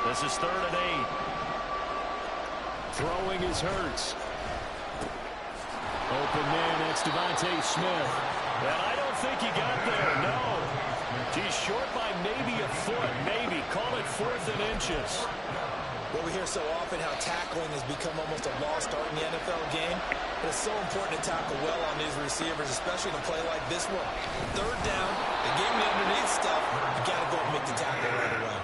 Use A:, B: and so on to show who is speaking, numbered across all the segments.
A: This is 3rd and 8. Throwing is Hurts. Open man, that's Devontae Smith. Well, I don't think he got there, no. He's short by maybe a foot, maybe. Call it 4th and inches.
B: Well, we hear so often how tackling has become almost a lost art in the NFL game. But it's so important to tackle well on these receivers, especially in a play like this one. 3rd down, they gave me underneath stuff. You got to go and make the tackle right away.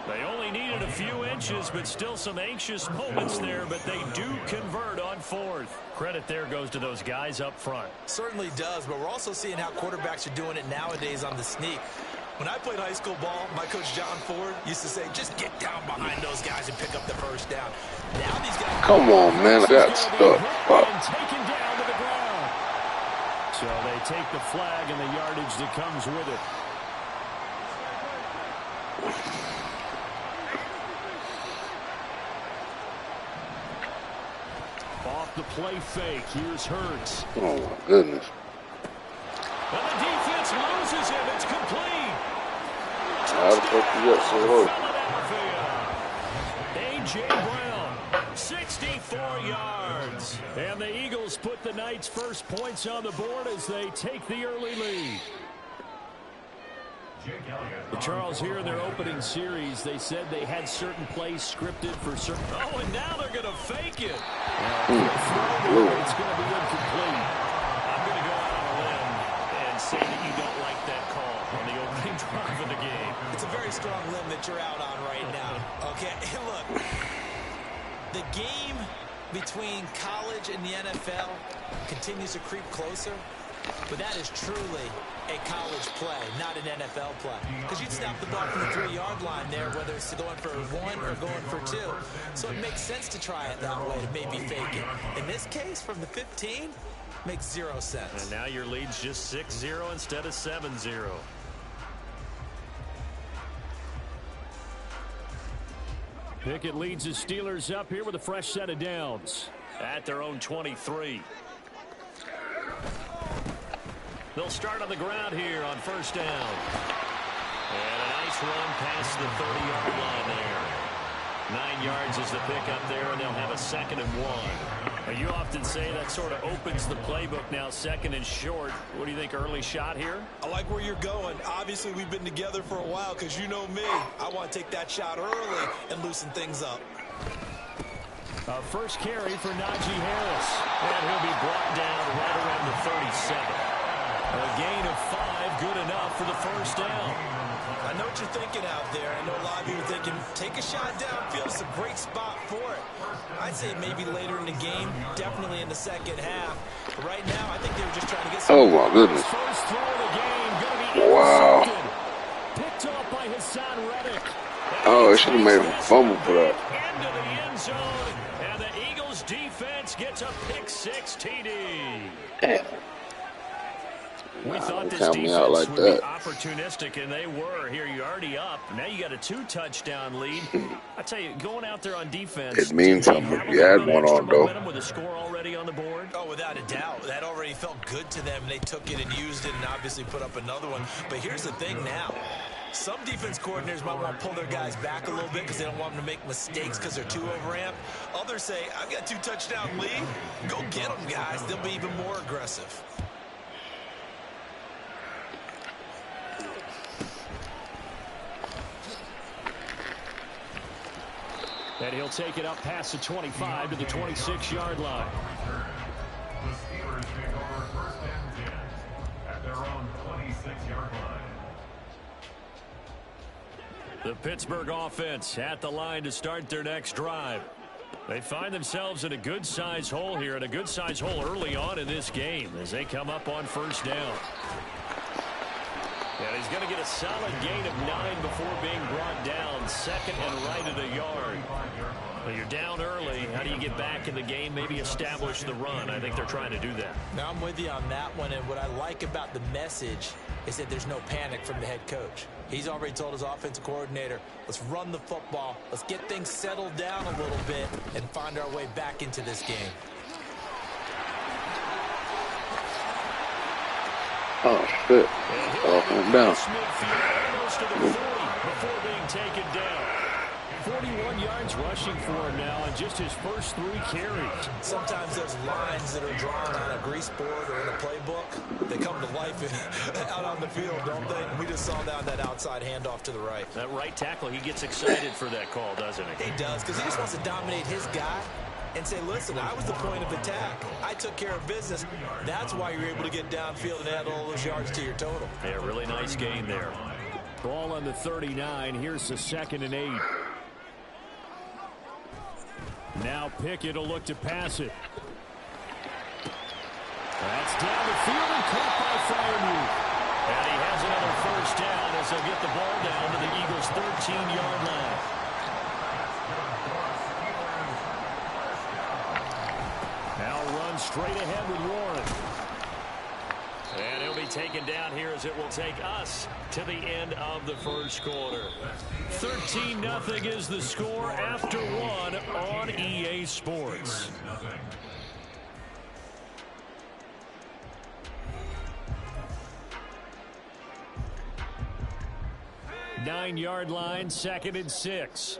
A: They only needed a few inches, but still some anxious moments there, but they do convert on 4th. Credit there goes to those guys up front.
B: Certainly does, but we're also seeing how quarterbacks are doing it nowadays on the sneak. When I played high school ball, my coach John Ford used to say, just get down behind those guys and pick up the 1st down. Now these guys...
C: Come on, man. I got stuck.
A: And taken down to the ground. So they take the flag and the yardage that comes with it. Off the play fake. Here's Hurts.
C: Oh, my goodness.
A: And the defense loses him. It's complete.
C: How the fuck you got so low?
A: A.J. Brown, 64 yards. And the Eagles put the Knights' first points on the board as they take the early lead. Charles, here in their opening series, they said they had certain plays scripted for certain... Oh, and now they're going to fake it. It's going to be incomplete. I'm going to go out on a limb and say that you don't like that call on the opening drive of the game.
B: It's a very strong limb that you're out on right now. Okay, look, the game between college and the NFL continues to creep closer, but that is truly a college play, not an NFL play. Because you'd snap the ball from the 3-yard line there, whether it's going for 1 or going for 2. So it makes sense to try it that way, to maybe fake it. In this case, from the 15, makes 0 sense.
A: And now your lead's just 6-0 instead of 7-0. Pickett leads the Steelers up here with a fresh set of downs at their own 23. They'll start on the ground here on 1st down. And a nice run past the 30-yard line there. 9 yards is the pickup there, and they'll have a 2nd and 1. You often say that sort of opens the playbook now, 2nd and short. What do you think, early shot here?
B: I like where you're going. Obviously, we've been together for a while because you know me. I want to take that shot early and loosen things up.
A: First carry for Najee Harris. And he'll be brought down right around the 37. A gain of 5, good enough for the 1st down.
B: I know what you're thinking out there. I know a lot of you are thinking, take a shot downfield. It's a great spot for it. I'd say maybe later in the game, definitely in the 2nd half. But right now, I think they were just trying to get some...
C: Oh, my goodness.
A: First throw of the game, going to be
C: wow.
A: Picked off by Hassan Reddick.
C: Oh, it should have made him fumble for that.
A: Into the end zone, and the Eagles defense gets a pick-6 TD.
C: Damn.
A: We thought this defense would be opportunistic, and they were. Here, you're already up. Now you got a 2-touchdown lead. I tell you, going out there on defense,
C: it means something if you had one on, though.
A: With a score already on the board.
B: Oh, without a doubt. That already felt good to them. They took it and used it and obviously put up another one. But here's the thing now. Some defense coordinators might want to pull their guys back a little bit because they don't want them to make mistakes because they're too overamped. Others say, I've got a 2-touchdown lead. Go get them, guys. They'll be even more aggressive.
A: And he'll take it up past the 25 to the 26-yard line.
D: The Steelers take over 1st and 10 at their own 26-yard line.
A: The Pittsburgh offense at the line to start their next drive. They find themselves in a good-sized hole here, and a good-sized hole early on in this game as they come up on 1st down. And he's going to get a solid gain of 9 before being brought down. 2nd and right at a yard. Well, you're down early. How do you get back in the game? Maybe establish the run. I think they're trying to do that.
B: Now, I'm with you on that one. And what I like about the message is that there's no panic from the head coach. He's already told his offensive coordinator, let's run the football. Let's get things settled down a little bit and find our way back into this game.
C: Oh, shit. Off and down.
A: Before being taken down. 41 yards rushing for him now in just his first 3 carries.
B: Sometimes those lines that are drawn on a grease board or in a playbook, they come to life out on the field, don't they? We just saw that outside handoff to the right.
A: That right tackle, he gets excited for that call, doesn't he?
B: He does, because he just wants to dominate his guy and say, listen, I was the point of attack. I took care of business. That's why you're able to get downfield and add all those yards to your total.
A: Yeah, really nice gain there. Ball on the 39. Here's the 2nd and 8. Now Pickett will look to pass it. That's down the field and caught by Freiermuth. And he has another first down as they'll get the ball down to the Eagles' 13-yard line. Now run straight ahead with Warren. And he'll be taken down here as it will take us to the end of the first quarter. 13-0 is the score after 1 on EA Sports. 9-yard line, 2nd and 6.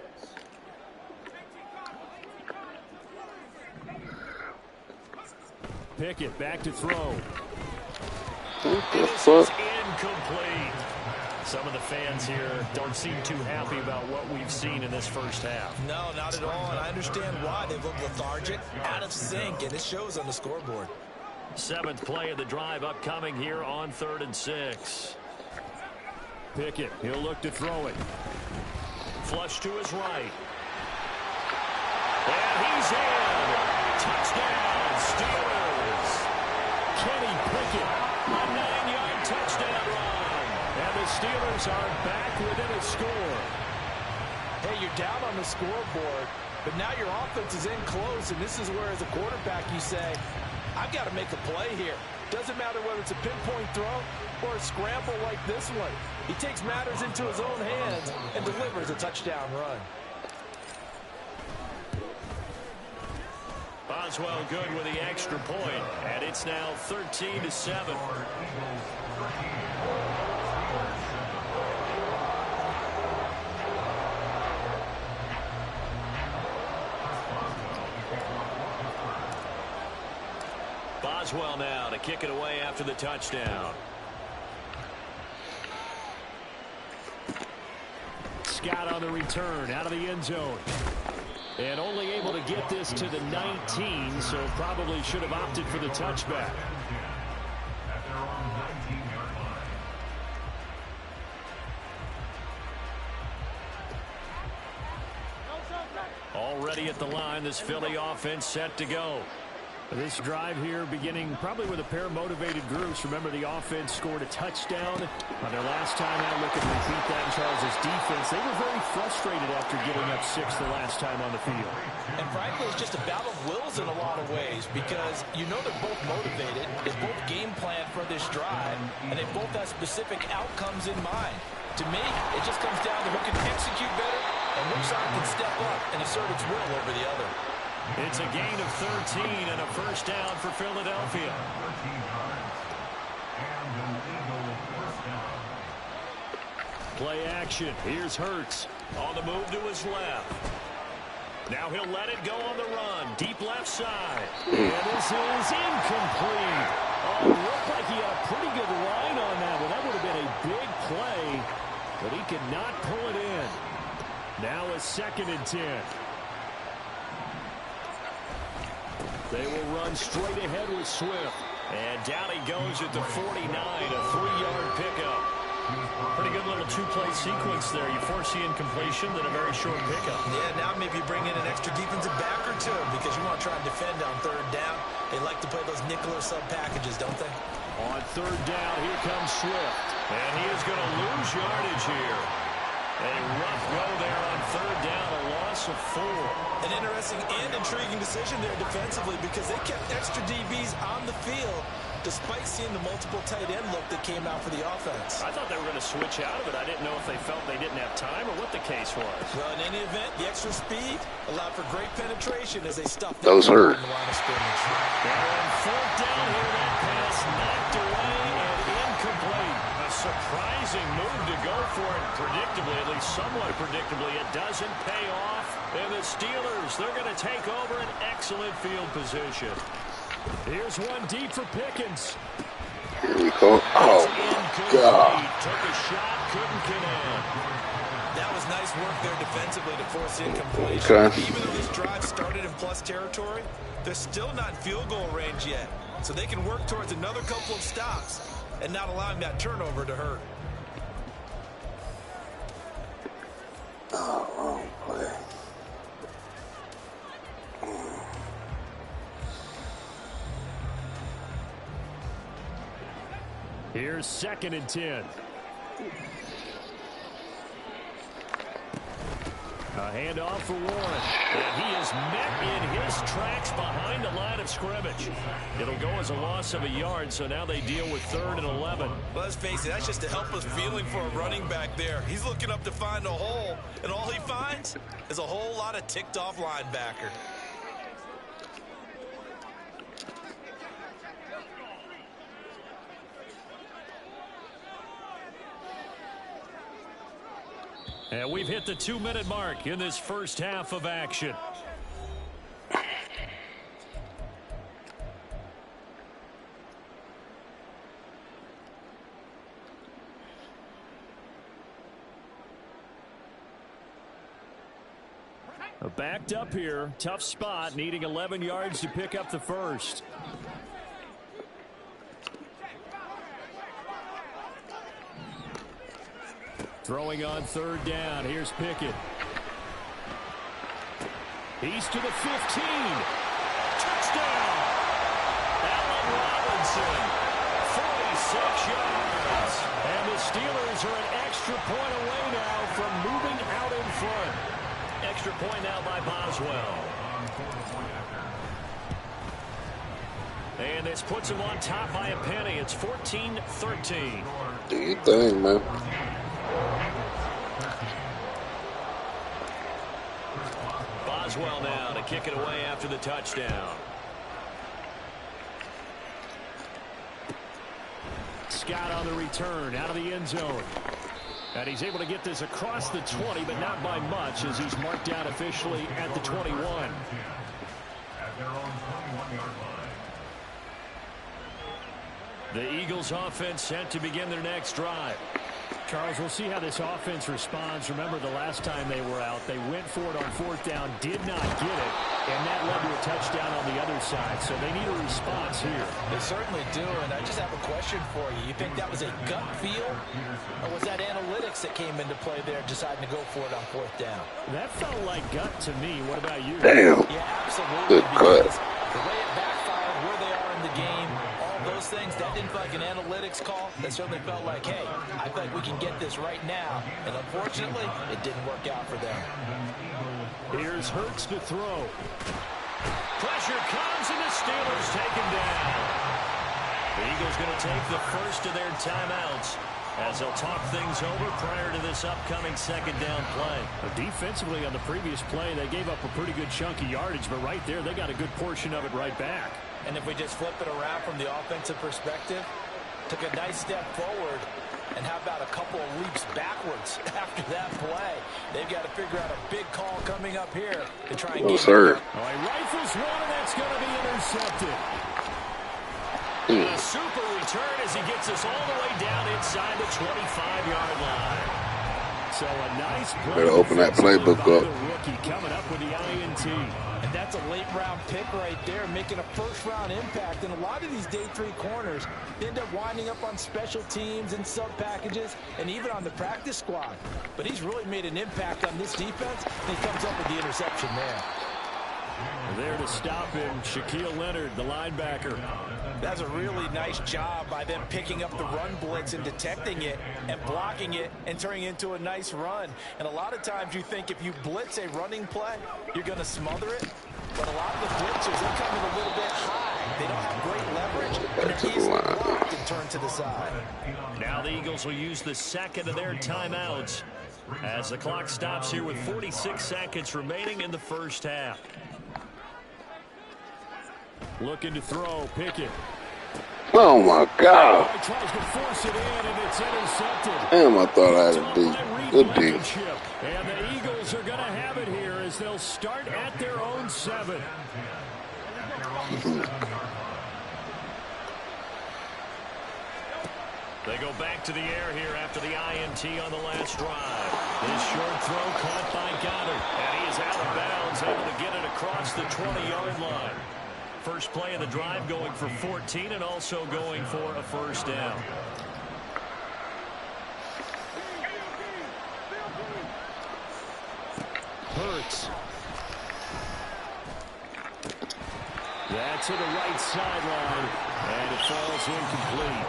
A: Pickett back to throw. This is incomplete. Some of the fans here don't seem too happy about what we've seen in this first half.
B: No, not at all, and I understand why. They look lethargic, out of sync, and it shows on the scoreboard.
A: 7th play of the drive upcoming here on 3rd and 6. Pickett, he'll look to throw it. Flush to his right. And he's in. Touchdown, Steelers. Kenny Pickett, a 9-yard touchdown run. And the Steelers are back within a score.
B: Hey, you're down on the scoreboard, but now your offense is in close, and this is where, as a quarterback, you say, I've got to make a play here. Doesn't matter whether it's a pinpoint throw or a scramble like this one. He takes matters into his own hands and delivers a touchdown run.
A: Boswell good with the extra point, and it's now 13-7. Boswell now to kick it away after the touchdown. Scott on the return out of the end zone. And only able to get this to the 19, so probably should have opted for the touchback. Already at the line, this Philly offense set to go. This drive here beginning probably with a pair of motivated groups. Remember, the offense scored a touchdown on their last time out. Looking to repeat that in Charles' defense. They were very frustrated after giving up 6 the last time on the field.
B: And frankly, it's just a battle of wills in a lot of ways, because you know they're both motivated. They both game plan for this drive, and they both have specific outcomes in mind. To me, it just comes down to who can execute better and which side can step up and assert its will over the other.
A: It's a gain of 13 and a first down for Philadelphia. Play action. Here's Hurts on the move to his left. Now he'll let it go on the run. Deep left side. And this is incomplete. Oh, it looked like he had a pretty good line on that one. That would have been a big play, but he could not pull it in. Now a 2nd and 10. They will run straight ahead with Swift. And down he goes at the 49, a 3-yard pickup. Pretty good little 2-play sequence there. You foresee incompletion, then a very short pickup.
B: Yeah, now maybe bring in an extra defensive back or two, because you want to try and defend on 3rd down. They like to play those nickel or sub packages, don't they?
A: On 3rd down, here comes Swift. And he is going to lose yardage here. A rough go there on 3rd down, a loss of 4.
B: An interesting and intriguing decision there defensively, because they kept extra DBs on the field despite seeing the multiple tight end look that came out for the offense.
A: I thought they were going to switch out of it. I didn't know if they felt they didn't have time or what the case was.
B: Well, in any event, the extra speed allowed for great penetration as they stuffed
C: Those hurt.
B: the line of scrimmage.
A: And on 4th down here, that pass knocked away and incomplete. A surprising move to go for it predictably, at least somewhat predictably. It doesn't pay off. And the Steelers, they're going to take over an excellent field position. Here's one deep for Pickens.
C: Here we go. Oh, my God.
A: Took a shot, couldn't connect.
B: That was nice work there defensively to force incompletion.
C: Okay.
B: Even though this drive started in plus territory, they're still not in field goal range yet. So they can work towards another couple of stops and not allowing that turnover to hurt.
C: Oh, wrong play.
A: Here's 2nd and 10. A handoff for Warren. And he is met in his tracks behind the line of scrimmage. It'll go as a loss of a yard, so now they deal with 3rd and 11.
B: Well, let's face it, that's just a helpless feeling for a running back there. He's looking up to find a hole, and all he finds is a whole lot of ticked-off linebacker.
A: And we've hit the 2-minute mark in this first half of action. Backed up here, tough spot, needing 11 yards to pick up the first. Throwing on 3rd down. Here's Pickett. He's to the 15. Touchdown! Allen Robinson. 46 yards. And the Steelers are an extra point away now from moving out in front. Extra point now by Boswell. And this puts him on top by a penny. It's 14-13.
C: Do your thing, man.
A: Boswell now to kick it away after the touchdown. Scott on the return out of the end zone. And he's able to get this across the 20, but not by much as he's marked down officially at the 21.
D: At their own 21-yard line.
A: The Eagles offense set to begin their next drive.
E: Charles, we'll see how this offense responds. Remember the last time they were out, they went for it on 4th down, did not get it, and that led to a touchdown on the other side. So they need a response here.
B: They certainly do, and I just have a question for you. You think that was a gut feel, or was that analytics that came into play there deciding to go for it on 4th down?
E: That felt like gut to me. What about you?
C: Damn.
B: Yeah, absolutely.
C: Good cut.
B: The way it backfired, where they are in the game, all those things, that didn't feel like an analytics call. That certainly felt like, hey, I feel like we can get this right now. And unfortunately, it didn't work out for them.
A: Here's Hurts to throw. Pressure comes, and the Steelers take him down. The Eagles going to take the first of their timeouts as they'll talk things over prior to this upcoming 2nd down play.
E: Defensively on the previous play, they gave up a pretty good chunk of yardage, but right there, they got a good portion of it right back.
B: And if we just flip it around from the offensive perspective, took a nice step forward, and how about a couple of leaps backwards after that play? They've got to figure out a big call coming up here to try and get
C: sir.
A: He rifles one, and that's going to be intercepted. A super return as he gets us all the way down inside the 25-yard line. So a nice play.
C: Better open that playbook up.
A: The rookie coming up with the INT.
B: And that's a late-round pick right there, making a first-round impact. And a lot of these day 3 corners end up winding up on special teams and sub-packages and even on the practice squad. But he's really made an impact on this defense, and he comes up with the interception there.
A: There to stop him, Shaquille Leonard, the linebacker.
B: That's a really nice job by them picking up the run blitz and detecting it and blocking it and turning it into a nice run. And a lot of times you think if you blitz a running play, you're going to smother it. But a lot of the blitzers, they're coming a little bit high. They don't have great leverage, and they're easily blocked and turned to the side.
A: Now the Eagles will use the 2nd of their timeouts as the clock stops here with 46 seconds remaining in the first half. Looking to throw, Pickett.
C: Oh my God.
E: He tries to force it in, and it's intercepted.
C: Damn, I thought I had a D. Good D.
E: And the Eagles are going to have it here as they'll start at their own 7. They go back to the air here after the INT on the last drive. This short throw caught by Goddard. And he is out of bounds, able to get it across the 20-yard line. First play of the drive going for 14 and also going for a first down. Hurts. That's to the right sideline, and it falls incomplete.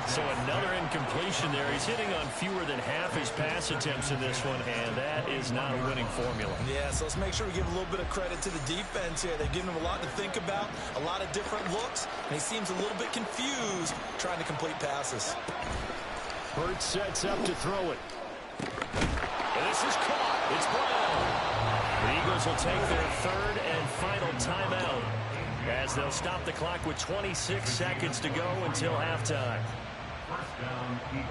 E: So another incompletion there. He's hitting on fewer than half his pass attempts in this one, and that is not a winning formula.
B: Yeah, so let's make sure we give a little bit of credit to the defense here. They're giving him a lot to think about, a lot of different looks, and he seems a little bit confused trying to complete passes.
E: Hurts sets up to throw it. And this is caught. It's Brown. The Eagles will take their third and final timeout as they'll stop the clock with 26 seconds to go until halftime.
D: First down, Eagles.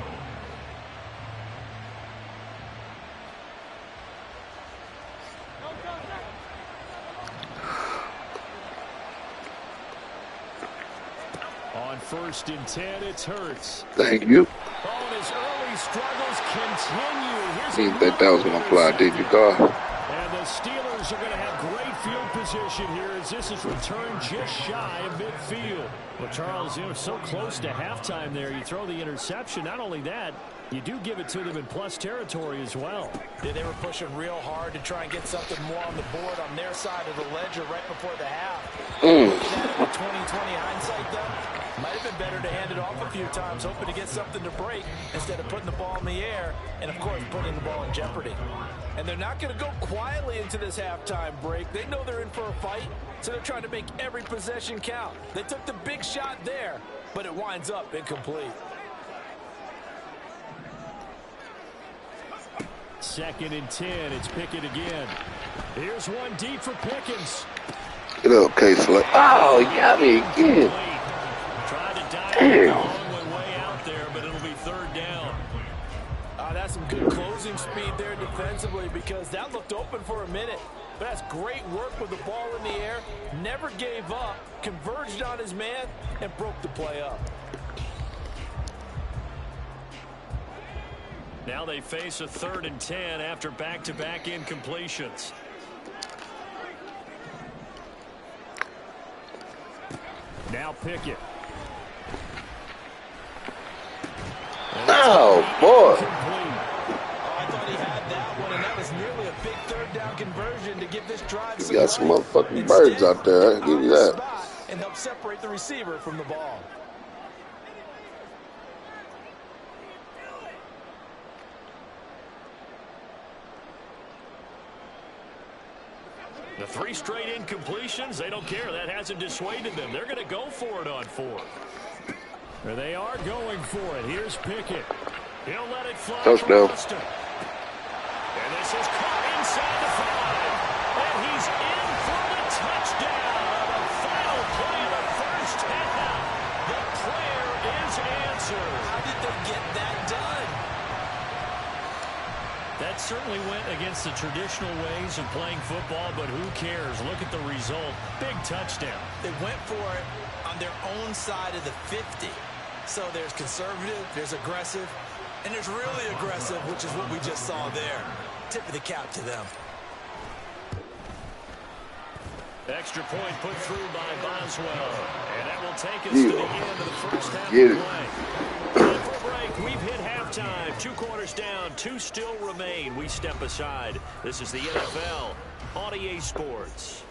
E: On 1st and 10, it's Hurts.
C: Thank you.
E: Oh, and his early struggles continue.
C: Didn't think that was going to fly, did you, Carl?
E: And the Steelers are going to have great field position here as this is returned just shy of midfield. Well, Charles, so close to halftime there. You throw the interception. Not only that, you do give it to them in plus territory as well.
B: Yeah, they were pushing real hard to try and get something more on the board on their side of the ledger right before the half. Looking at it with 20/20 hindsight, though, might have been better to hand it off a few times, hoping to get something to break instead of putting the ball in the air and, of course, putting the ball in jeopardy. And they're not going to go quietly into this halftime break. They know they're in for a fight, so they're trying to make every possession count. They took the big shot there, but it winds up incomplete.
E: 2nd and 10. It's Pickett again. Here's one deep for Pickens.
C: Get up, K-Slay. Oh, he got me again.
E: Tried to dive a long way out there, but it'll be 3rd down.
B: That's some good closing speed there defensively because that looked open for a minute. But that's great work with the ball in the air. Never gave up, converged on his man, and broke the play up.
E: Now they face a 3rd and 10 after back-to-back incompletions. Now Pickett.
C: Oh, boy.
B: I thought he had that one, and that was nearly a big 3rd down conversion to give this drive some
C: You got some
B: life.
C: motherfucking birds out there. I'll give you that.
B: And help separate the receiver from the ball.
E: The 3 straight incompletions, they don't care. That hasn't dissuaded them. They're going to go for it on 4th. There they are going for it. Here's Pickett. He'll let it fly.
C: Touchdown.
E: And this is caught inside the 5. And he's in for the touchdown. The final play of the first half. The prayer is answered.
B: How did they get that done?
E: That certainly went against the traditional ways of playing football, but who cares? Look at the result. Big touchdown.
B: They went for it on their own side of the 50. So there's conservative, there's aggressive, and there's really aggressive, which is what we just saw there. Tip of the cap to them.
E: Extra point put through by Boswell. And that will take us to the end of the first half
C: Get
E: of
C: it.
E: play. Time for a break. We've hit halftime. 2 quarters down. 2 still remain. We step aside. This is the NFL on EA Sports.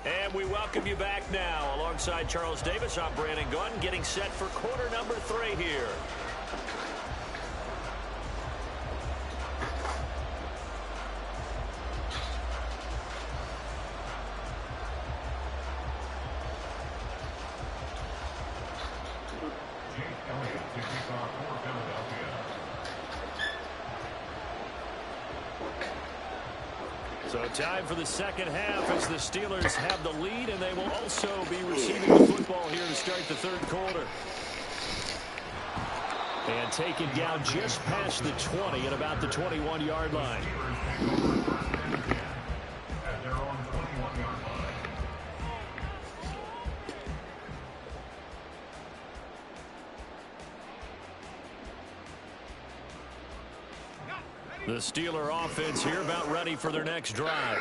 E: And we welcome you back now. Alongside Charles Davis, I'm Brandon Gunn, getting set for quarter number 3 here. So time for the second half as the Steelers have the lead, and they will also be receiving the football here to start the third quarter. And taken down just past the 20 at about the 21-yard line.
D: At their own 21-yard line.
E: The Steeler offense here about ready for their next drive.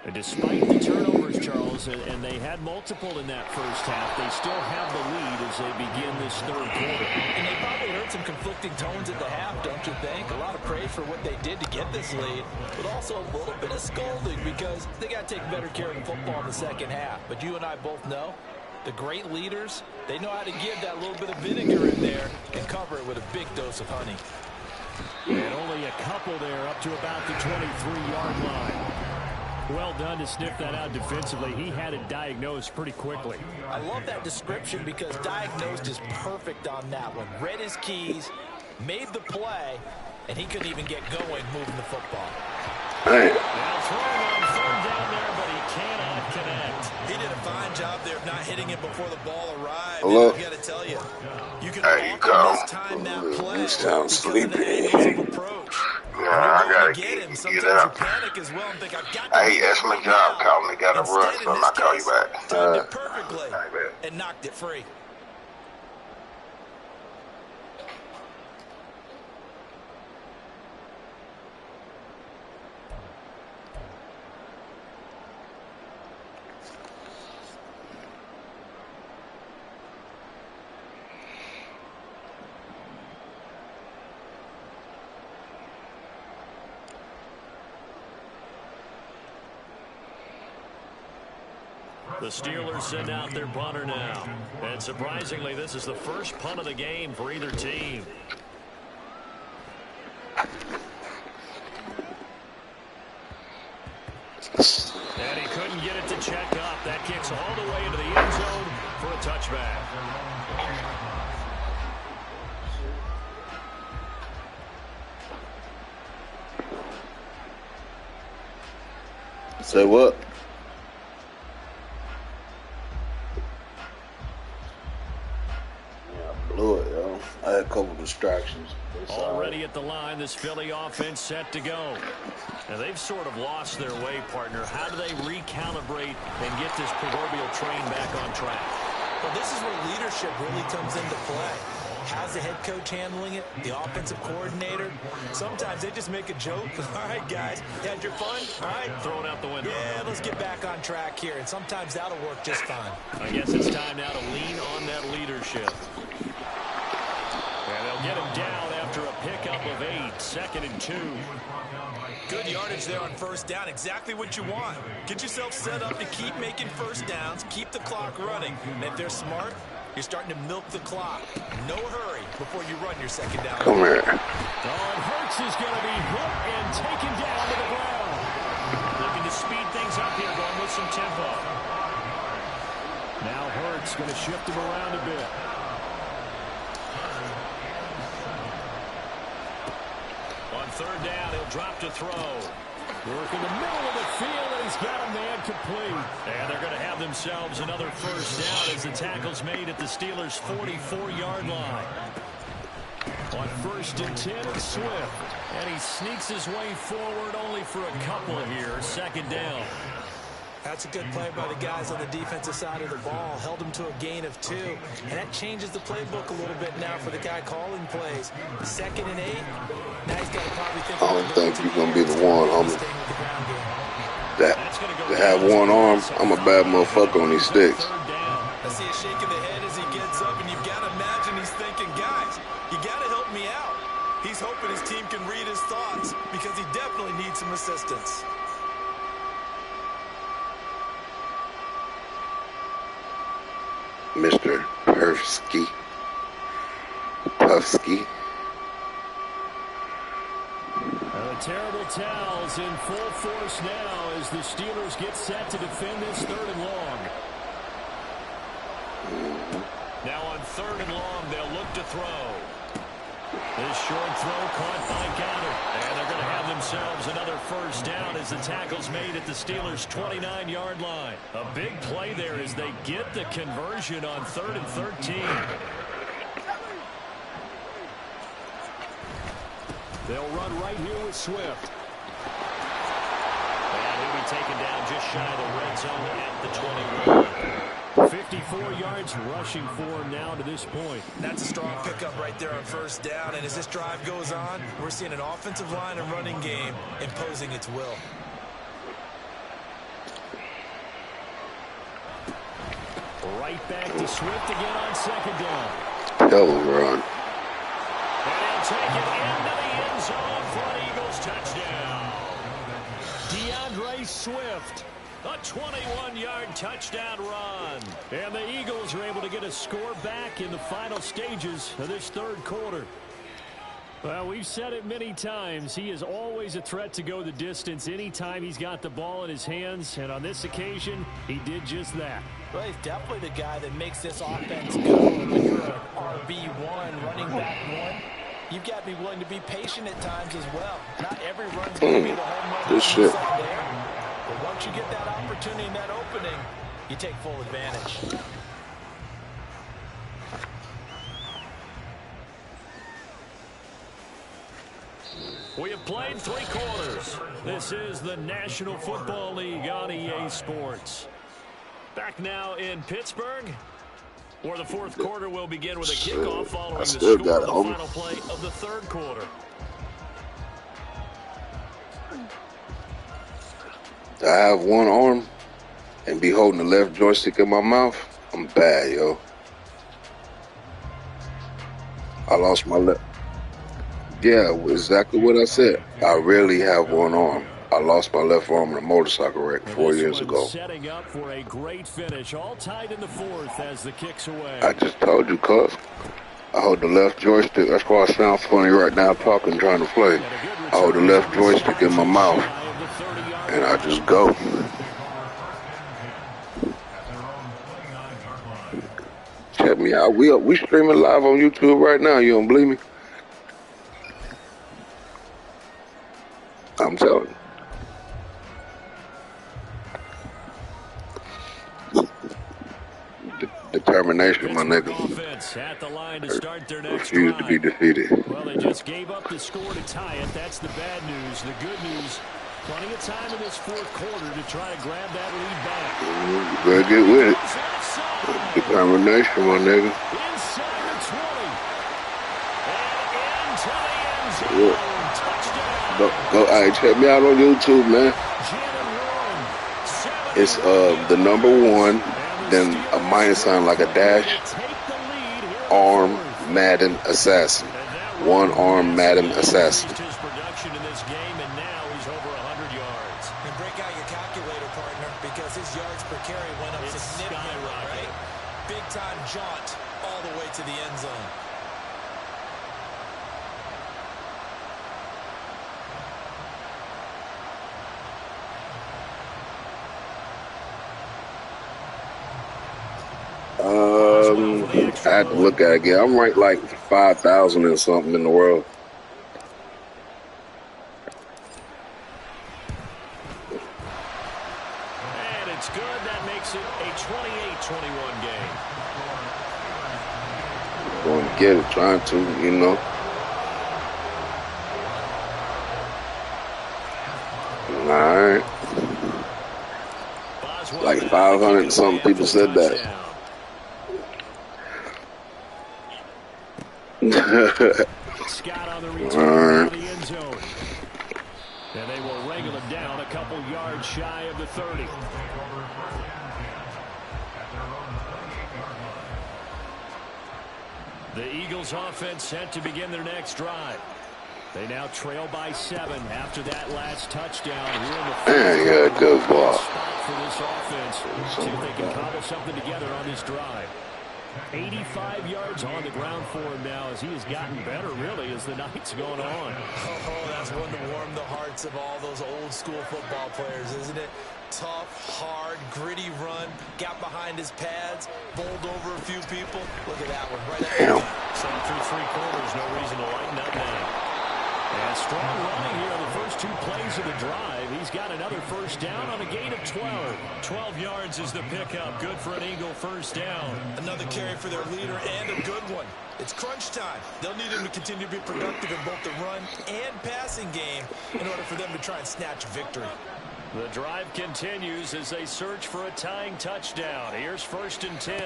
E: And despite the turnovers, Charles, and they had multiple in that first half, they still have the lead as they begin this third quarter.
B: And they probably heard some conflicting tones at the half, don't you think? A lot of praise for what they did to get this lead, but also a little bit of scolding because they got to take better care of the football in the second half. But you and I both know the great leaders, they know how to give that little bit of vinegar in there and cover it with a big dose of honey.
E: And only a couple there up to about the 23-yard line. Well done to sniff that out defensively. He had it diagnosed pretty quickly.
B: I love that description because diagnosed is perfect on that one. Read his keys, made the play, and he couldn't even get going moving the football.
E: Now throwing on third down there, but he cannot connect.
B: He did a fine job there of not hitting it before the ball arrived.
C: Hello?
B: I got to tell you, you can
C: There you
B: often
C: go.
B: mistime that play
C: You sound
B: because
C: sleepy.
B: of the angles of approach.
C: Yeah, I gotta
B: get him.
C: get
B: Sometimes
C: up.
B: you panic as well and think, I've got to
C: Hey,
B: get
C: that's
B: it
C: my
B: right
C: job.
B: now.
C: Call me. Gotta
B: Instead,
C: run,
B: in
C: so
B: this
C: I'll call you
B: case,
C: back.
B: timed it perfectly
C: I bet.
B: and knocked it free.
E: The Steelers send out their punter now. And surprisingly, this is the first punt of the game for either team. And he couldn't get it to check up. That kicks all the way into the end zone for a touchback.
C: Say what? Blew it, yo. I had a couple distractions.
E: Already at the line, this Philly offense set to go. And they've sort of lost their way, partner. How do they recalibrate and get this proverbial train back on track?
B: Well, this is where leadership really comes into play. How's the head coach handling it? The offensive coordinator? Sometimes they just make a joke. All right, guys, you had your fun? All right.
E: Throw it out the window.
B: Yeah, let's get back on track here. And sometimes that'll work just fine.
E: I guess it's time now to lean on that leadership. And they'll get him down after a pickup of 8, 2nd and 2.
B: Good yardage there on first down. Exactly what you want. Get yourself set up to keep making first downs, keep the clock running. And if they're smart, you're starting to milk the clock. No hurry before you run your second down.
C: Come here.
E: Oh, and Hurts is going to be hit and taken down to the ground. Looking to speed things up here, going with some tempo. Now Hurts going to shift him around a bit. On third down, he'll drop to throw. Work in the middle of the field, and he's got a man complete. And they're going to have themselves another first down as the tackle's made at the Steelers' 44-yard line. On 1st and 10, it's Swift. And he sneaks his way forward only for a couple here. 2nd down.
B: That's a good play by the guys on the defensive side of the ball. Held him to a gain of 2. And that changes the playbook a little bit now for the guy calling plays. 2nd and 8. Now he's got to probably think.
C: I don't think you're going to be the one, homie. That have one arm, I'm a bad motherfucker on these sticks.
B: I see a shake of the head as he gets up, and you've got to imagine he's thinking, guys, you got to help me out. He's hoping his team can read his thoughts because he definitely needs some assistance.
C: Mr. Puffsky.
E: The terrible towels in full force now as the Steelers get set to defend this 3rd and long. Now on 3rd and long, they'll look to throw.
A: This short throw caught by Goddard. And they're going to have themselves another first down as the tackle's made at the Steelers' 29-yard line. A big play there as they get the conversion on 3rd and 13. They'll run right here with Swift. And he'll be taken down just shy of the red zone at the 21. 54 yards rushing for him now to this point.
B: That's a strong pickup right there on first down. And as this drive goes on, we're seeing an offensive line and running game imposing its will.
A: Right back to Swift again on second down.
C: Hell of a run.
A: And he'll take it into the end zone for an Eagles touchdown. DeAndre Swift. A 21-yard touchdown run. And the Eagles are able to get a score back in the final stages of this third quarter. Well, we've said it many times. He is always a threat to go the distance anytime he's got the ball in his hands. And on this occasion, he did just that.
B: Well, he's definitely the guy that makes this offense go. When you're an RB1, running back one, you've got to be willing to be patient at times as well. Not every run's going to be the home run.
C: Good shit.
B: But once you get that opportunity and that opening, you take full advantage.
A: We have played 3 quarters. This is the National Football League on EA Sports. Back now in Pittsburgh, where the fourth quarter will begin with a kickoff following the score of the final play of the third quarter.
C: To have one arm and be holding the left joystick in my mouth, I'm bad, yo. I lost my left. Yeah, exactly what I said. I rarely have one arm. I lost my left arm in a motorcycle wreck 4 years ago.
A: Setting up for a great finish, all tied in the fourth as the kick's away.
C: I just told you, cuz. I hold the left joystick. That's why I sound funny right now talking, trying to play. I hold the left joystick in my mouth, and I just go. Check me out. We streaming live on YouTube right now. You don't believe me? I'm telling you. Determination, my nigga.
A: At the line to start their next
C: Refuse to be defeated.
A: Well, they just gave up the score to tie it. That's the bad news. The good news, plenty of time in this fourth quarter to try to grab that lead back.
C: You better get with it. Determination, my nigga.
A: Inside the 20. And into the end zone. Touchdown.
C: Go, hey, check me out on YouTube, man. It's the number 1, then a minus sign like a dash. Arm Madden Assassin. One arm Madden Assassin.
A: His production in this game, and now he's over 100 yards.
B: And break out your calculator, partner, because his yards per carry went up significantly, right? Big time jaunt all the way to the end zone.
C: I had to look at it again. I'm ranked like 5,000 and something in the world.
A: And it's good. That makes it a 28-21 game.
C: Going to get it, trying to, you know. All right. Like 500 and something people said that.
A: Scott on the return to the end zone. And they will wrangle it down a couple yards shy of the 30. The Eagles offense set to begin their next drive. They now trail by 7 after that last touchdown here in the
C: Man, yeah, good ball.
A: spot for this offense. See if they can cobble something together on this drive. 85 yards on the ground for him now as he has gotten better, really, as the night's going on.
B: Oh, that's one to warm the hearts of all those old school football players, isn't it? tough, hard, gritty run. Got behind his pads, bowled over a few people. Look at that one, right up
C: Damn.
A: So through 3 quarters, no reason to lighten up now. And strong running here on the first 2 plays of the drive. He's got another first down on a gain of 12. 12 yards is the pickup. Good for an Eagle first down.
B: Another carry for their leader and a good one. It's crunch time. They'll need him to continue to be productive in both the run and passing game in order for them to try and snatch victory.
A: The drive continues as they search for a tying touchdown. Here's 1st and 10.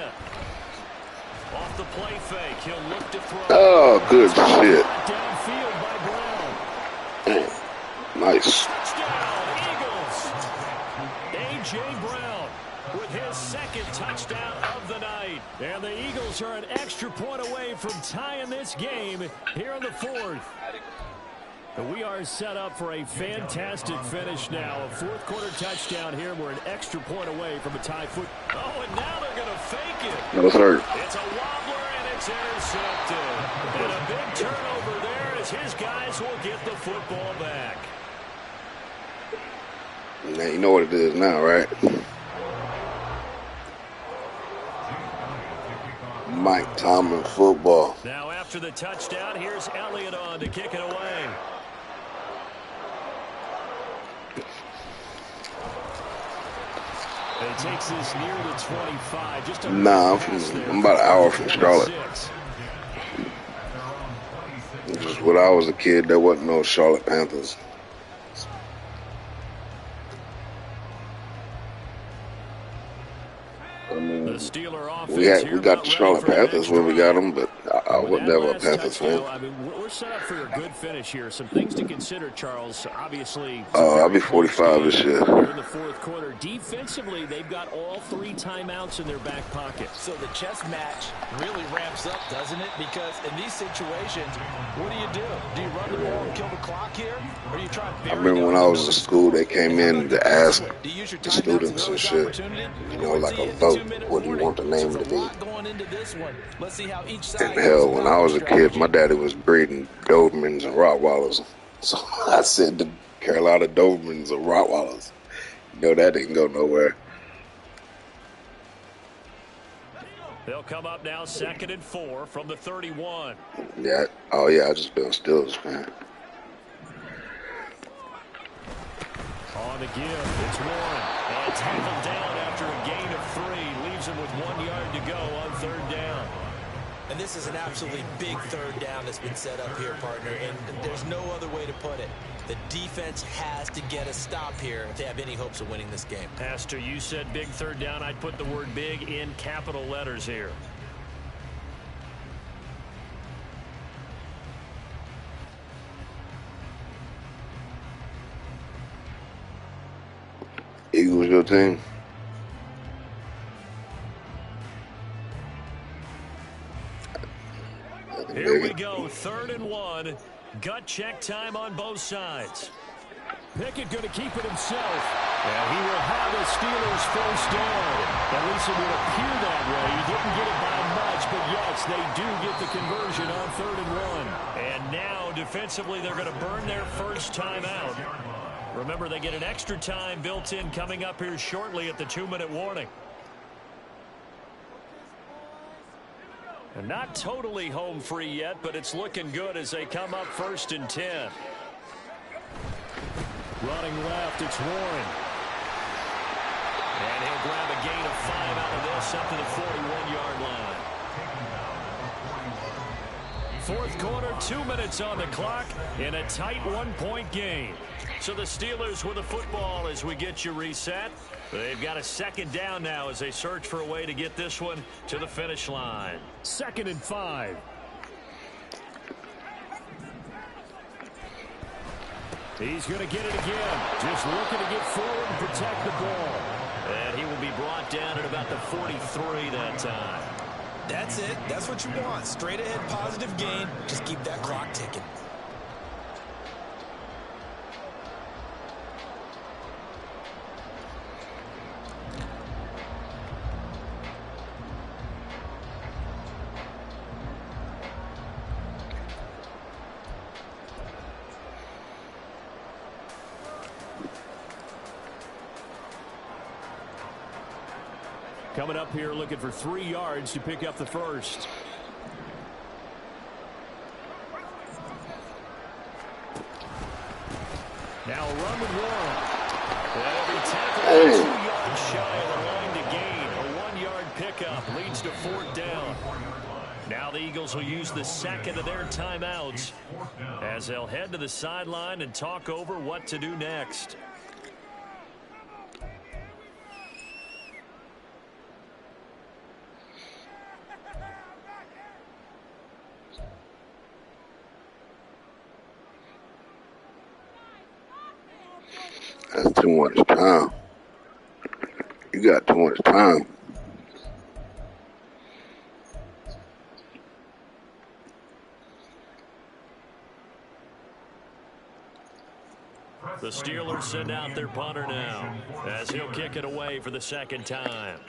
A: Off the play fake, he'll look to throw.
C: Oh, good shit.
A: Downfield by Brown.
C: Damn. Nice.
A: Touchdown, Eagles. A.J. Brown with his 2nd touchdown of the night. And the Eagles are an extra point away from tying this game here in the 4th. We are set up for a fantastic finish now. A 4th quarter touchdown here. We're an extra point away from a tie foot. Oh, and now they're going to fake it.
C: That was hurt.
A: It's a wobbler, and it's intercepted. And a big turnover there as his guys will get the football back.
C: Now you know what it is now, right? Mike Tomlin football.
A: Now after the touchdown, here's Elliott on to kick it away. It takes this near the 25. Just a
C: Nah, I'm about an hour from Charlotte. Just when I was a kid, there wasn't no Charlotte Panthers. I mean,
A: The Steeler offense
C: we
A: here
C: got
A: about
C: the
A: ready
C: Charlotte
A: for the
C: Panthers
A: next
C: when we
A: drive.
C: got them, but I was
A: With that
C: never a
A: last
C: Panthers fan.
A: touchdown, I mean, we're set up for a good finish here. Some things to consider, Charles. Obviously,
C: I'll be 45 this year.
A: here in the 4th quarter. Defensively, they've got all 3 timeouts in their back pocket.
B: So the chess match really ramps up, doesn't it? Because in these situations, what do? Do you run the ball and kill the clock here? Or do you try and
C: I
B: bury
C: remember
B: down
C: when
B: the
C: I was
B: middle
C: in
B: of the
C: school, they
B: score?
C: came
B: And how
C: in
B: about
C: to
B: you
C: ask
B: this one? Do you use your
C: the
B: timeouts
C: students
B: as
C: and
B: early
C: shit,
B: opportunity?
C: you know,
B: Or
C: like
B: do
C: a
B: you hit the
C: vote.
B: 2-minute
C: What do you
B: warning?
C: want the name
B: So
C: to
B: it's a
C: be?
B: lot going into this one. Let's see how each side
C: And
B: goes
C: hell, when
B: about
C: I
B: their
C: was a kid,
B: strategy.
C: my daddy was breeding Dobermans and Rottweilers. So I said the Carolina Dobermans and Rottweilers. You know, that didn't go nowhere.
A: They'll come up now 2nd and 4 from the 31.
C: Yeah. Oh, yeah, I just been a Steelers fan.
A: On the give, it's Warren. And tackled down after a gain of 3. Leaves him with 1 yard to go on 3rd down.
B: And this is an absolutely big 3rd down that's been set up here, partner. And there's no other way to put it. The defense has to get a stop here if they have any hopes of winning this game.
A: Pastor, you said big 3rd down. I'd put the word big in capital letters here.
C: Eagles, your team?
A: Here we go, 3rd and 1. Gut check time on both sides. Pickett going to keep it himself. And he will have the Steelers first down. At least it would appear that way. He didn't get it by much, but yes, they do get the conversion on 3rd and 1. And now, defensively, they're going to burn their first time out. Remember, they get an extra time built in coming up here shortly at the 2-minute warning. And not totally home free yet, but it's looking good as they come up 1st and 10. Running left, it's Warren. And he'll grab a gain of 5 out of this up to the 41-yard line. 4th quarter, 2 minutes on the clock in a tight 1-point game. So the Steelers with the football as we get you reset. They've got a 2nd down now as they search for a way to get this one to the finish line. 2nd and 5. He's going to get it again. Just looking to get forward and protect the ball. And he will be brought down at about the 43 that time.
B: That's it. That's what you want. Straight ahead positive gain. Just keep that clock ticking.
E: Coming up here looking for 3 yards to pick up the first. Now a run with Warren. Every tackle 2 yards shy of the line to gain. A 1-yard pickup leads to 4th down. Now the Eagles will use the second of their timeouts as they'll head to the sideline and talk over what to do next.
C: That's too much time. You got too much time.
E: The Steelers send out their punter now as he'll kick it away for the second time.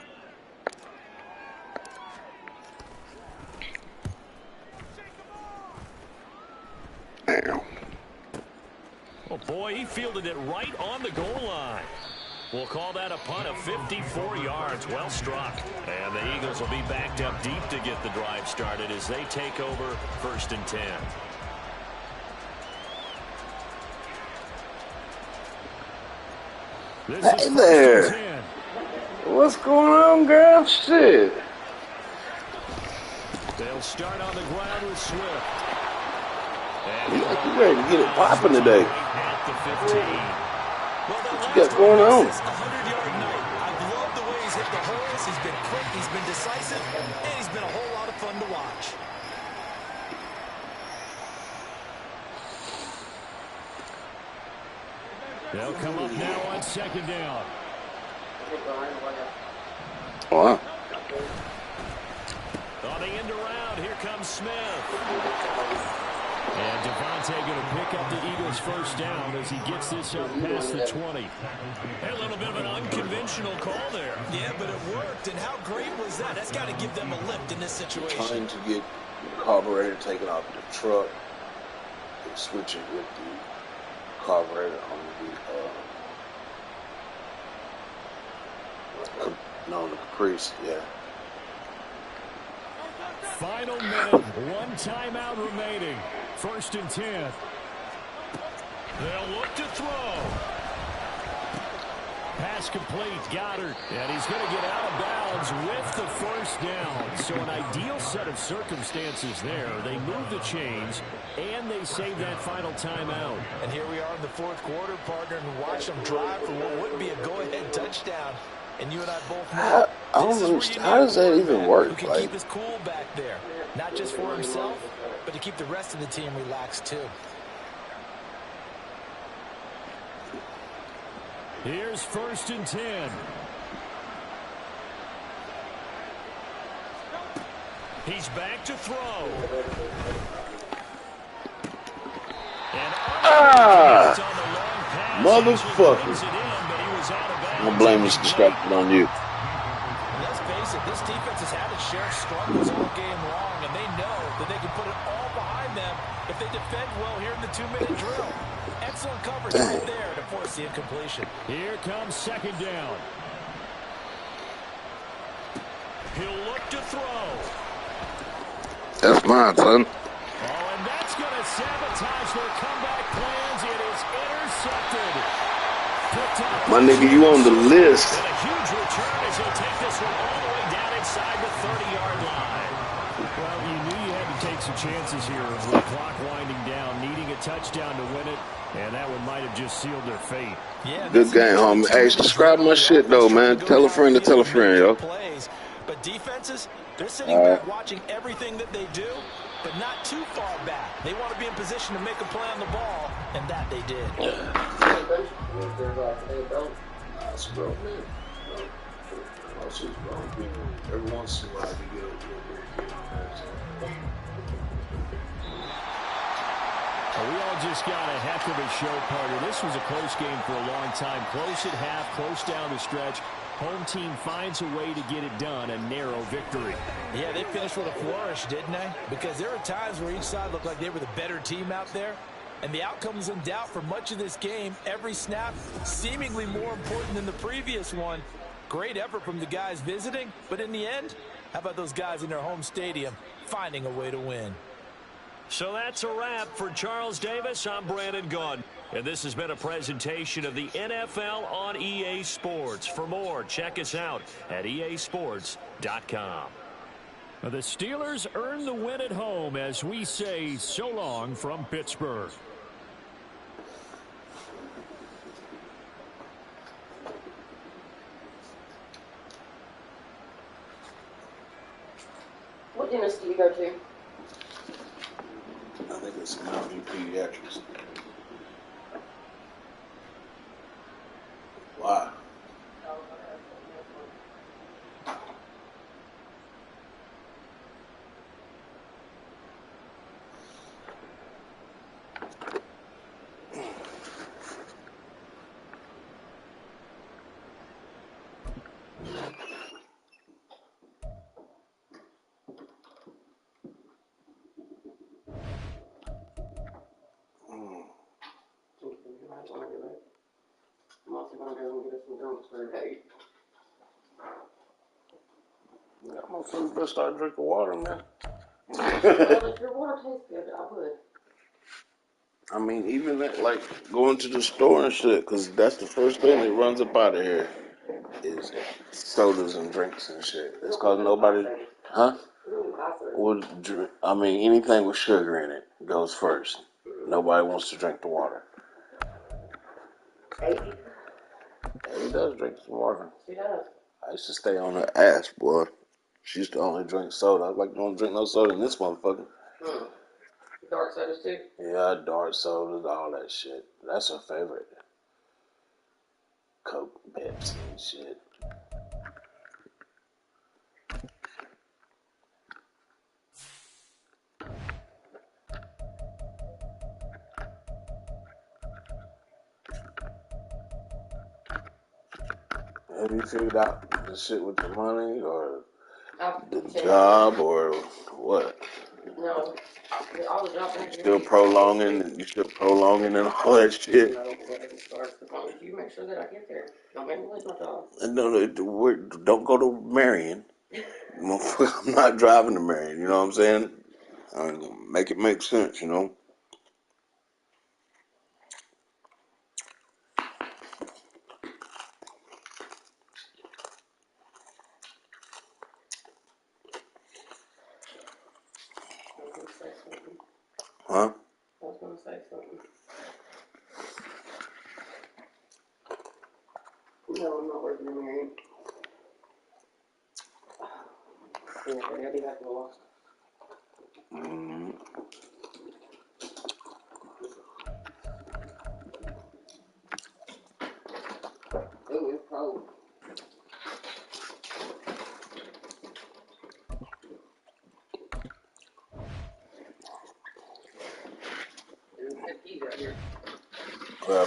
C: Damn.
E: Oh, boy, he fielded it right on the goal line. We'll call that a punt of 54 yards. Well struck. And the Eagles will be backed up deep to get the drive started as they take over 1st and 10.
C: Hey there. What's going on, girl? Shit.
E: They'll start on the ground with Swift.
C: You ready to get it popping today?
E: At the 15.
C: What you got going on?
B: 100-yard night. I love the way he's hit the holes. He's been quick, he's been decisive, and he's been a whole lot of fun to watch.
E: They'll come up now on 2nd down.
C: Wow.
E: On the end around, here comes Smith. And Devontae going to pick up the Eagles' 1st down as he gets this up past the 20. A little bit of an unconventional call there.
B: Yeah, but it worked, and how great was that? That's got to give them a lift in this situation.
C: Trying to get the carburetor taken off the truck and switch it with the carburetor on the Caprice, yeah.
E: Final minute, 1 timeout remaining. 1st and 10. They'll look to throw. Pass complete, Goddard. And he's going to get out of bounds with the 1st down. So an ideal set of circumstances there. They move the chains, and they save that final timeout.
B: And here we are in the 4th quarter, partner, and watch them drive for what would be a go-ahead touchdown. And you and I both know.
C: I don't understand. How does that even work?
B: Who can keep his cool back there, not just for himself, but to keep the rest of the team relaxed too.
E: Here's 1st and 10. He's back to throw.
C: Motherfucker. I'm going to blame this distracted on you.
B: Let's face it, this defense has had its share of struggles all game long, and they know that they can put it all behind them if they defend well here in the 2-minute drill. Excellent coverage right there to force the incompletion.
E: Here comes 2nd down. He'll look to throw.
C: That's mine, son.
E: Oh, and that's going to sabotage their comeback plans. It is intercepted.
C: My nigga, you on the list.
E: And a huge return as he'll take this one all the way down inside the 30-yard line. Well, you knew you had to take some chances here with the clock winding down, needing a touchdown to win it, and that one might have just sealed their fate.
B: Yeah,
C: good game, homie. Hey, subscribe my shit, though, man. Tell a friend to tell a friend, yo.
B: But defenses, they're sitting back watching everything that they do, but not too far back. They want to be in position to make a play on the ball, and that they did.
C: Every once in a while, you
E: We all just got a heck of a show, partner. This was a close game for a long time. Close at half, close down the stretch. Home team finds a way to get it done, a narrow victory.
B: Yeah, they finished with a flourish, didn't they? Because there were times where each side looked like they were the better team out there. And the outcome was in doubt for much of this game. Every snap seemingly more important than the previous one. Great effort from the guys visiting, but in the end, how about those guys in their home stadium finding a way to win?
A: So that's a wrap for Charles Davis. I'm Brandon Gaudin. And this has been a presentation of the NFL on EA Sports. For more, check us out at easports.com.
E: The Steelers earn the win at home as we say so long from Pittsburgh.
F: What dentist do you go to?
C: I think it's Mountain Pediatrics. Why? Yeah, motherfuckers better start drinking water, man.
F: Well, if your water tastes good, I would.
C: I mean, even that, like going to the store and shit, because that's the first thing that runs up out of here is sodas and drinks and shit. It's because nobody, huh? Well, I mean, anything with sugar in it goes first. Nobody wants to drink the water. He does drink some water.
F: She does.
C: I used to stay on her ass, boy. She used to only drink soda. I was like, don't drink no soda in this motherfucker.
F: Dark sodas too?
C: Yeah, dark sodas, all that shit. That's her favorite. Coke, Pepsi, and shit. Have you figured out the shit with the money or the job or what?
F: No. All the jobs
C: You still prolonging and all that shit?
F: No, as long as you make sure that I get there. Don't make me lose my job.
C: No, don't go to Marion. I'm not driving to Marion, you know what I'm saying? Make it make sense, you know? Huh?
F: I was going to say something. No, I'm not working in Marion. Yeah, but I'll be back in a while. Ooh, it's cold. There's pet peas out here.
C: Well,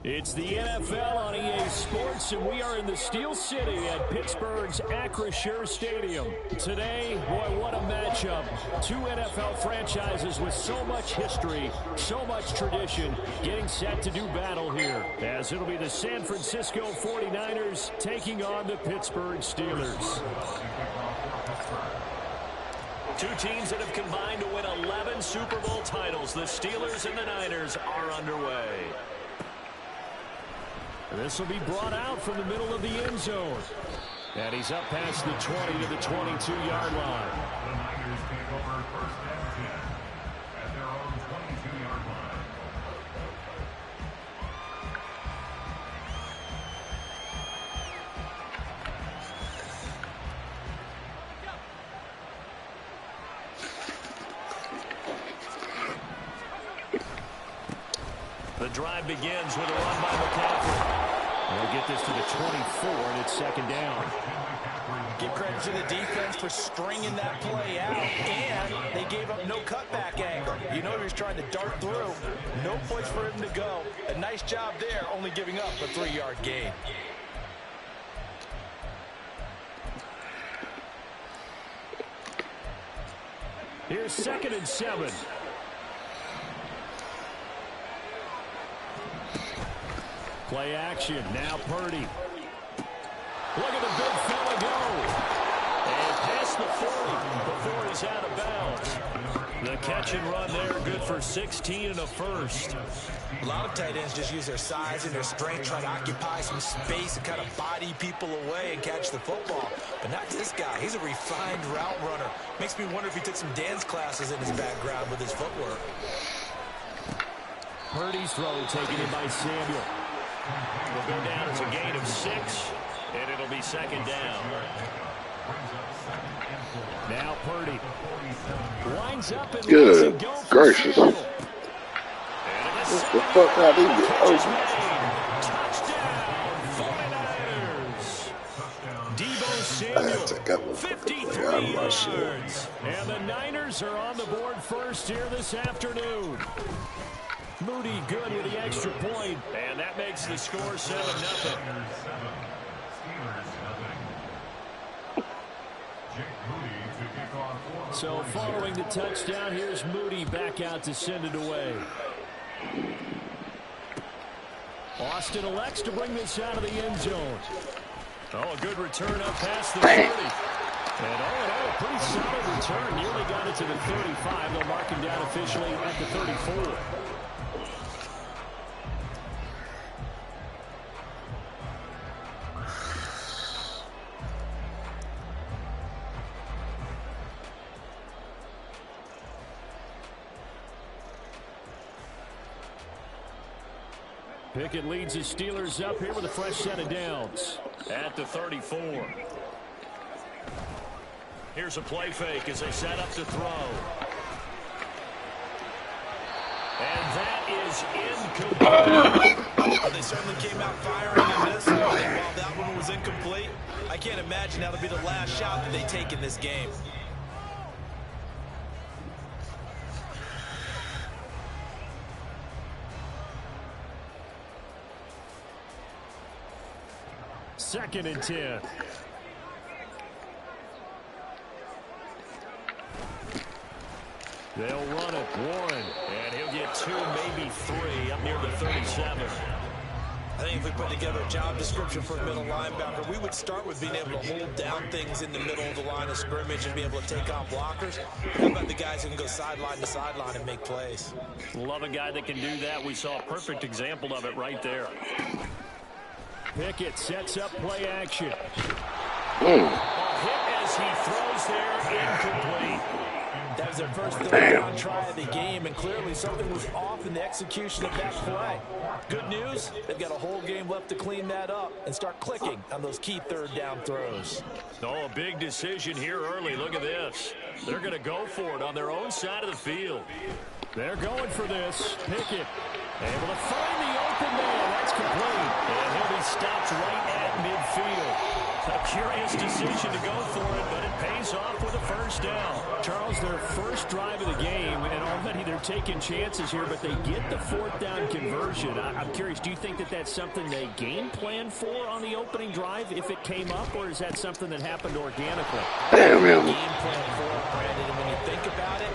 E: It's the NFL on EA Sports, and we are in the Steel City at Pittsburgh's Acrisure Stadium. Today, boy, what a matchup. Two NFL franchises with so much history, so much tradition, getting set to do battle here, as it'll be the San Francisco 49ers taking on the Pittsburgh Steelers.
A: Two teams that have combined to win 11 Super Bowl titles. The Steelers and the Niners are underway.
E: This will be brought out from the middle of the end zone. And he's up past the 20 to the 22-yard line.
D: The Niners take over first and 10 at their own 22-yard line.
A: The drive begins with a run by McCaffrey. They'll get this to the 24, and it's second down.
B: Give credit to the defense for stringing that play out, and they gave up no cutback angle. You know he was trying to dart through. No place for him to go. A nice job there, only giving up a 3-yard gain.
A: Here's 2nd and 7. Play action. Now Purdy. Look at the big fella go. And past the 40 before he's out of bounds. The catch and run there, good for 16 and a first.
B: A lot of tight ends just use their size and their strength, try to occupy some space and kind of body people away and catch the football. But not this guy. He's a refined route runner. Makes me wonder if he took some dance classes in his background with his footwork.
A: Purdy's throw taken in by Samuel. Will go down as a gain of 6, and it'll be second down. Now Purdy winds up and
C: good
A: go
C: gracious.
A: What
C: the fuck I did?
A: Touchdown, 49ers. Debo Samuel, 53 yards. And the Niners are on the board first here this afternoon. Moody good with the extra point, and that makes the score 7-0. So following the touchdown, here's Moody back out to send it away. Austin elects to bring this out of the end zone. Oh, a good return up past the 30. And a pretty solid return. Nearly got it to the 35. They'll mark him down officially at the 34. Pickett leads the Steelers up here with a fresh set of downs. At the 34. Here's a play fake as they set up to throw. And that is incomplete.
B: They certainly came out firing in this. While that one was incomplete, I can't imagine that'll be the last shot that they take in this game.
A: Second and 10. They'll run it. Warren. And he'll get 2, maybe 3 up near the 37.
B: I think if we put together a job description for a middle linebacker, we would start with being able to hold down things in the middle of the line of scrimmage and be able to take on blockers. How about the guys who can go sideline to sideline and make plays?
A: Love a guy that can do that. We saw a perfect example of it right there. Pickett sets up play action. A hit as he throws there, incomplete.
B: That was their first third-down try of the game, and clearly something was off in the execution of that play. Good news, they've got a whole game left to clean that up and start clicking on those key third-down throws.
A: Oh, a big decision here early. Look at this. They're going to go for it on their own side of the field. They're going for this. Pickett able to find the open man. That's complete. And he'll be stopped right at midfield. A curious decision to go for it, but it pays off with a first down. Charles, their first drive of the game, and already they're taking chances here, but they get the 4th down conversion. I'm curious, do you think that that's something they game plan for on the opening drive if it came up, or is that something that happened organically?
C: Damn him.
B: Game plan for it, Brandon, and when you think about it,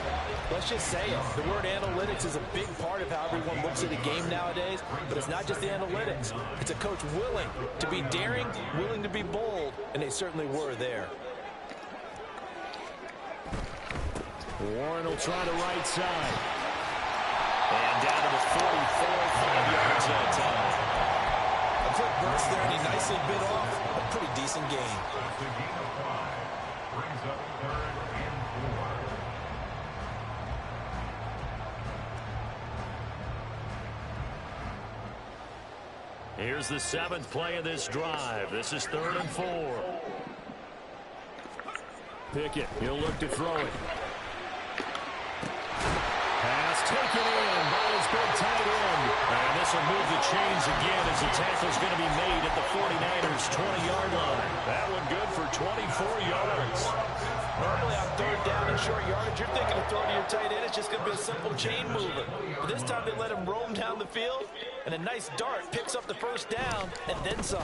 B: let's just say it. The word analytics is a big part of how everyone looks at a game nowadays, but it's not just the analytics. It's a coach willing to be daring, willing to be bold, and they certainly were there.
A: Warren will try the right side. And down to the 44, 5 yards that time.
B: A quick burst there, and he nicely bit off a pretty decent gain.
D: Brings up 3rd and
A: 4. Here's the 7th play of this drive. This is 3rd and 4. Pickett, he'll look to throw it. Pass taken in by his big tight end. And this
E: will move the chains again as the tackle's going to be made at the 49ers' 20-yard line. That one good for 24 yards.
B: Normally on third down and short yardage, you're thinking of throwing to your tight end. It's just going to be a simple chain mover. But this time they let him roam down the field, and a nice dart picks up the first down and then some.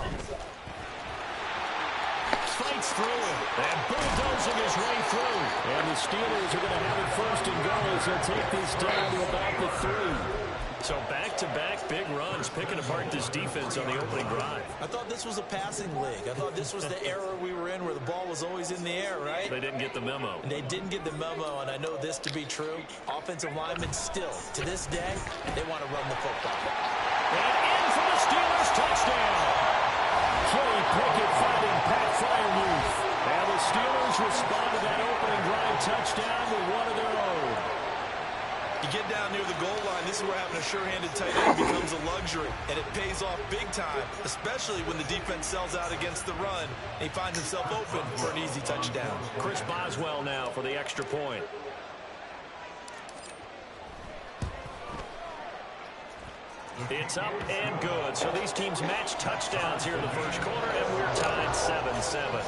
E: Fights through it, and bulldozing his way through. And the Steelers are going to have it first and goal as they'll take this down to about the 3. So back-to-back big runs, picking apart this defense on the opening drive.
B: I thought this was a passing league. I thought this was the era we were in where the ball was always in the air, right?
E: They didn't get the memo.
B: And they didn't get the memo, and I know this to be true. Offensive linemen still, to this day, they want to run the football.
E: And in for the Steelers touchdown. Kenny Pickett finding Pat Freiermuth. And the Steelers respond to that opening drive touchdown with one of their own.
B: You get down near the goal line, this is where having a sure-handed tight end becomes a luxury, and it pays off big time, especially when the defense sells out against the run, and he finds himself open for an easy touchdown.
E: Chris Boswell now for the extra point. It's up and good. So these teams match touchdowns here in the first quarter, and we're tied 7-7.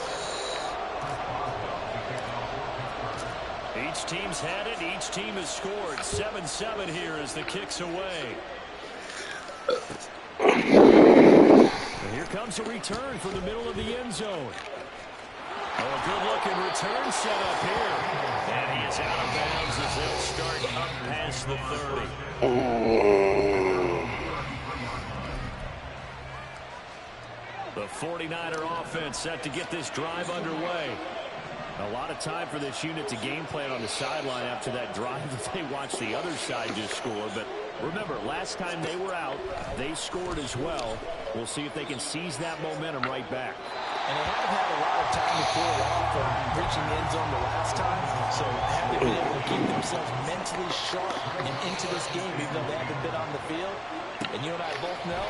E: Each team's had it. Each team has scored. 7-7 here as the kick's away. And here comes a return from the middle of the end zone. Oh, a good-looking return set up here. And he is out of bounds as they'll start up past the 30. The 49er offense set to get this drive underway. A lot of time for this unit to game plan on the sideline after that drive that they watched the other side just score. But remember, last time they were out, they scored as well. We'll see if they can seize that momentum right back.
B: And they haven't had a lot of time to cool off from reaching the end zone the last time. So have they been able to keep themselves mentally sharp and into this game, even though they haven't been on the field? And you and I both know,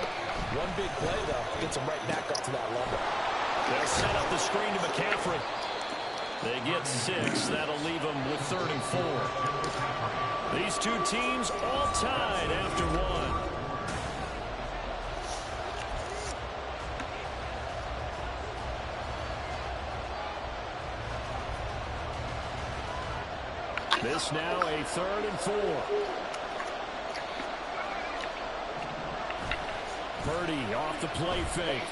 B: one big play, though, gets them right back up to that level.
E: They'll set up the screen to McCaffrey. They get 6. That'll leave them with 3rd and 4. These two teams all tied after 1. This now a 3rd and 4. Purdy off the play fake.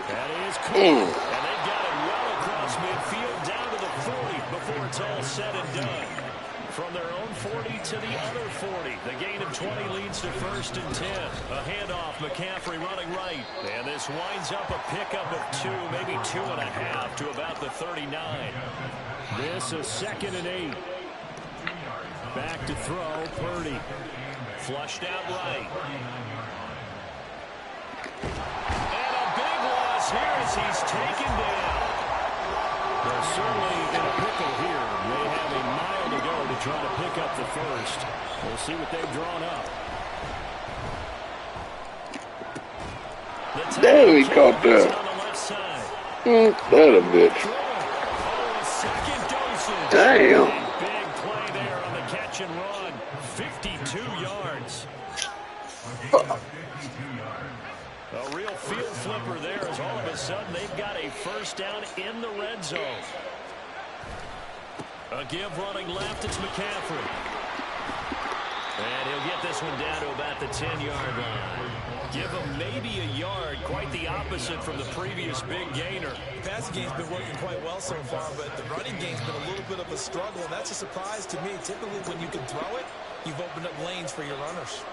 E: That is cool. And they've got it well across midfield down to the 40 before it's all said and done. From their own 40 to the other 40. The gain of 20 leads to 1st and 10. A handoff, McCaffrey running right. And this winds up a pickup of 2, maybe 2.5 to about the 39. This a 2nd and 8. Back to throw, Purdy. Flushed out right. And a big loss here as he's taken down. They're certainly in a pickle here. They have a mile to go to try to pick up the first. We'll see what they've drawn up.
C: Damn, he caught that.
E: On the left side.
C: That a bitch.
E: Oh, second dosage.
C: Damn.
E: Big play there on the catch and run. 52 yards. A real field flipper there as all of a sudden they've got a first down in the red zone. A give running left, it's McCaffrey. And he'll get this one down to about the 10-yard line. Give him maybe a yard, quite the opposite from the previous big gainer.
B: The passing game's been working quite well so far, but the running game's been a little bit of a struggle, and that's a surprise to me. Typically, when you can throw it, you've opened up lanes for your runners.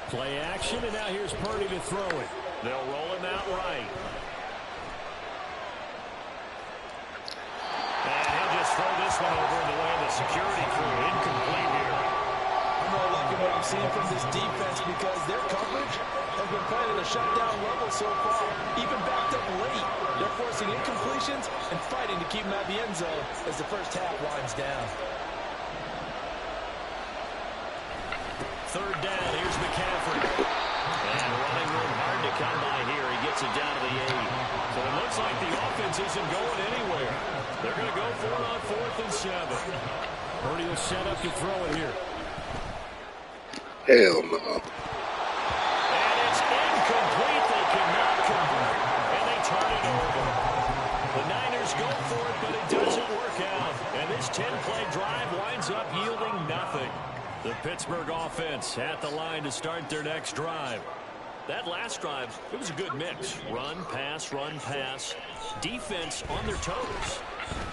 E: Play action, and now here's Purdy to throw it. They'll roll him out right. And he'll just throw this one over in the way of the security crew. Incomplete here.
B: I'm really liking what I'm seeing from this defense because their coverage has been playing at a shutdown level so far. Even backed up late, they're forcing incompletions and fighting to keep them out of the end zone as the first half winds down.
E: 3rd down, here's McCaffrey. And running room hard to come by here. He gets it down to the 8. So it looks like the offense isn't going anywhere. They're going to go for it on 4th and 7. Purdy will set up to throw it here.
C: Hell no.
A: And it's incomplete. They cannot convert, and they turn it over. The Niners go for it, but it doesn't work out. And this 10-play drive winds up yielding nothing. The Pittsburgh offense at the line to start their next drive. That last drive, it was a good mix. Run, pass, defense on their toes.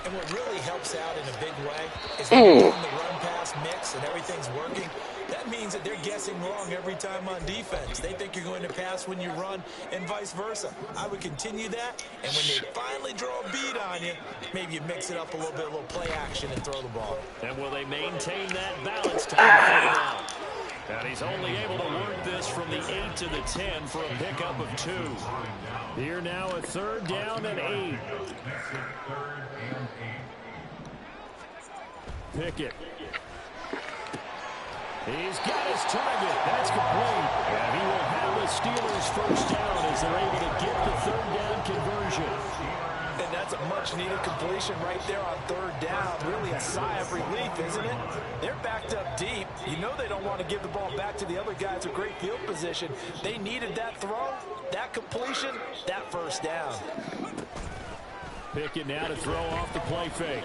B: And what really helps out in a big way is when you're doing the run-pass mix and everything's working. That means that they're guessing wrong every time on defense. They think you're going to pass when you run and vice versa. I would continue that, and when they finally draw a beat on you, maybe you mix it up a little bit, a little play action and throw the ball.
A: And will they maintain that balance? Time to figure it out. And he's only able to work this from the 8 to the 10 for a pickup of 2. Here now a 3rd down and 8. Pickett. He's got his target. That's complete. And he will have the Steelers first down as they're able to get the 3rd down conversion.
B: And that's a much-needed completion right there on 3rd down. Really a sigh of relief, isn't it? They're backed up deep. You know they don't want to give the ball back to the other guys. A great field position. They needed that throw, that completion, that first down.
A: Pickett now to throw off the play fake.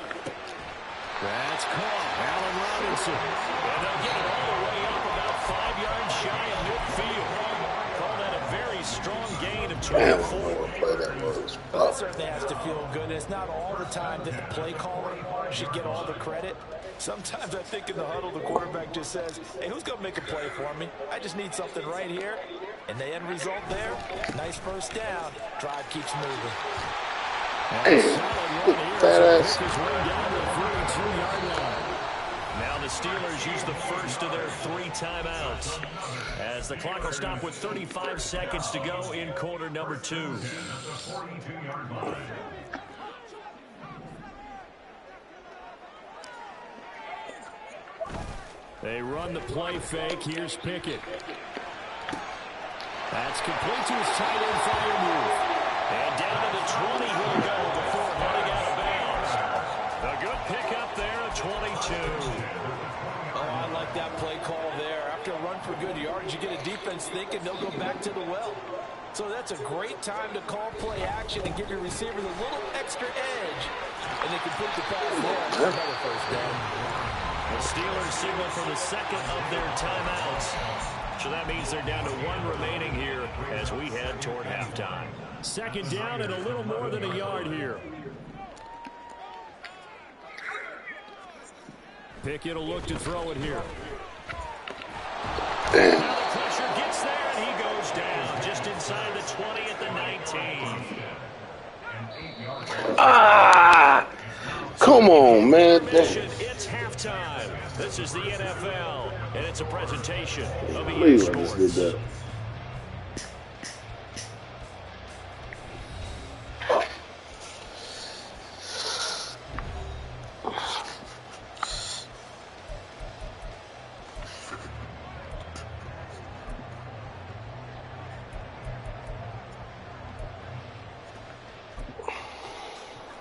A: That's caught. Allen Robinson. And they'll get it all the way up about 5 yards shy of midfield. Call that a very strong gain of 24.
B: That certainly has to feel good. It's not all the time that the play caller should get all the credit. Sometimes I think in the huddle, the quarterback just says, hey, who's going to make a play for me? I just need something right here. And the end result there, nice first down. Drive keeps moving.
C: Hey, badass.
A: Now the Steelers use the first of their 3 timeouts as the clock will stop with 35 seconds to go in quarter number 2. They run the play fake. Here's Pickett. That's complete to his tight end fire move. And down to the 20 he'll go before heading out of bounds. A good pickup there at 22.
B: Oh, I like that play call there. After a run for good yards, you get a defense thinking they'll go back to the well. So that's a great time to call play action and give your receivers a little extra edge. And they complete the pass there. Another first down.
A: The Steelers signal for the second of their timeouts. So that means they're down to 1 remaining here as we head toward halftime. 2nd down and a little more than a yard here. Pickett will look to throw it here. Now the pressure gets there and he goes down just inside the 20 at the 19.
C: Come on, man.
A: It's halftime. This is the NFL, and it's a presentation of EA Sports.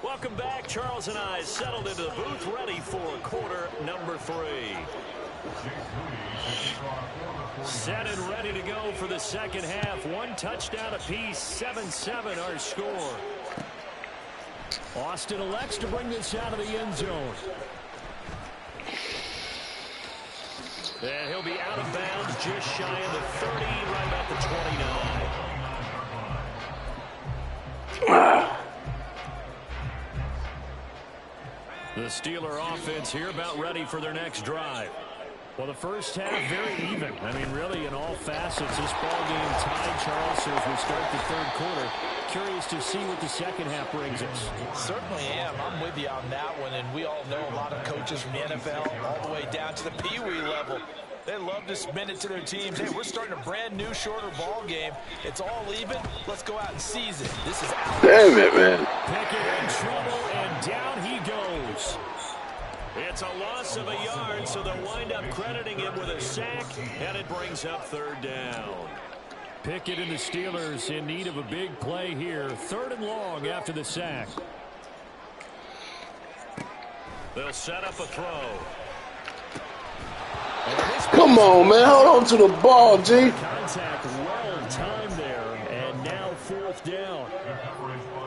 A: Welcome back. Charles and I settled into the booth, ready for quarter number 3. Set and ready to go for the second half. 1 touchdown apiece, 7-7 our score. Austin elects to bring this out of the end zone. And he'll be out of bounds just shy of the 30, right at the 29. The Steeler offense here about ready for their next drive. Well, the first half very even. I mean, really in all facets, this ball game tied, Charles, as we start the 3rd quarter. Curious to see what the second half brings us.
B: Certainly am. I'm with you on that one, and we all know a lot of coaches from the NFL all the way down to the Pee-wee level. They love to spin it to their teams. Hey, we're starting a brand new, shorter ball game. It's all even. Let's go out and seize it. This is Alex.
C: Damn it, man.
A: Pickett in trouble, and down he goes. It's a loss of a yard, so they'll wind up crediting him with a sack, and it brings up 3rd down. Pickett and the Steelers in need of a big play here. 3rd and long after the sack. They'll set up a throw.
C: Come on, man. Hold on to the ball, G.
E: Contact well timed there, and now 4th down.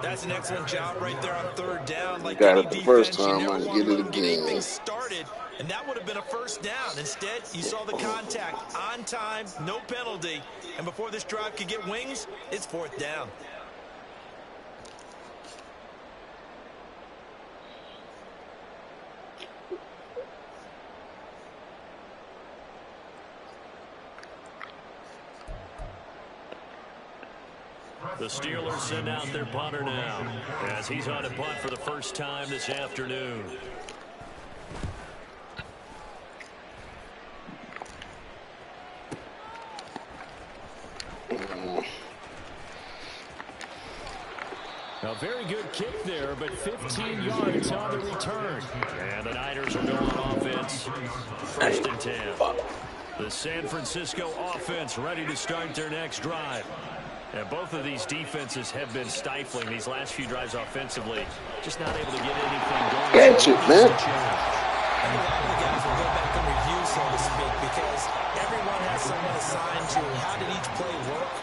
B: That's an excellent job right there on 3rd down. Like
C: Got
B: any
C: it the first
B: defense, you
C: time.
B: never
C: I can
B: want
C: get
B: to
C: it
B: let them get anything
C: again.
B: started, and that would have been a 1st down. Instead, you saw the contact on time, no penalty, and before this drive could get wings, it's 4th down.
E: The Steelers send out their punter now as he's on a punt for the first time this afternoon. A very good kick there, but 15 yards on the return. And the Niners are going on offense. 1st and 10. The San Francisco offense ready to start their next drive. And both of these defenses have been stifling these last few drives offensively. Just not able to get anything going.
C: Catch it, man.
B: I think a lot of the guys will go back and review, so to speak, because everyone has someone assigned to how did each play work.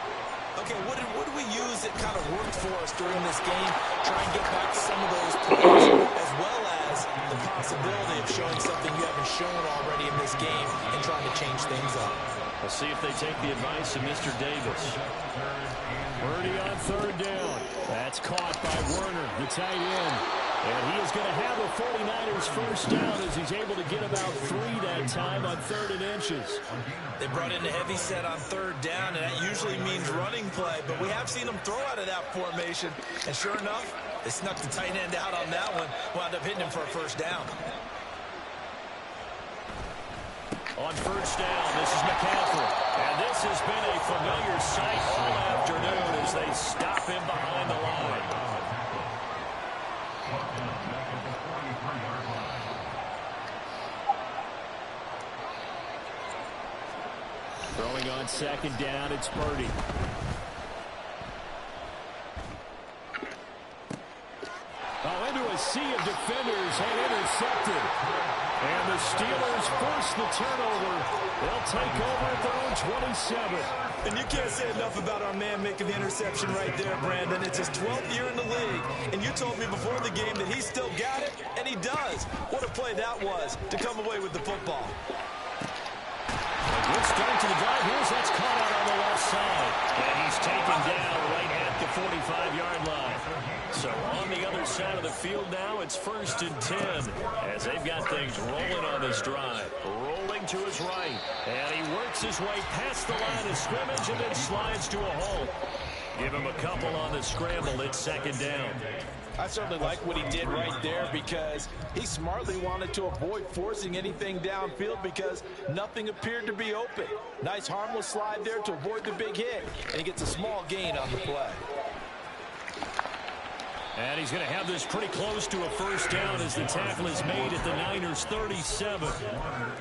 B: Okay, what did we use that kind of worked for us during this game? Try and get back some of those plays, as well as the possibility of showing something you haven't shown already in this game and trying to change things up.
E: We'll see if they take the advice of Mr. Davis. Purdy on 3rd down. That's caught by Werner, the tight end. And he is going to have a 49ers 1st down as he's able to get about 3 that time on 3rd and inches.
B: They brought in a heavy set on 3rd down, and that usually means running play. But we have seen them throw out of that formation. And sure enough, they snuck the tight end out on that one. Wound up hitting him for a 1st down.
E: On 1st down, this is McCaffrey. And this has been a familiar sight all afternoon as they stop him behind the line. Throwing on 2nd down, it's Purdy. Oh, into a sea of defenders and intercepted. And the Steelers force the turnover. They'll take over at their own 27.
B: And you can't say enough about our man making the interception right there, Brandon. It's his 12th year in the league. And you told me before the game that he still got it, and he does. What a play that was to come away with the football.
E: A good start to the drive. That's caught out on the left side. And he's taken down right at the 45-yard line. So on the other side of the field now, it's 1st and 10 as they've got things rolling on this drive. Rolling to his right. And he works his way past the line of scrimmage and then slides to a halt. Give him a couple on the scramble. It's 2nd down.
B: I certainly like what he did right there because he smartly wanted to avoid forcing anything downfield because nothing appeared to be open. Nice harmless slide there to avoid the big hit, and he gets a small gain on the play.
E: And he's going to have this pretty close to a 1st down as the tackle is made at the Niners' 37.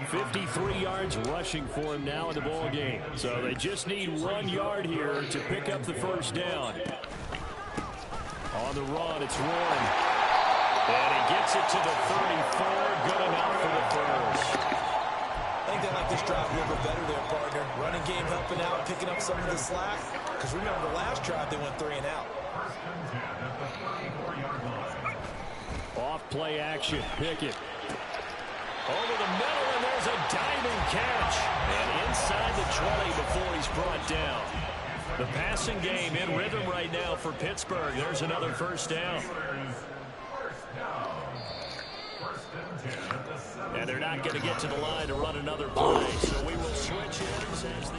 E: 53 yards rushing for him now in the ball game. So they just need 1 yard here to pick up the 1st down. On the run, it's Warren. And he gets it to the 34. Good enough for the 1st.
B: I think they like this drive a little bit better there, partner. Running game helping out, picking up some of the slack. Because remember, the last drive they went 3 and out.
E: Off play action. Pickett. Over the middle, and there's a diving catch. And inside the 20 before he's brought down. The passing game in rhythm right now for Pittsburgh. There's another 1st down. And they're not going to get to the line to run another play. So we will switch ends as the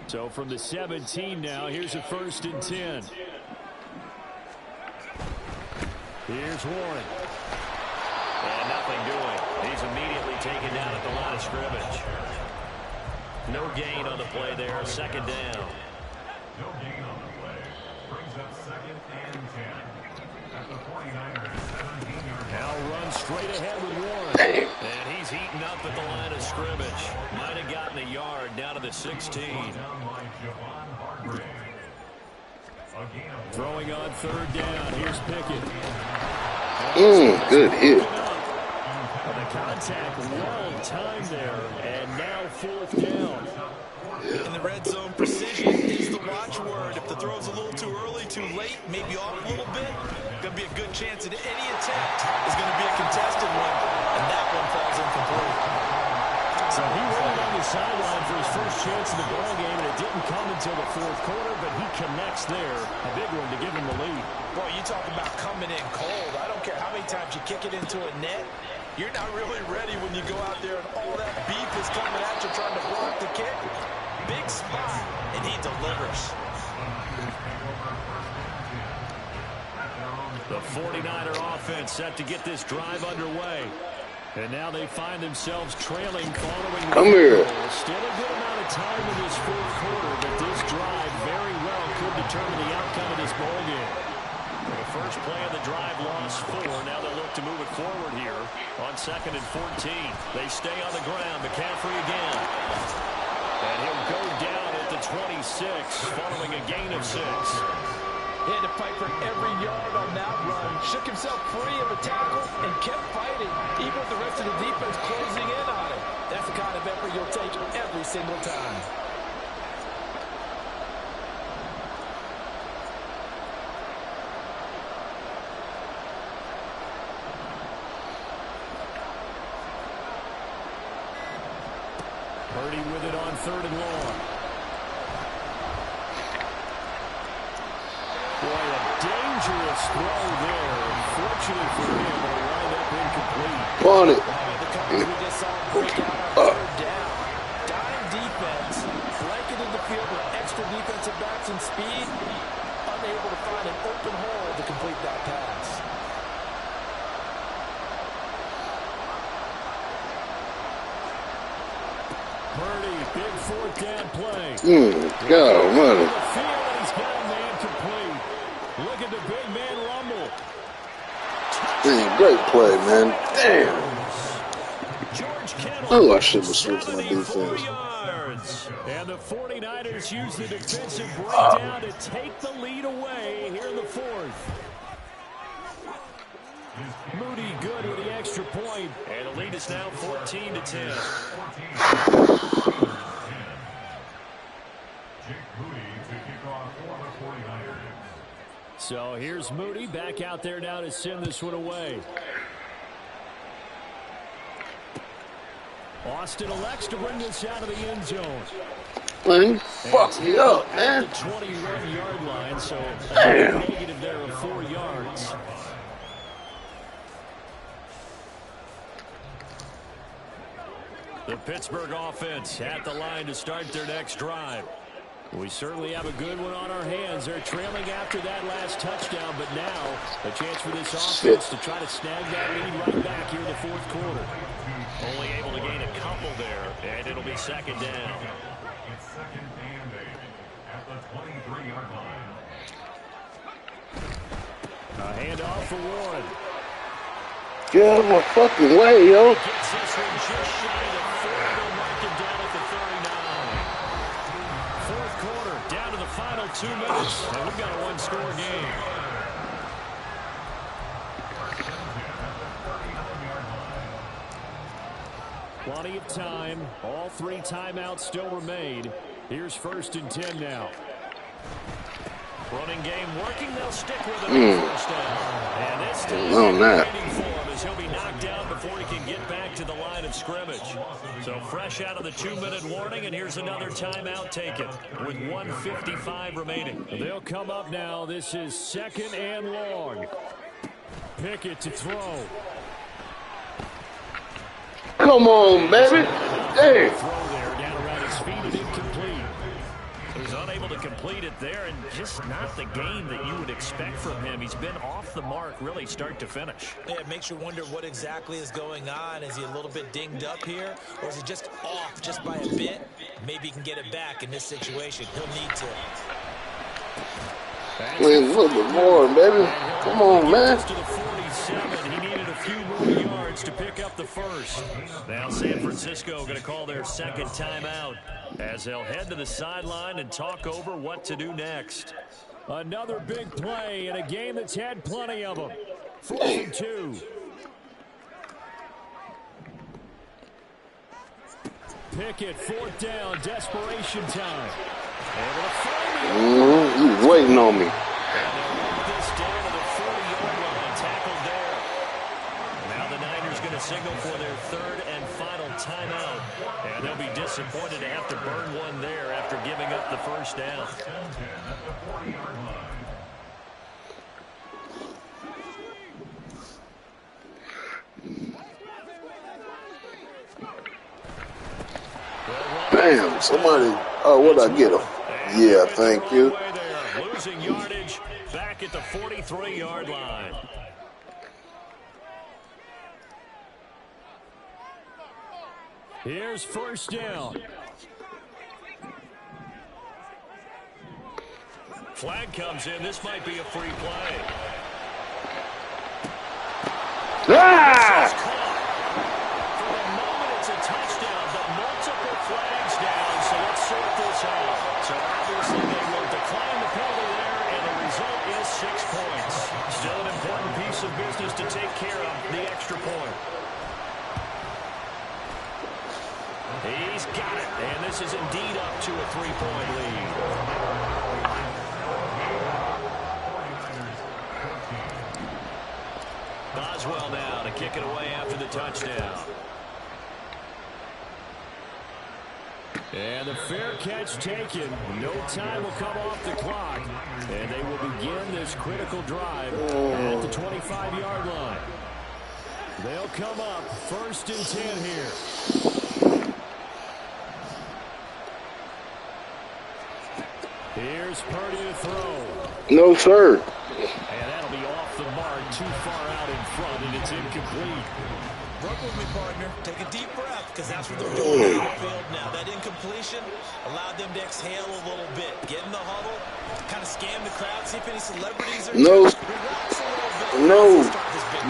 E: So from the 17 now, here's a 1st and 10. Here's Warren.
A: And nothing doing. He's immediately taken down at the line of scrimmage. No gain on the play there. 2nd down.
D: No gain on the play. Brings up 2nd and 10. At the 49ers, 17-yard line.
E: Now runs straight ahead with Warren.
A: And he's eaten up at the line of scrimmage. Might have gotten a yard down to the 16.
E: Throwing on 3rd down. Here's Pickett.
C: Good hit.
E: The contact well timed there, and now 4th down.
B: In the red zone, precision is the watchword. If the throw's a little too early, too late, maybe off a little bit, going to be a good chance that any attempt is going to be a contested one, and that one falls incomplete.
E: So he waited on the sideline for his first chance in the ball game, and it didn't come until the 4th quarter, but he connects there. A big one to give him the lead.
B: Boy, you talk about coming in cold. I don't care how many times you kick it into a net. You're not really ready when you go out there and all that beef is coming at you trying to block the kick. Big spot, and he delivers.
E: The 49er offense set to get this drive underway. And now they find themselves trailing following the
C: Come here.
E: Still a good amount of time in this 4th quarter, but this drive very well could determine the outcome of this ball game. The first play of the drive lost 4. Now they'll look to move it forward here on 2nd and 14. They stay on the ground. McCaffrey again. And he'll go down at the 26 following a gain of 6.
B: He had to fight for every yard on that run. Shook himself free of a tackle and kept fighting, even with the rest of the defense closing in on him. That's the kind of effort you'll take every single time.
E: Purdy with it on 3rd and long. Boy, a dangerous throw there. Fortunate for him, but it'll wind up incomplete.
C: Pawn it.
B: The coverage we just saw break out on 3rd down. Dime defense, blanketed the field with extra defensive backs and speed, unable to find an open hole to complete that pass.
E: Purdy, big 4th down play.
C: God, money.
E: He's got a man complete. Look at the big man rumble.
C: Man, great play, man. Damn.
E: George Kittle,
C: Oh, I should have switched my
E: 74
C: defense.
E: yards. And the 49ers use the defensive breakdown to take the lead away here in the 4th. Moody good with the extra point. And the lead is now 14-10. So here's Moody back out there now to send this one away. Austin elects to bring this out of the end zone.
C: Man, fuck me up, man.
E: At the 21-yard line, so
C: Damn.
E: a negative there of 4 yards. The Pittsburgh offense at the line to start their next drive. We certainly have a good one on our hands. They're trailing after that last touchdown, but now a chance for this offense to try to snag that lead right back here in the 4th quarter.
A: Only able to gain a couple there, and it'll be 2nd down.
D: It's 2nd and 8 at the 23-yard line.
E: A handoff for Warren.
C: Get out of my fucking way, yo.
A: Gets this one just shy of 4. They'll mark him down at the 39.
E: 4th quarter, down to the final 2 minutes, and we've got a 1-score game. Plenty of time. All 3 timeouts still remain. Here's 1st and 10 now.
A: Running game working. They'll stick with it on 1st down. And this time
C: On that.
A: waiting for him as he'll be knocked down before he can get back to the line of scrimmage. So fresh out of the 2-minute warning, and here's another timeout taken with 1:55 remaining.
E: They'll come up now. This is 2nd and long. Pickett to throw.
C: Come on, baby. Damn.
E: Throw there down around his feet and incomplete.
A: He was unable to complete it there, and just not the game that you would expect from him. He's been off the mark really start to finish.
B: Yeah, it makes you wonder what exactly is going on. Is he a little bit dinged up here, or is he just off just by a bit? Maybe he can get it back in this situation. He'll need to.
C: Man, a little bit more, baby. Come on, man.
E: To the 47. He needed a few more yards to pick up the first.
A: Now San Francisco going to call their 2nd timeout as they'll head to the sideline and talk over what to do next.
E: Another big play in a game that's had plenty of them. 4th and 2. Pickett, 4th down, desperation time. Able to find
C: He was waiting on me.
A: And they'll walk this down to the 40-yard line, tackled there. Now the Niners going to signal for their 3rd and final timeout. And they'll be disappointed to have to burn one there after giving up the 1st down.
C: Bam, somebody, oh, what'd I get him? Yeah, thank you.
A: Losing yardage back at the 43-yard line.
E: Here's 1st down.
A: Flag comes in. This might be a free play.
C: Ah!
A: For the moment, it's a touchdown, but multiple flags down, so let's sort this out. So obviously they will decline the penalty there, and the result is 6 points. Still an important piece of business to take care of, the extra point. He's got it, and this is indeed up to a 3-point lead. Boswell now to kick it away after the touchdown.
E: And the fair catch taken. No time will come off the clock. And they will begin this critical drive at the 25-yard line. They'll come up 1st and 10 here. Here's Purdy to throw.
C: No, sir.
E: And that'll be off the mark, too far out in front, and it's incomplete.
B: Work with me, partner. Take a deep breath, because that's what they're doing on the field now. That incompletion allowed them to exhale a little bit. Get in the huddle, kind of scan the crowd, see if any celebrities are
C: No.
B: relax a little bit.
C: No.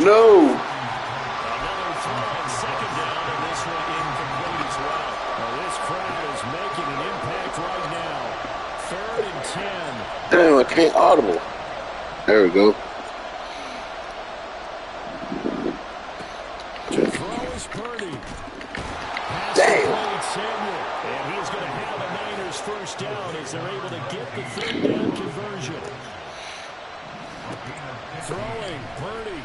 C: No.
A: Another throw on 2nd down, and this one incomplete as well.
E: Well, this crowd is making an impact right now. 3rd and 10.
C: Damn, I can't audible. There we go.
E: To throw is Purdy. Pass
C: Damn.
E: to Samuel. And he's going to have a Niners 1st down as they're able to get the 3rd down conversion. Throwing, Purdy.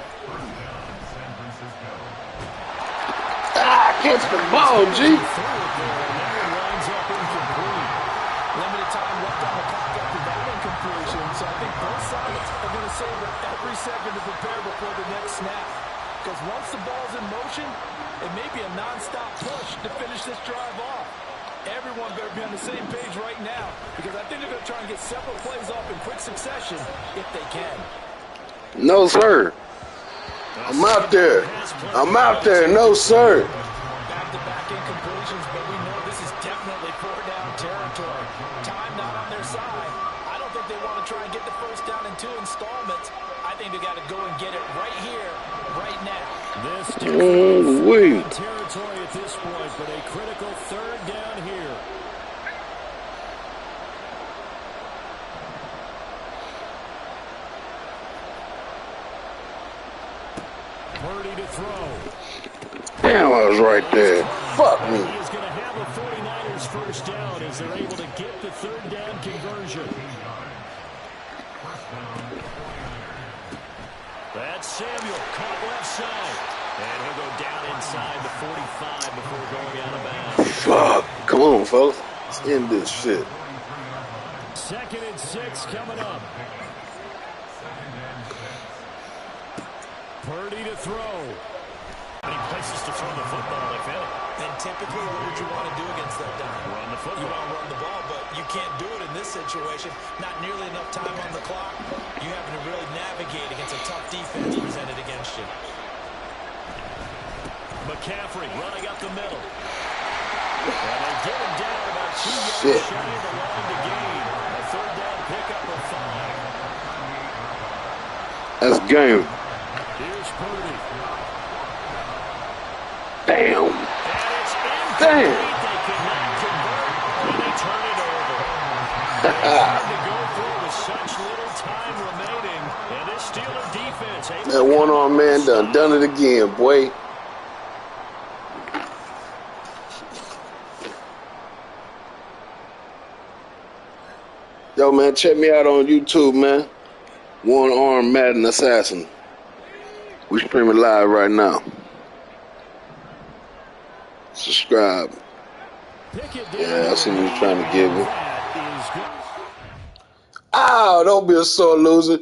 C: Ah, catch the ball, G.
E: Threw it there, and that one winds up incomplete.
B: Limited time left on the clock after that incompletion, so I think both sides are going to savor every second to prepare before the next snap. Because once the ball's in motion, it may be a non-stop push to finish this drive off. Everyone better be on the same page right now, because I think they're going to try and get several plays off in quick succession if they can.
C: No, sir. I'm out there. I'm out there. No, sir.
B: Back-to-back incompletions, but we know this is definitely 4-down territory. Time not on their side. I don't think they want to try and get the 1st down in 2 installments. I think they got to go and get it right here, right now.
E: This definitely
C: Ooh-wee.
E: territory at this point, but a critical 3rd down here. Purdy to throw.
C: Damn, I was right there. Fuck me.
E: He is going to have a 49ers 1st down as they're able to get the 3rd down conversion.
A: That's Samuel caught left side. And he'll go down inside the 45 before going out of bounds.
C: Fuck. Come on, folks. Let's end this shit.
E: 2nd and 6 coming up. Purdy to throw.
A: Many places to throw the football, if any.
B: And typically, what would you want to do against that down?
A: Run the football.
B: You want to run the ball, but you can't do it in this situation. Not nearly enough time on the clock. You having to really navigate against a tough defense presented against you.
A: McCaffrey running up the middle. And they get him down about 2 yards
C: Shit.
A: shy of the line to gain. A 3rd down pickup of 5.
C: That's game.
A: Here's Purdy.
C: Damn.
A: And it's incomplete.
C: Damn.
A: They could not convert, and they turn it over. They had to go through with such little time remaining, and this Steeler defense Defense able
C: That
A: to come
C: one-armed
A: up with a
C: man
A: stop.
C: done it again, boy. Yo, man, check me out on YouTube, man. One-armed Madden Assassin. We streaming live right now. Subscribe. Yeah, I seen you trying to get me. Ow, don't be a sore loser.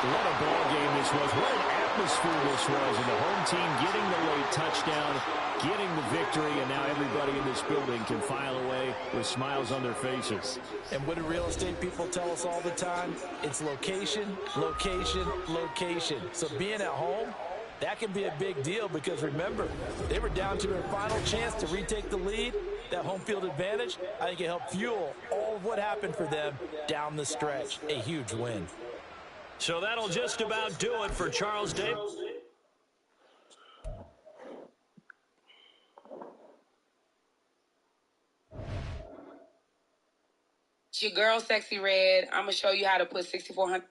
A: What a ball game this was. What an atmosphere this was. And the home team getting the late touchdown, getting the victory, and now everybody in this building can file away with smiles on their faces.
B: And what do real estate people tell us all the time? It's location, location, location. So being at home, that can be a big deal because remember, they were down to their final chance to retake the lead. That home field advantage, I think it helped fuel all of what happened for them down the stretch. A huge win.
A: So that'll just about do it for Charles Davis.
F: It's your girl, Sexy Red. I'm going to show you how to put 6,400.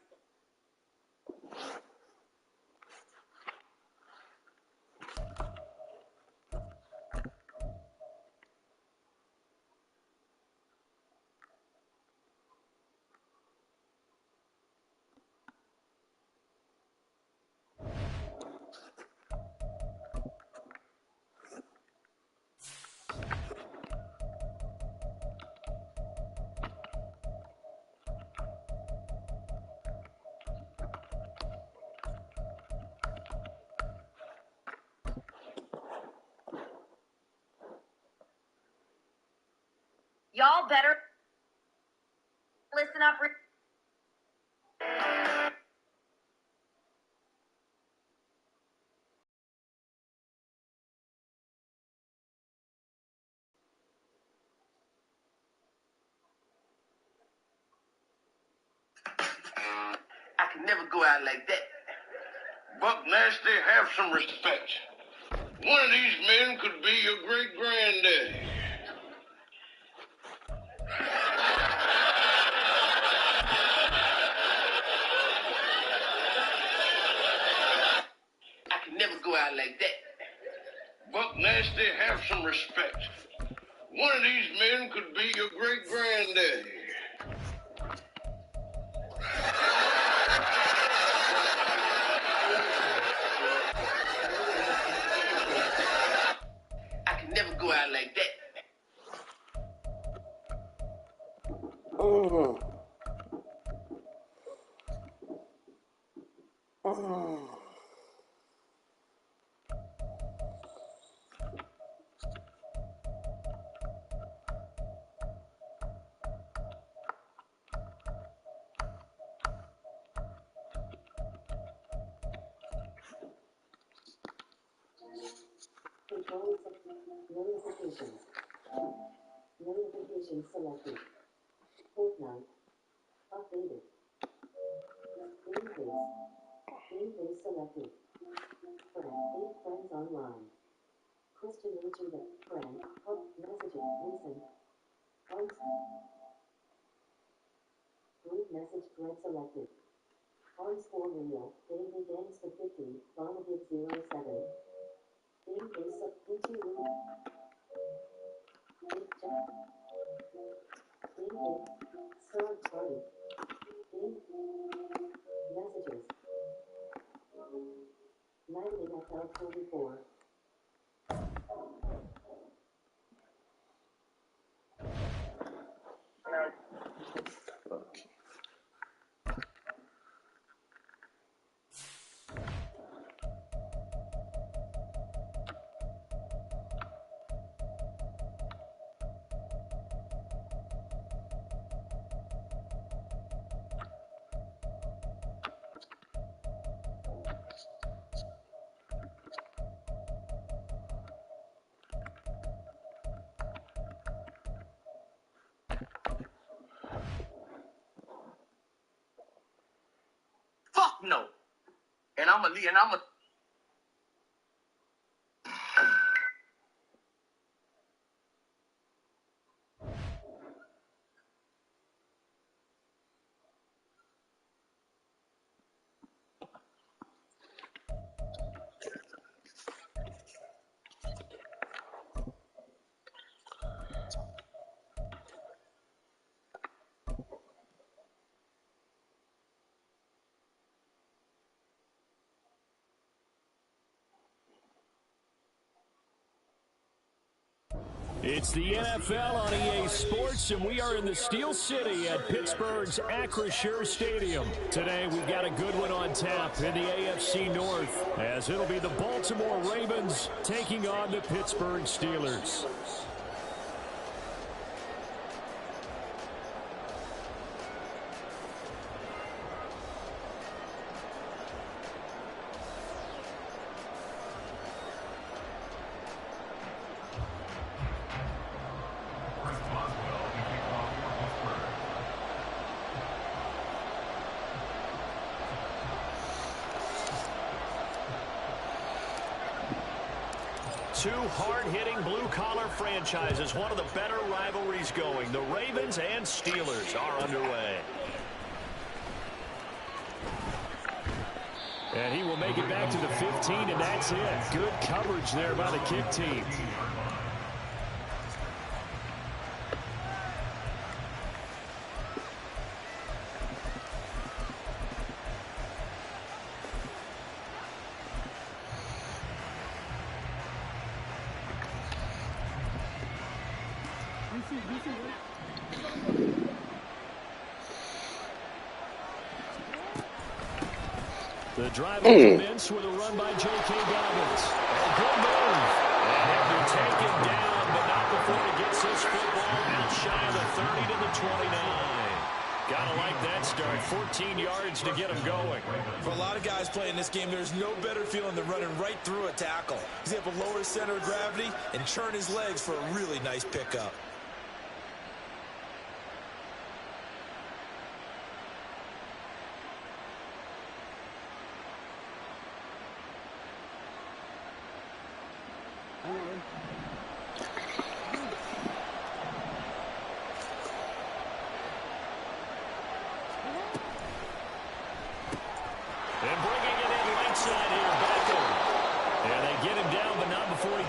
G: Y'all better listen up.
C: I can never go out like that. Buck Nasty, have some respect. One of these men could be your great-granddaddy. I can never go out like that. Buck Nasty, have some respect. One of these men could be your great-granddaddy. I can never go out like that.
H: Notifications. Notifications selected. Fortnite. Updated. Green face. Green face selected. Friend. 8 friends online. Christian Richard. Friend. Hub. Messaging. Recent. Arms. Group message thread selected. Arms for real. Daily games to 50. Bonavit 07. Green face up. Into room. Green face. Start party. Green. Messages. Madden NFL 44.
C: Fuck no. And I'm a
E: It's the NFL on EA Sports, and we are in the Steel City at Pittsburgh's Acrisure Stadium. Today, we've got a good one on tap in the AFC North, as it'll be the Baltimore Ravens taking on the Pittsburgh Steelers. Two hard-hitting blue-collar franchises, one of the better rivalries going. The Ravens and Steelers are underway. And he will make it back to the 15, and that's it. Good coverage there by the kick team. The drive will commence with a run by J.K. Dobbins. A good move. And he'll be taken down, but not before he gets his football out shy of the 30 to the 29. Gotta like that start. 14 yards to get him going.
B: For a lot of guys playing this game, there's no better feeling than running right through a tackle. He's able to lower his center of gravity and turn his legs for a really nice pickup.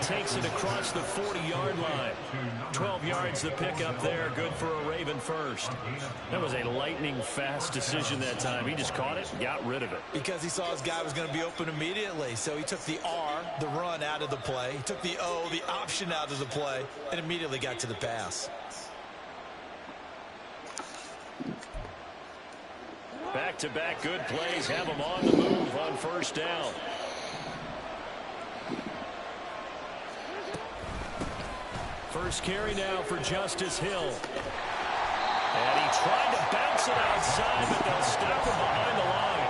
E: Takes it across the 40-yard line. 12 yards the pickup there. Good for a Raven first. That was a lightning-fast decision that time. He just caught it and got rid of it.
B: Because he saw his guy was going to be open immediately. So he took the R, the run, out of the play. He took the O, the option, out of the play, and immediately got to the pass.
E: Back-to-back good plays have him on the move on first down. First carry now for Justice Hill. And he tried to bounce it outside, but they'll stop him behind the line.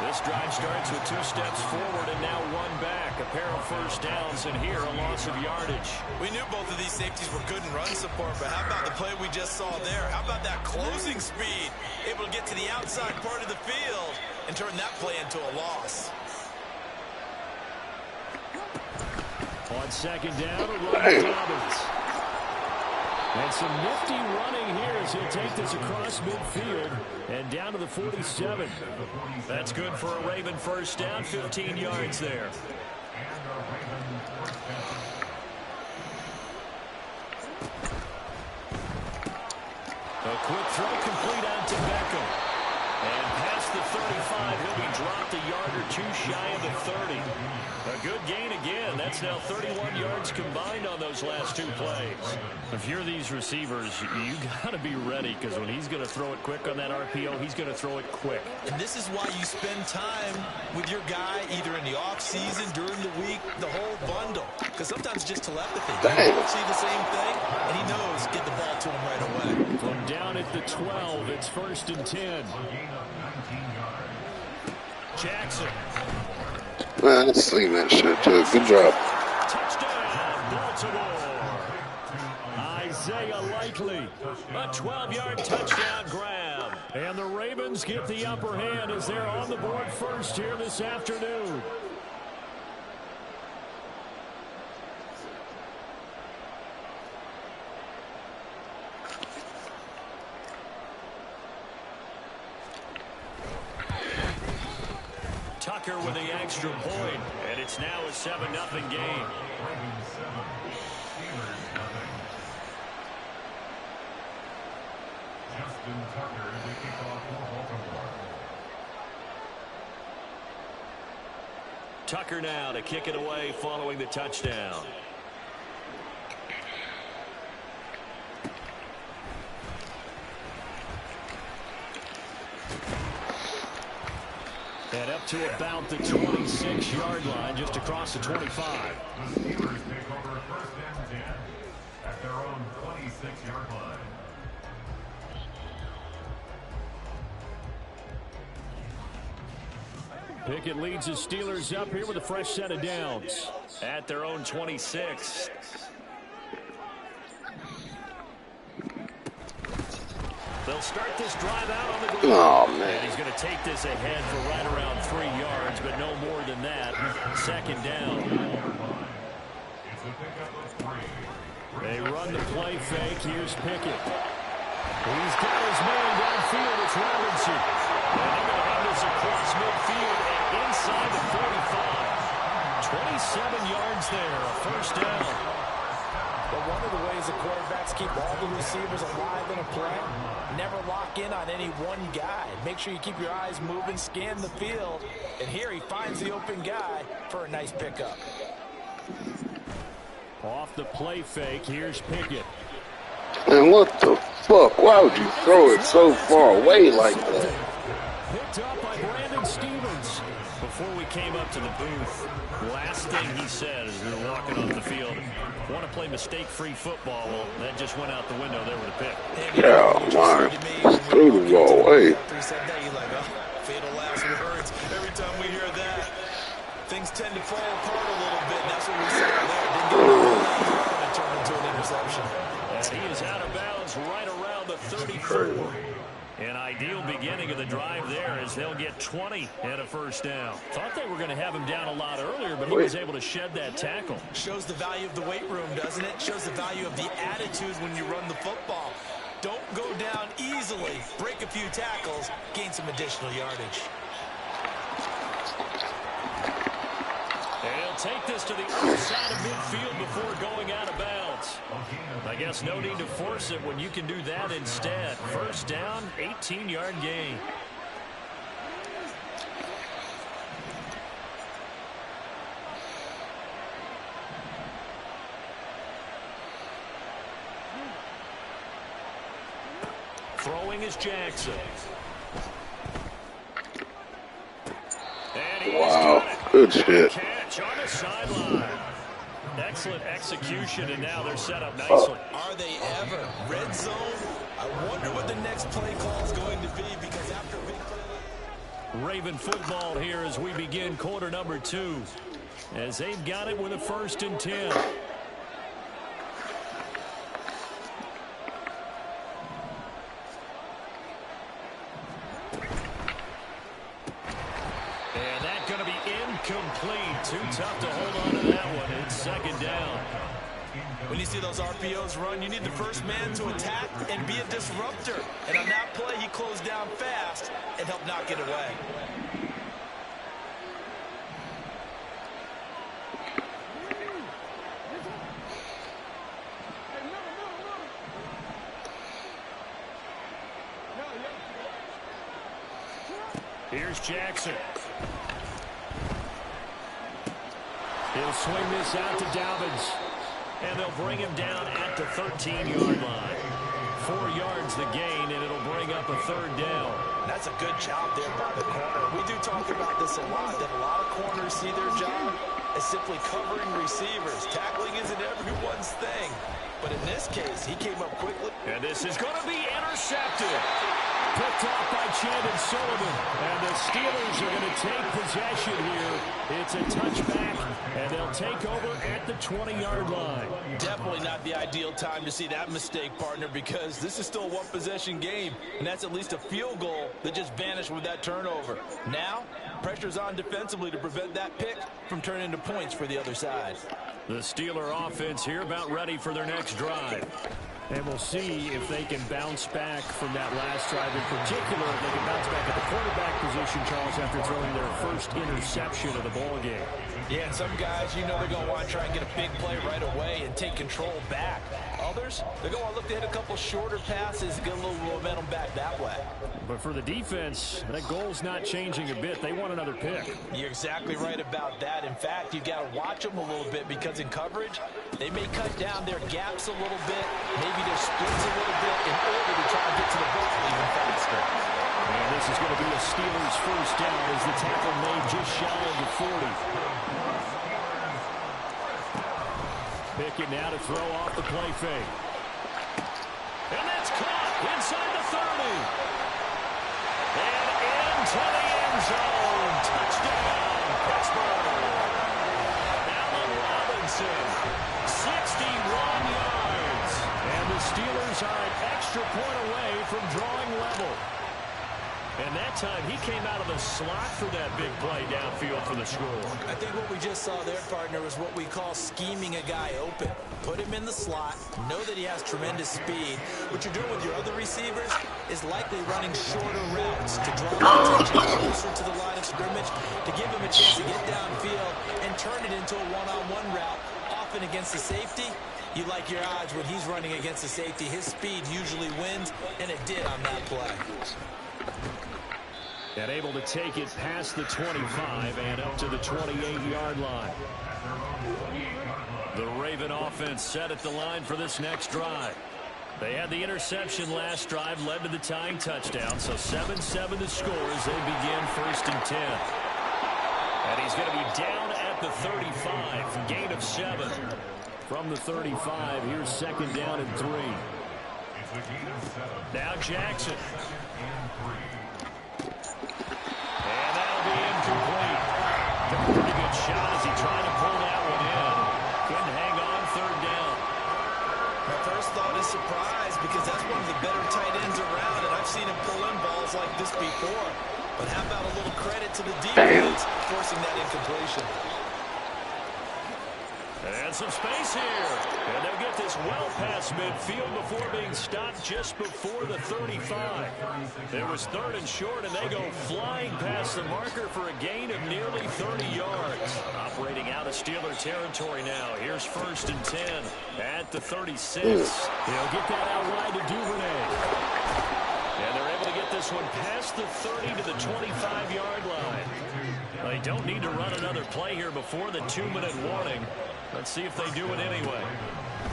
E: This drive starts with 2 steps forward and now 1 back. A pair of first downs, and here a loss of yardage.
B: We knew both of these safeties were good in run support, but how about the play we just saw there? How about that closing speed? Able to get to the outside part of the field and turn that play into a loss.
E: On second down, a run to Dobbins. And some nifty running here as he'll take this across midfield and down to the 47. That's good for a Raven first down, 15 yards there. A quick throw complete out to Beckham. And past the 35, he'll be dropped a yard or 2 shy of the 30. A good gain again. That's now 31 yards combined on those last 2 plays. If you're these receivers, you got to be ready, because when he's going to throw it quick on that RPO, he's going to throw it quick.
B: And this is why you spend time with your guy either in the offseason, during the week, the whole bundle. Because sometimes just telepathy. He don't see the same thing, and he knows get the ball to him right away.
E: From down at the 12, it's 1st and 10. Jackson.
C: Man, I seen that shit too. Good job.
E: Touchdown, Baltimore. Isaiah Likely. A 12-yard touchdown grab. And the Ravens get the upper hand as they're on the board first here this afternoon. Tucker with the extra point, and it's now a 7-0 game. Tucker now to kick it away following the touchdown. to about the 26-yard line, just across the 25.
D: The Steelers take over 1st and 10 at their own 26-yard line.
E: Pickett leads the Steelers up here with a fresh set of downs at their own 26. They'll start this drive out on the ground.
C: Oh, man.
E: And he's going to take this ahead for right around 3 yards, but no more than that. 2nd down. They run the play fake. Here's Pickett. He's got his man downfield. It's Robinson. And they're going to run this across midfield and inside the 45. 27 yards there. A 1st down.
B: But one of the ways the quarterbacks keep all the receivers alive in a play, never lock in on any one guy. Make sure you keep your eyes moving, scan the field. And here he finds the open guy for a nice pickup.
E: Off the play fake, here's Pickett.
C: Man, what the fuck? Why would you throw it so far away like that?
E: Picked up by Brandon Stevens. Before we came up to the booth, last thing he said as we were walking off the field, want to play mistake-free football. Well, that just went out the window there with a pick.
C: Yeah, man. Threw the ball away.
B: He said that, you're like, oh, fatal last words. Every time we hear that, things tend to fall apart a little bit. And that's what we saw there. Didn't get it and turned into an interception.
E: And he is out of bounds right around the 34. An ideal beginning of the drive there as they'll get 20 and a 1st down. Thought they were going to have him down a lot earlier, but he was able to shed that tackle.
B: Shows the value of the weight room, doesn't it? Shows the value of the attitude when you run the football. Don't go down easily. Break a few tackles. Gain some additional yardage.
E: And he'll take this to the other side of midfield before going out of bounds. I guess no need to force it when you can do that instead. 1st down, 18-yard gain. Throwing is Jackson. And
C: Wow, good shit.
E: Catch on the sideline. Excellent execution, and now they're set up nicely.
B: Are they ever? Red zone? I wonder what the next play call is going to be, because after big play...
E: Raven football here as we begin quarter number 2. As they've got it with a 1st and 10. And that's going to be incomplete. Too tough to hold on to that one. It's 2nd down.
B: When you see those RPOs run, you need the first man to attack and be a disruptor. And on that play, he closed down fast and helped knock it away.
E: Here's Jackson. He'll swing this out to Dobbins. And they'll bring him down at the 13-yard line. 4 yards the gain, and it'll bring up a 3rd down.
B: That's a good job there by the corner. We do talk about this a lot, that a lot of corners see their job as simply covering receivers. Tackling isn't everyone's thing. But in this case, he came up quickly.
E: And this is going to be intercepted. Picked off by Chandon Sullivan. And the Steelers are going to take possession here. It's a touchback, and they'll take over at the 20-yard line.
B: Definitely not the ideal time to see that mistake, partner, because this is still a one-possession game, and that's at least a field goal that just vanished with that turnover. Now, pressure's on defensively to prevent that pick from turning into points for the other side.
E: The Steeler offense here about ready for their next drive. And we'll see if they can bounce back from that last drive in particular. If they can bounce back at the quarterback position, Charles, after throwing their first interception of the ball game.
B: Yeah, and some guys, you know they're going to want to try and get a big play right away and take control back. Others, they're going to look to hit a couple shorter passes and get a little momentum back that way.
E: But for the defense, that goal's not changing a bit. They want another pick.
B: You're exactly right about that. In fact, you got to watch them a little bit, because in coverage, they may cut down their gaps a little bit, maybe their splits a little bit, in order to try and get to the ball even faster.
E: And this is going to be a Steelers first down as the tackle made just shy of the 40. Pickett now to throw off the play fake. And that's caught inside the 30. And into the end zone. Touchdown, Pittsburgh. Allen Robinson, 61 yards. And the Steelers are an extra point away from drawing level. And that time, he came out of the slot for that big play downfield for the score.
B: I think what we just saw there, partner, was what we call scheming a guy open. Put him in the slot, know that he has tremendous speed. What you're doing with your other receivers is likely running shorter routes to draw attention closer to the line of scrimmage, to give him a chance to get downfield and turn it into a one-on-one route, often against the safety. You like your odds when he's running against the safety. His speed usually wins, and it did on that play.
E: And able to take it past the 25 and up to the 28-yard line. The Raven offense set at the line for this next drive. They had the interception last drive, led to the tying touchdown, so 7-7 to score as they begin 1st and 10. And he's going to be down at the 35, gain of 7. From the 35, here's 2nd down and 3. Now Jackson. And that'll be incomplete. Took a pretty good shot as he tried to pull that one in. Couldn't hang on 3rd down.
B: My first thought is surprise, because that's one of the better tight ends around, and I've seen him pull in balls like this before. But how about a little credit to the defense forcing that incompletion?
E: And some space here. And they'll get this well past midfield before being stopped just before the 35. It was 3rd and short, and they go flying past the marker for a gain of nearly 30 yards. Operating out of Steeler territory now. Here's 1st and 10 at the 36. They'll get that out wide to Duvernay. And they're able to get this one past the 30 to the 25-yard line. They don't need to run another play here before the 2-minute warning. Let's see if they do it anyway.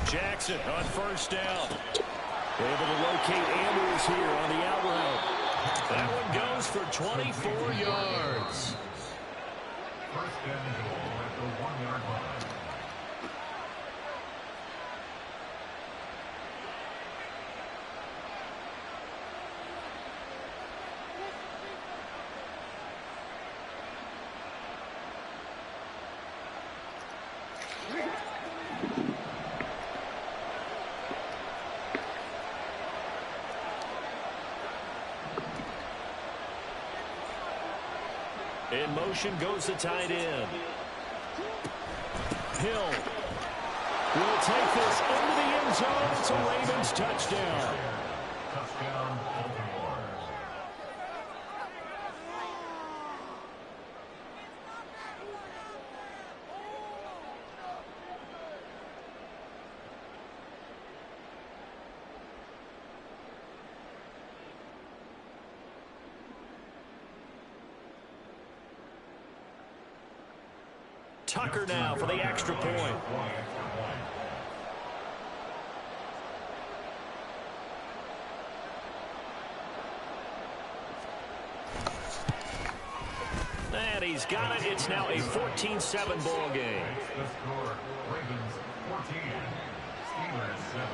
E: Jackson on 1st down. Able to locate Andrews here on the out route. That one goes for 24 yards.
D: 1st and goal at the 1-yard line.
E: In motion goes the tight end. Hill will take this into the end zone. It's a Ravens touchdown.
D: Touchdown, Baltimore.
E: Tucker now for the extra point. And he's got it. It's now a 14-7 ball game.
D: The score, Ravens 14, Steelers 7.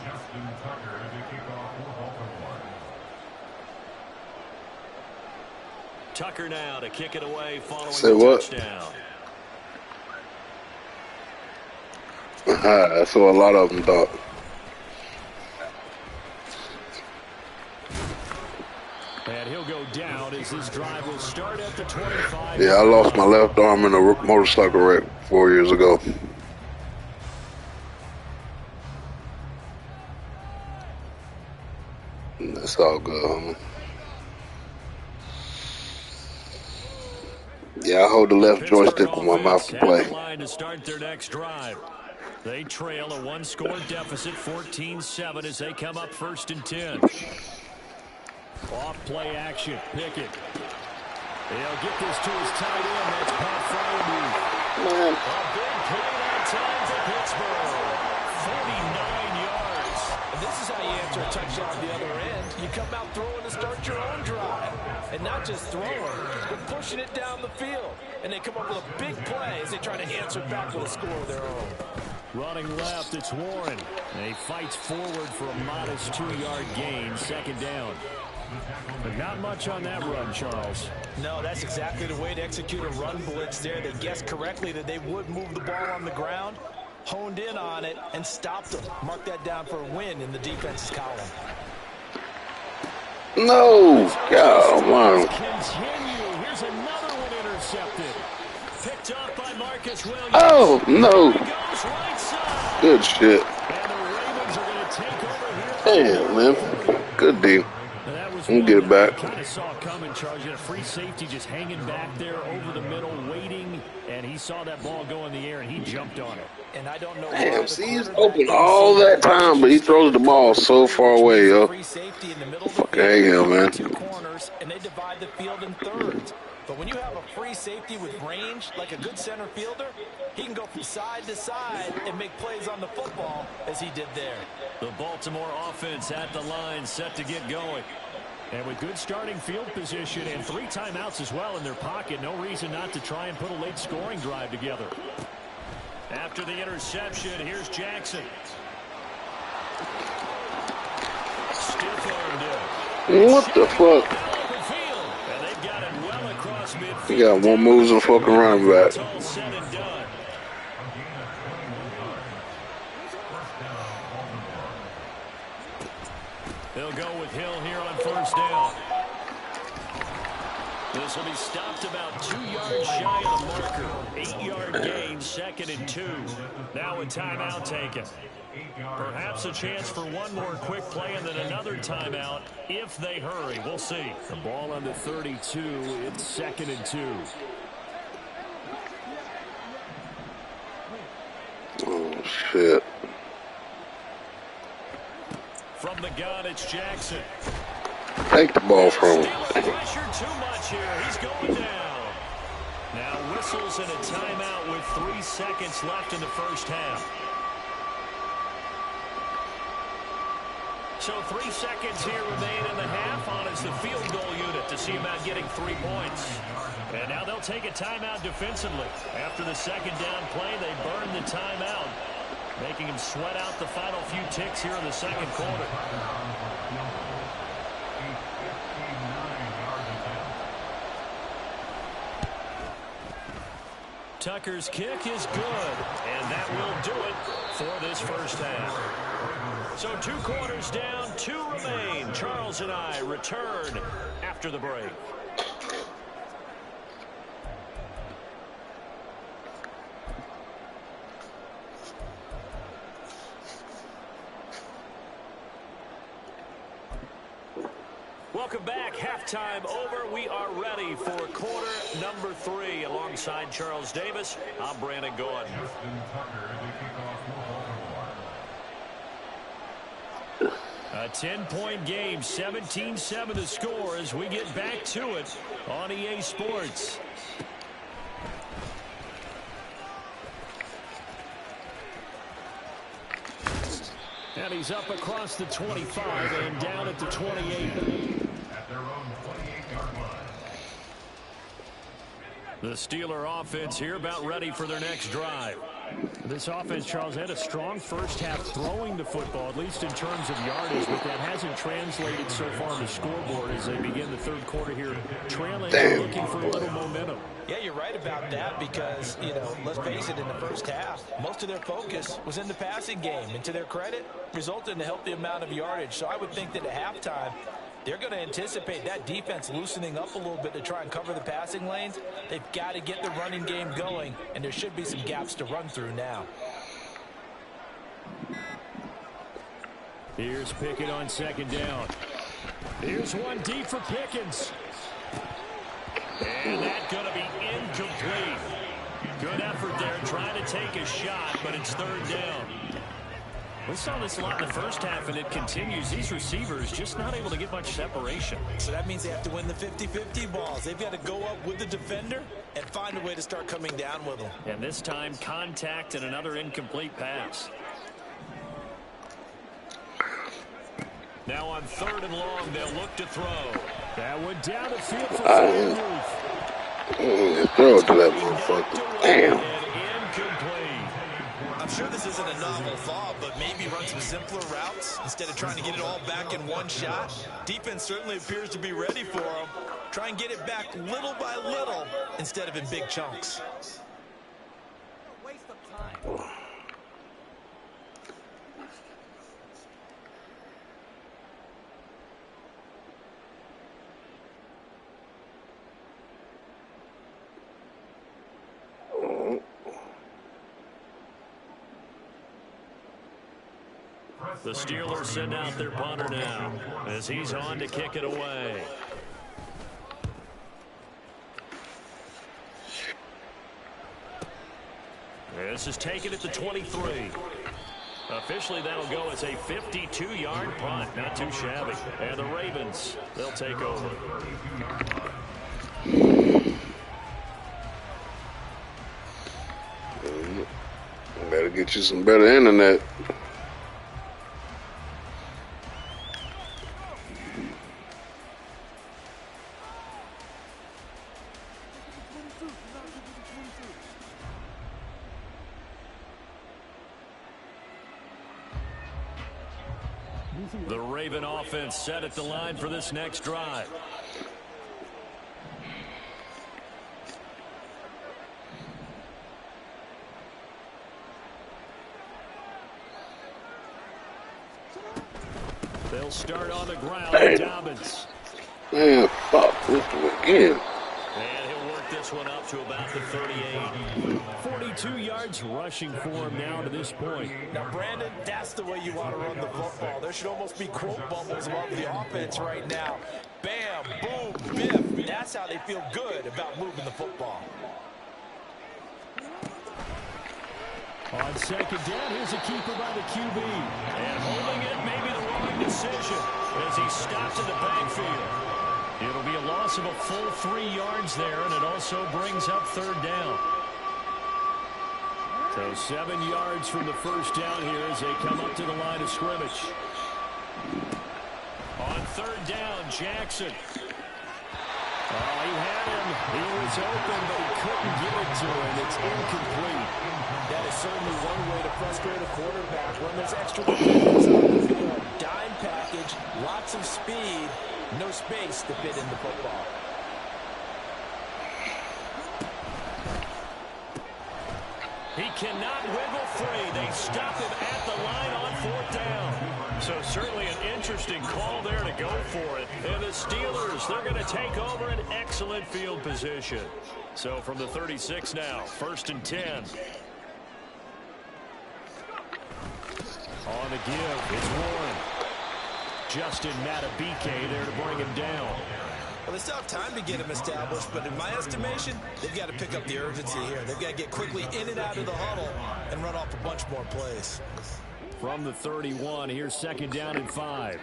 D: Justin Tucker to kick off for Baltimore.
E: Tucker now to kick it away following
C: Say
E: the
C: what?
E: touchdown.
C: That's what a lot of them thought.
E: And he'll go down as this drive will start at the 25.
C: Yeah, I lost my left arm in a motorcycle wreck 4 years ago. That's all good, homie. Yeah, I hold the left joystick with my mouth to play.
E: Line to start their next drive. They trail a one-score deficit, 14-7, as they come up 1st and 10. Off play action. Pickett. They'll get this to his tight end. That's Pat Fryermuth.
C: Man.
E: A big play that time for Pittsburgh. 49 yards.
B: And this is how you answer a touchdown the other end. You come out throwing to start your own drive. And not just throwing, but pushing it down the field. And they come up with a big play as they try to answer back with a score of their own.
E: Running left, it's Warren. And he fights forward for a modest 2-yard gain, 2nd down. But not much on that run, Charles.
B: No, that's exactly the way to execute a run blitz there. They guessed correctly that they would move the ball on the ground, honed in on it, and stopped them. Mark that down for a win in the defense's column.
C: No. Come on.
E: Continue. Here's another one intercepted. Picked up by Marcus Williams.
C: Oh, no.
E: He goes right side.
C: Good shit.
E: And the Ravens are going to take over here.
C: Damn, man. Good deal. We'll get it back.
E: Kind of saw it coming, Charles. You had a free safety just hanging back there over the middle, waiting, and he saw that ball go in the air, and he jumped on it.
B: And I don't know.
C: Damn, see, he's open all that time, but he throws the ball so far away, yo. Fucking hate him, man.
B: Two corners, and they divide the field in thirds. But when you have a free safety with range, like a good center fielder, he can go from side to side and make plays on the football as he did there.
E: The Baltimore offense at the line, set to get going. And with good starting field position and 3 timeouts as well in their pocket, no reason not to try and put a late scoring drive together. After the interception, here's Jackson. Stiff-armed.
C: What the fuck?
E: And they've got it well across midfield.
C: He got more moves than fucking running back.
E: It's all said and done. They'll go with Hill here on 1st down. This will be stopped about 2 yards shy of the marker. 8-yard gain, 2nd and 2. Now a timeout taken. Perhaps a chance for one more quick play and then another timeout if they hurry. We'll see. The ball on the 32. It's 2nd and 2.
C: Oh, shit.
E: From the gun, it's Jackson.
C: Take the ball from him.
E: Pressure too much here. He's going down. Now whistles and a timeout with 3 seconds left in the 1st half. So 3 seconds here remain in the half on as the field goal unit to see about getting 3 points. And now they'll take a timeout defensively. After the 2nd down play, they burn the timeout, making him sweat out the final few ticks here in the 2nd quarter. Tucker's kick is good, and that will do it for this 1st half. So 2 quarters down, 2 remain. Charles and I return after the break. Welcome back. Halftime over. We are ready for quarter number 3. Alongside Charles Davis, I'm Brandon Gordon. A 10-point game, 17-7 to score as we get back to it on EA Sports. And he's up across the 25 and down at the 28. The Steeler offense here about ready for their next drive. This offense, Charles, had a strong 1st half throwing the football, at least in terms of yardage, but that hasn't translated so far on the scoreboard as they begin the 3rd quarter here, trailing and looking for a little momentum.
B: Yeah, you're right about that because, you know, let's face it, in the 1st half, most of their focus was in the passing game. And to their credit, resulted in a healthy amount of yardage. So I would think that at halftime, they're going to anticipate that defense loosening up a little bit to try and cover the passing lanes. They've got to get the running game going, and there should be some gaps to run through now.
E: Here's Pickett on 2nd down. Here's one deep for Pickens. And that's going to be incomplete. Good effort there, trying to take a shot, but it's third down. We saw this a lot in the first half, and it continues. These receivers just not able to get much separation.
B: So that means they have to win the 50-50 balls. They've got to go up with the defender and find a way to start coming down with them.
E: And this time, contact and another incomplete pass. Now on third and long, they'll look to throw. That went down the field for
C: Throw it to that motherfucker. Damn.
E: and incomplete.
B: I'm sure this isn't a novel thought, but maybe run some simpler routes instead of trying to get it all back in one shot. Defense certainly appears to be ready for them. Try and get it back little by little instead of in big chunks.
G: Waste of time.
E: The Steelers send out their punter now as he's on to kick it away. This is taken at the 23. Officially, that'll go as a 52-yard punt. Not too shabby. And the Ravens, they'll take over.
C: Better get you some better internet.
E: The Raven offense set at the line for this next drive. They'll start on the ground with Dobbins.
C: Man, fuck this one again.
E: And he'll work this one up to about the 38. 42 yards rushing for him now to this point.
B: Now, Brandon, that's the way you want to run the football. There should almost be quote bubbles above the offense right now. Bam, boom, biff. That's how they feel good about moving the football.
E: On second down, here's a keeper by the QB. And holding it may be the wrong decision as he stopped in the backfield. It'll be a loss of a full 3 yards there, and it also brings up third down. So 7 yards from the first down here as they come up to the line of scrimmage. On third down, Jackson. Oh, he had him. He was open, but he couldn't get it to him. It's incomplete.
B: That is certainly one way to frustrate a quarterback when there's extra defenders on the field. Dime package, lots of speed, no space to fit in the football.
E: He cannot wiggle free. They stop him at the line on fourth down. So certainly an interesting call there to go for it. And the Steelers, they're going to take over an excellent field position. So from the 36 now, 1st and 10. On the give, it's Warren. Justin Matabike there to bring him down.
B: Well, they still have time to get him established, but in my estimation, they've got to pick up the urgency here. They've got to get quickly in and out of the huddle and run off a bunch more plays.
E: From the 31, here's 2nd down and 5.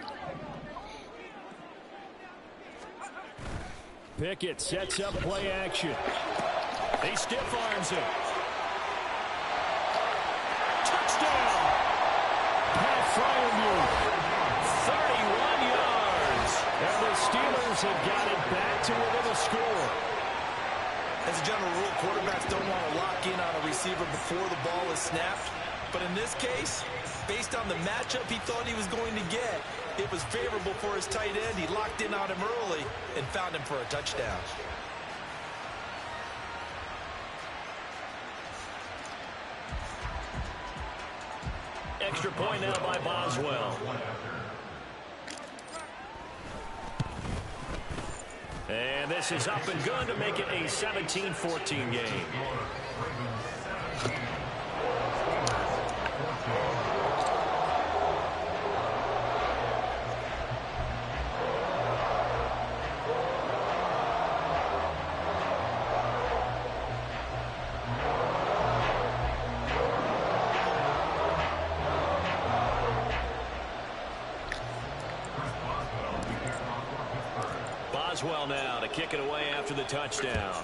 E: Pickett sets up play action. He stiff arms him. Touchdown! Pat Fryermuth. 31 yards. And the Steelers have got it back to within a score.
B: As a general rule, quarterbacks don't want to lock in on a receiver before the ball is snapped. But in this case, based on the matchup he thought he was going to get, it was favorable for his tight end. He locked in on him early and found him for a touchdown.
E: Extra point now by Boswell. And this is up and good to make it a 17-14 game.
A: Boswell now to kick it away after the touchdown.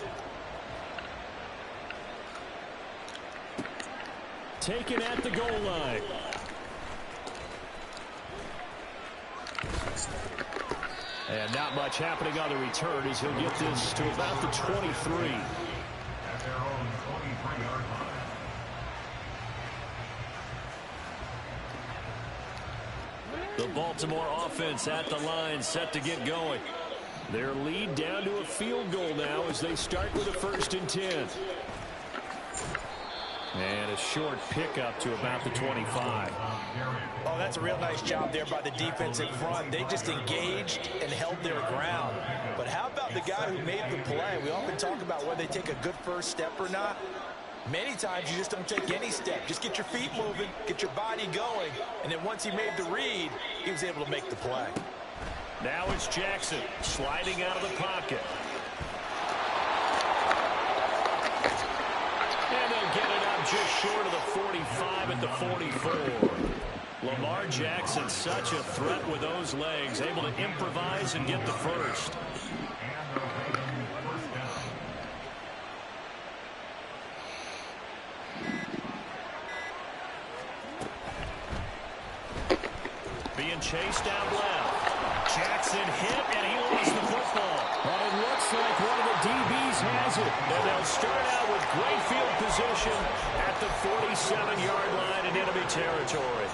A: Taken at the goal line. And not much happening on the return as he'll get this to about the 23.
D: At their own 23-yard line.
A: The Baltimore offense at the line, set to get going. Their lead down to a field goal now as they start with a 1st and 10. And a short pickup to about the 25.
B: Oh, that's a real nice job there by the defensive front. They just engaged and held their ground. But how about the guy who made the play? We often talk about whether they take a good first step or not. Many times you just don't take any step. Just get your feet moving, get your body going, and then once he made the read, he was able to make the play.
A: Now it's Jackson sliding out of the pocket. And they'll get it up just short of the 45 at the 44. Lamar Jackson, such a threat with those legs, able to improvise and get the first. Being chased out left. Jackson hit, and he lost the football. But it looks like one of the DBs has it. And they'll start out with great field position at the 47-yard line in enemy territory.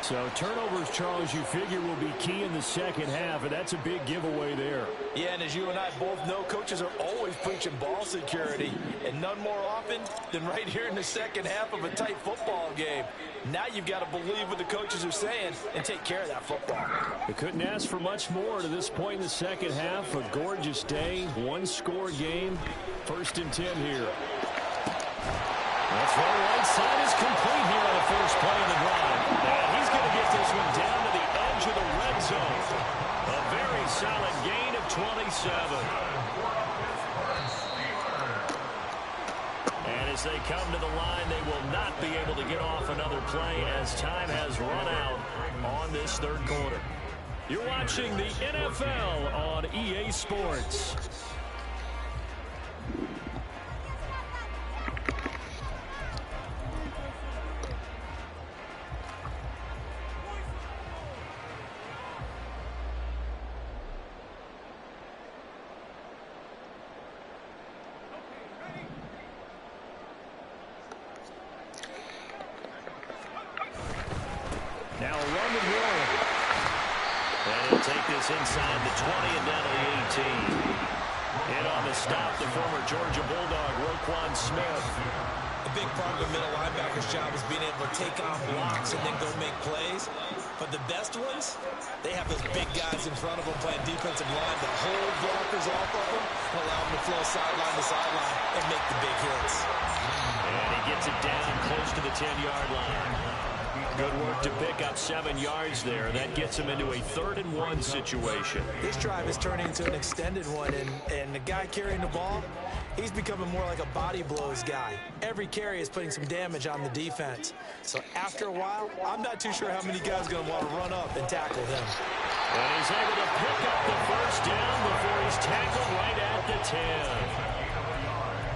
A: So turnovers, Charles, you figure will be key in the second half, and that's a big giveaway there.
B: Yeah, and as you and I both know, coaches are always preaching ball security, and none more often than right here in the second half of a tight football game. Now you've got to believe what the coaches are saying and take care of that football.
A: We couldn't ask for much more to this point in the second half. A gorgeous day, one-score game, 1st and 10 here. The throw right side is complete here on the first play of the drive. And he's going to get this one down to the edge of the red zone. A very solid gain of 27. And as they come to the line, they will not be able to get off another play as time has run out on this third quarter. You're watching the NFL on EA Sports. Now a run and roll. And he'll take this inside the 20 and down to the 18. In on the stop, the former Georgia Bulldog, Roquan Smith.
B: A big part of the middle linebacker's job is being able to take on blocks and then go make plays. But the best ones, they have those big guys in front of them playing defensive line that hold blockers off of them and allow them to flow sideline to sideline and make the big hits.
A: And he gets it down close to the 10-yard line. Good work to pick up 7 yards there. That gets him into a 3rd and 1 situation.
B: This drive is turning into an extended one, and the guy carrying the ball, he's becoming more like a body blows guy. Every carry is putting some damage on the defense. So after a while, I'm not too sure how many guys are going to want to run up and tackle him.
A: And he's able to pick up the first down before he's tackled right at the 10.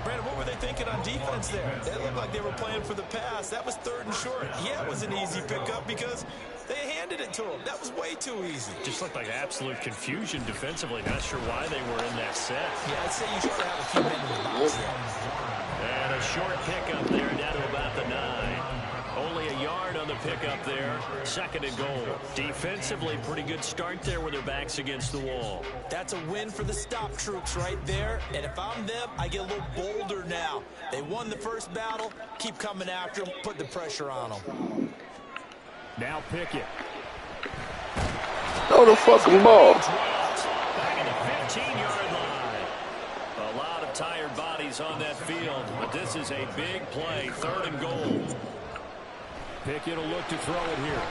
B: Brandon, what were they thinking on defense there? They looked like they were playing for the pass. That was 3rd and short. Yeah, it was an easy pickup because they handed it to him. That was way too easy.
A: Just looked like absolute confusion defensively. Not sure why they were in that set.
B: Yeah, I'd say you try to have a few men in the box there.
A: And a short pickup there down to about the 9. Only a yard on the pickup there. 2nd and goal. Defensively, pretty good start there with their backs against the wall.
B: That's a win for the stop troops right there. And if I'm them, I get a little bolder now. They won the first battle. Keep coming after them. Put the pressure on them.
A: Now Pickett.
C: Throw the fucking ball.
A: Back in the 15-yard line. A lot of tired bodies on that field, but this is a big play. 3rd and goal. Pickett will look to throw it here.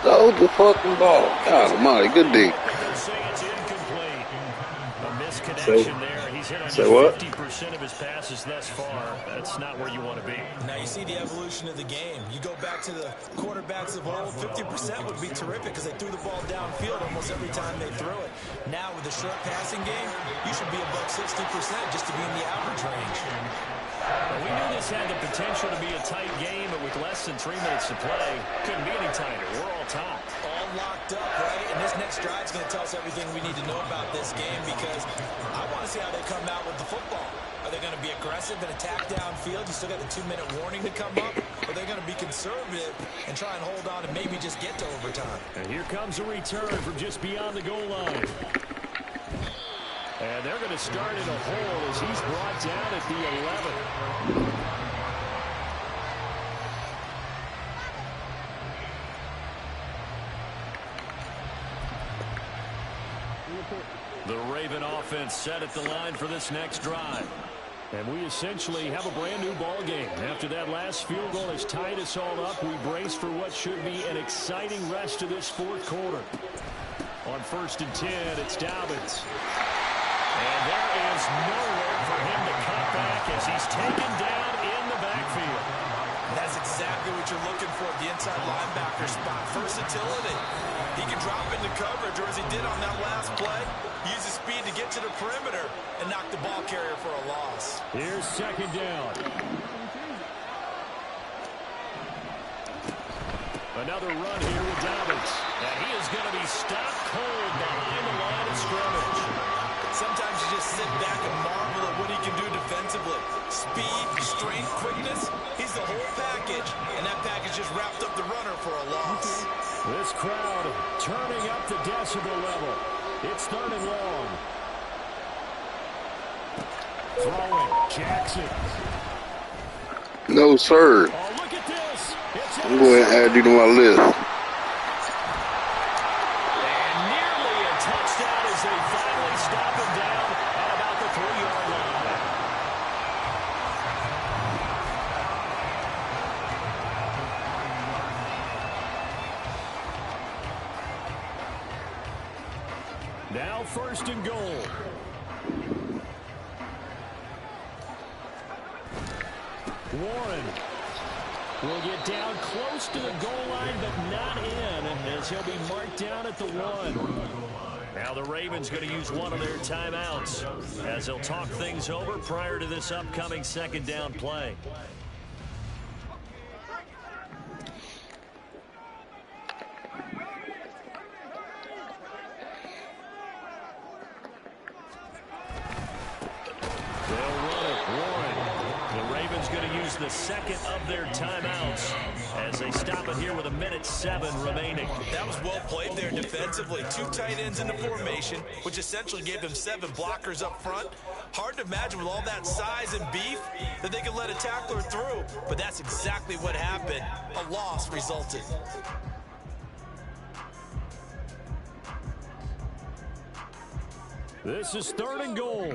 C: Throw the fucking ball. God almighty, good D.
A: They'll say it's incomplete. A misconnection there. He
E: He's hit on
C: Say
E: just
C: what?
E: 50% of his passes thus far. That's not where you want to be.
B: Now you see the evolution of the game. You go back to the quarterbacks of old, 50% would be terrific because they threw the ball downfield almost every time they threw it. Now with the short passing game, you should be above 60% just to be in the average range.
E: Well, we knew this had the potential to be a tight game, but with less than 3 minutes to play, couldn't be any tighter. We're all tied.
B: All locked up, right? And this next drive is going to tell us everything we need to know about this game because I want to see how they come out with the football. Are they going to be aggressive and attack downfield? You still got the 2-minute warning to come up? Or are they going to be conservative and try and hold on and maybe just get to overtime?
E: And here comes a return from just beyond the goal line. And they're going to start in a hole as he's brought down at the 11. The Raven offense set at the line for this next drive. And we essentially have a brand-new ball game. After that last field goal has tied us all up, we brace for what should be an exciting rest of this fourth quarter. On 1st and 10, it's Dobbins. And there is nowhere for him to cut back as he's taken down in the backfield.
B: That's exactly what you're looking for at the inside linebacker spot. Versatility. He can drop into coverage, or as he did on that last play, use his speed to get to the perimeter and knock the ball carrier for a loss.
E: Here's 2nd down. Another run here with Dobbins. And he is going to be stopped cold behind the line of scrimmage.
B: Sometimes you just sit back and marvel at what he can do defensively. Speed, strength, quickness, he's the whole package. And that package just wrapped up the runner for a loss.
E: This crowd turning up the decibel level. It's 3rd and long. Throwing, Jackson.
C: No, sir.
E: Oh, look at this.
C: I'm going to add you to my list.
E: And nearly a touchdown as they finally stop him down at about the 3-yard line. Now 1st and goal. Warren will get down close to the goal line, but not in, as he'll be marked down at the 1. Now the Ravens going to use one of their timeouts as they'll talk things over prior to this upcoming 2nd down play. The 2nd of their timeouts as they stop it here with 1:07 remaining.
B: That was well played there defensively. 2 tight ends in the formation, which essentially gave them 7 blockers up front. Hard to imagine with all that size and beef that they could let a tackler through, but that's exactly what happened. A loss resulted.
E: This is 3rd and goal.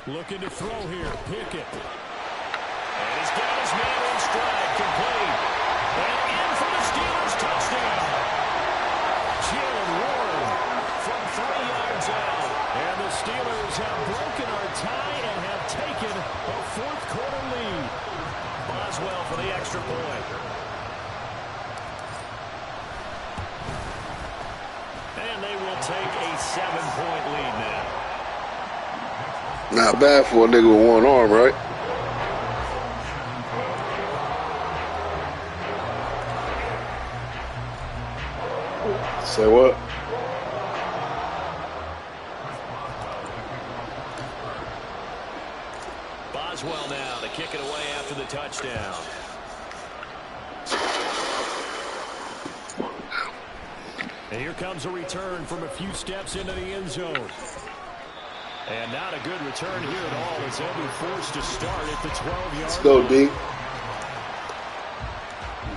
E: Looking to throw here, Pickett. And he's got his man in stride, complete. And in for the Steelers touchdown. Jalen Warren from 3 yards out. And the Steelers have broken our tie and have taken a 4th quarter lead. Boswell for the extra point. And they will take a 7-point lead now.
C: Not bad for a nigga with one arm, right? Say what?
E: Boswell now to kick it away after the touchdown. And here comes a return from a few steps into the end zone. And not a good return here at all as they'll be forced to start at the 12-yard
C: Let's go,
E: line.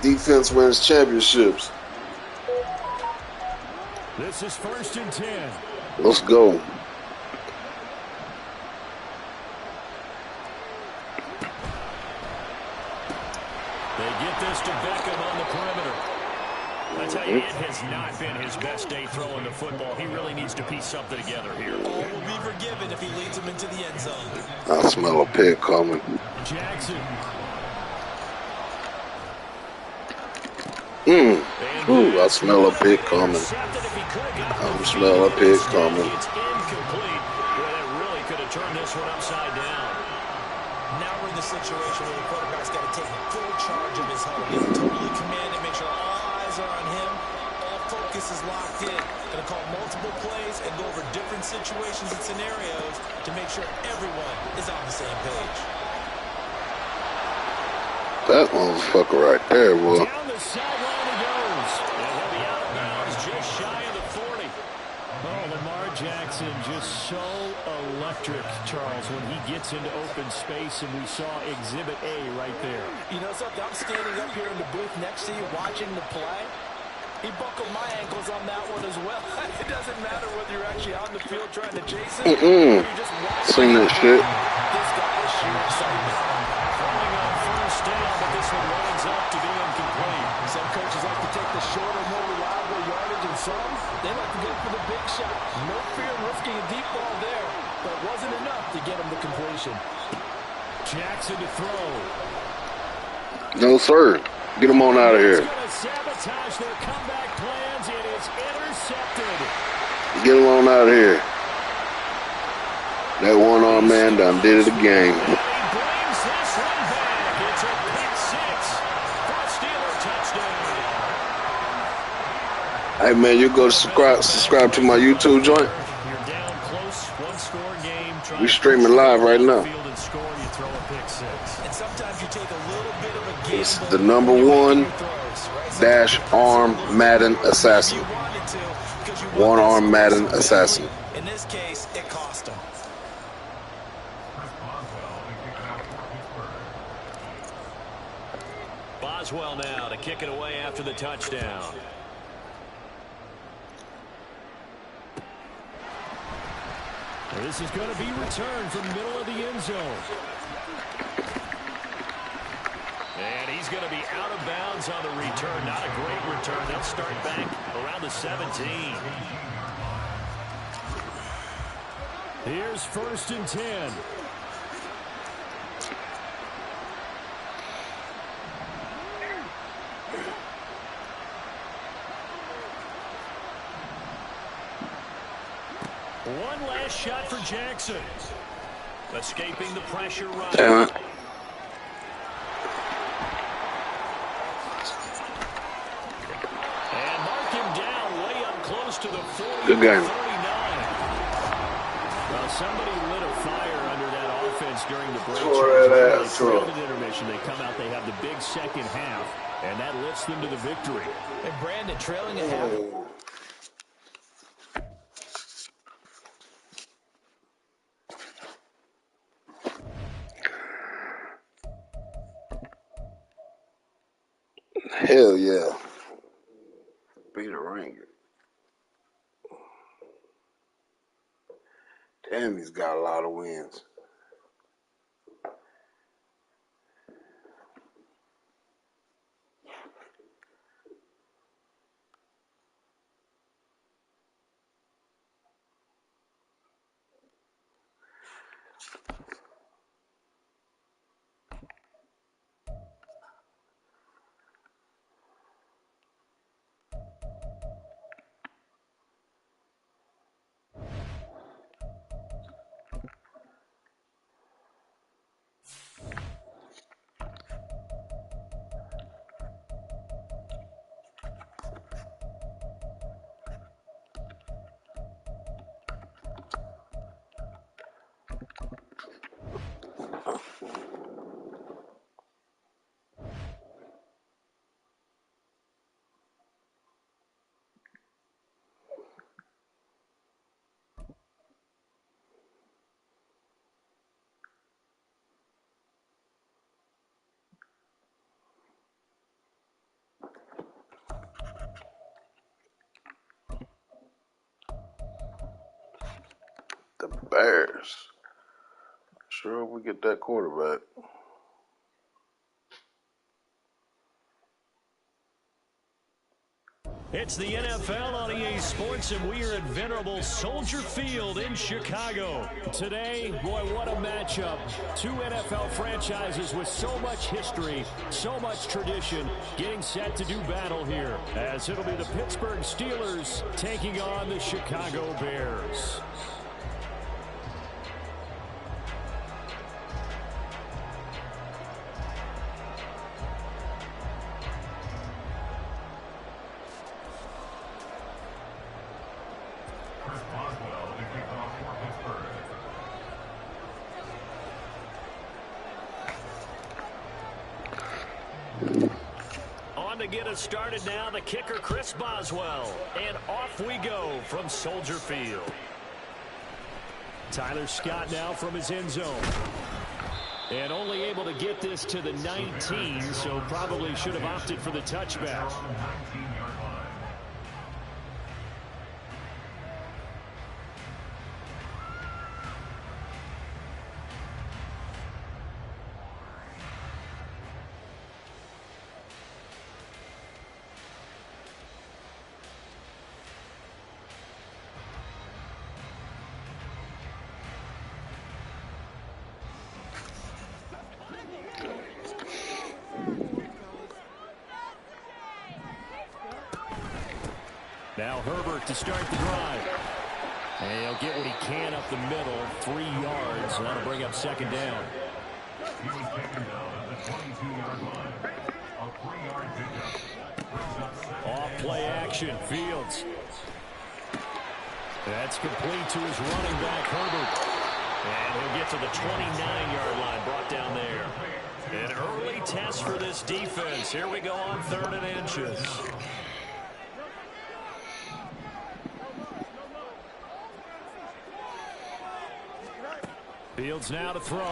C: D. Defense wins championships.
E: This is 1st and 10.
C: Let's go.
E: They get this to Beckham on the perimeter. That's how
A: it has not been his best day throwing the football. He really needs to piece something together here.
B: All will be forgiven if he leads him into the end zone.
C: I smell a pig coming.
A: Jackson.
C: Ooh, I smell a pig coming. I smell a pig coming.
A: It's incomplete. Boy, that really could have turned this one upside down.
B: Now we're in the situation where the quarterback's got to take full charge of his huddle. Get totally commanded, make sure all eyes are on him. All focus is locked in. Going to call multiple plays and go over different situations and scenarios to make sure everyone is on the same page.
C: That motherfucker right there, boy.
A: Down the sideline he goes. And he'll be out of bounds just shy of the 40. Oh, Lamar Jackson just so electric, Charles, when he gets into open space, and we saw Exhibit A right there.
B: You know something? I'm standing up here in the booth next to you watching the play. He buckled my ankles on that one as well. It doesn't matter whether you're actually out in the field trying to chase it or you're just watching.
C: Seen that shit.
B: This guy is sheer excitement.
A: Throwing on first down, but this one winds up to be incomplete.
B: Some coaches like to take the shorter, more reliable yardage, and some, they like to go for the big shot. No fear in risking a deep ball there, but it wasn't enough to get him the completion.
A: Jackson to throw.
C: No, sir. Get him on out of here.
A: He's going to sabotage their comeback plans. It is intercepted.
C: Get him on out of here. That one-armed man done did it again.
A: And he brings this one back. It's a pick six for a Steeler touchdown.
C: Hey, man, you go subscribe to my YouTube joint.
A: You're down close, one-score game.
C: We streaming live right now.
A: Field and score, you throw a pick six.
B: And sometimes you take a little bit of a gamble.
C: It's the number one dash arm Madden assassin. One arm Madden assassin.
B: In this case, it cost him.
A: Boswell now to kick it away after the touchdown. This is going to be returned from the middle of the end zone. And he's going to be out of bounds on the return. Not a great return. They'll start back around the 17. Here's 1st and 10. One last shot for Jackson. Escaping the pressure right.
C: Damn it.
A: And mark him down way up close to the 40.
C: Good game.
A: 39. Well, somebody lit a fire under that offense during the break. They trailed at intermission. They come out, they have the big second half, and that lifts them to the victory.
B: And Brandon trailing at half.
C: Hell yeah. Beat a ringer. Damn, he's got a lot of wins. The Bears. Sure, we get that quarterback.
E: It's the NFL on EA Sports, and we are at venerable Soldier Field in Chicago. Today, boy, what a matchup. Two NFL franchises with so much history, so much tradition, getting set to do battle here, as it'll be the Pittsburgh Steelers taking on the Chicago Bears. To get us started now, the kicker, Chris Boswell. And off we go from Soldier Field. Tyler Scott now from his end zone. And only able to get this to the 19, so probably should have opted for the touchback. Now Herbert to start the drive. And he'll get what he can up the middle, 3 yards. And that'll bring up second down.
D: He was taken down at the 22-yard line. A 3-yard pickup.
E: Off play action, Fields. That's complete to his running back, Herbert. And he'll get to the 29-yard line, brought down there. An early test for this defense. Here we go on 3rd and inches. Fields now to throw. And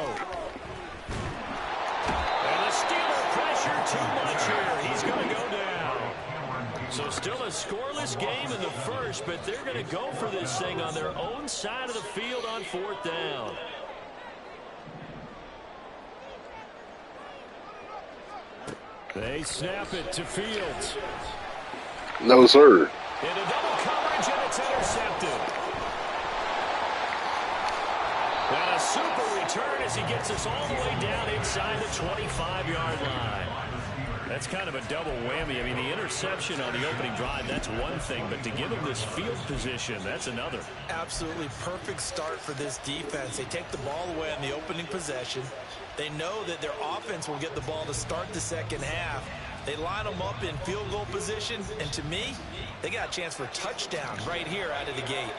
E: the Steeler pressure too much here. He's going to go down. So still a scoreless game in the first, but they're going to go for this thing on their own side of the field on 4th down. They snap it to Fields.
C: No, sir.
E: Into double coverage, and it's intercepted. And a super return as he gets us all the way down inside the 25-yard line. That's kind of a double whammy. I mean, the interception on the opening drive, that's one thing, but to give him this field position, that's another.
B: Absolutely perfect start for this defense. They take the ball away on the opening possession. They know that their offense will get the ball to start the second half. They line them up in field goal position, and to me, they got a chance for a touchdown right here out of the gate.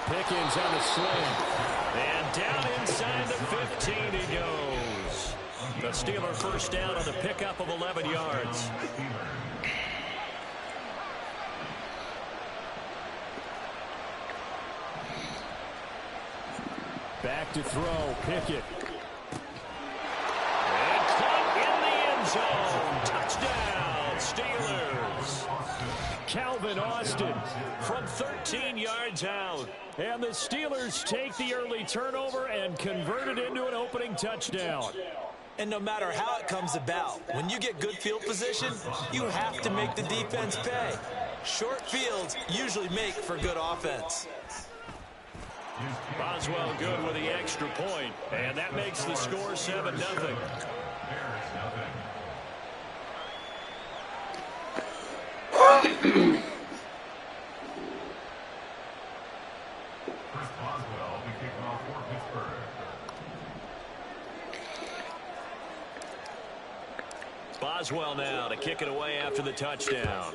E: Pickens on the sling. And down inside the 15 he goes. The Steeler first down on the pickup of 11 yards. Back to throw, Pickett. And caught in the end zone. Touchdown, Steelers. Calvin Austin from 13 yards out. And the Steelers take the early turnover and convert it into an opening touchdown.
B: And no matter how it comes about, when you get good field position, you have to make the defense pay. Short fields usually make for good offense.
E: Boswell good with the extra point, and that makes the score 7-0. Boswell now to kick it away after the touchdown.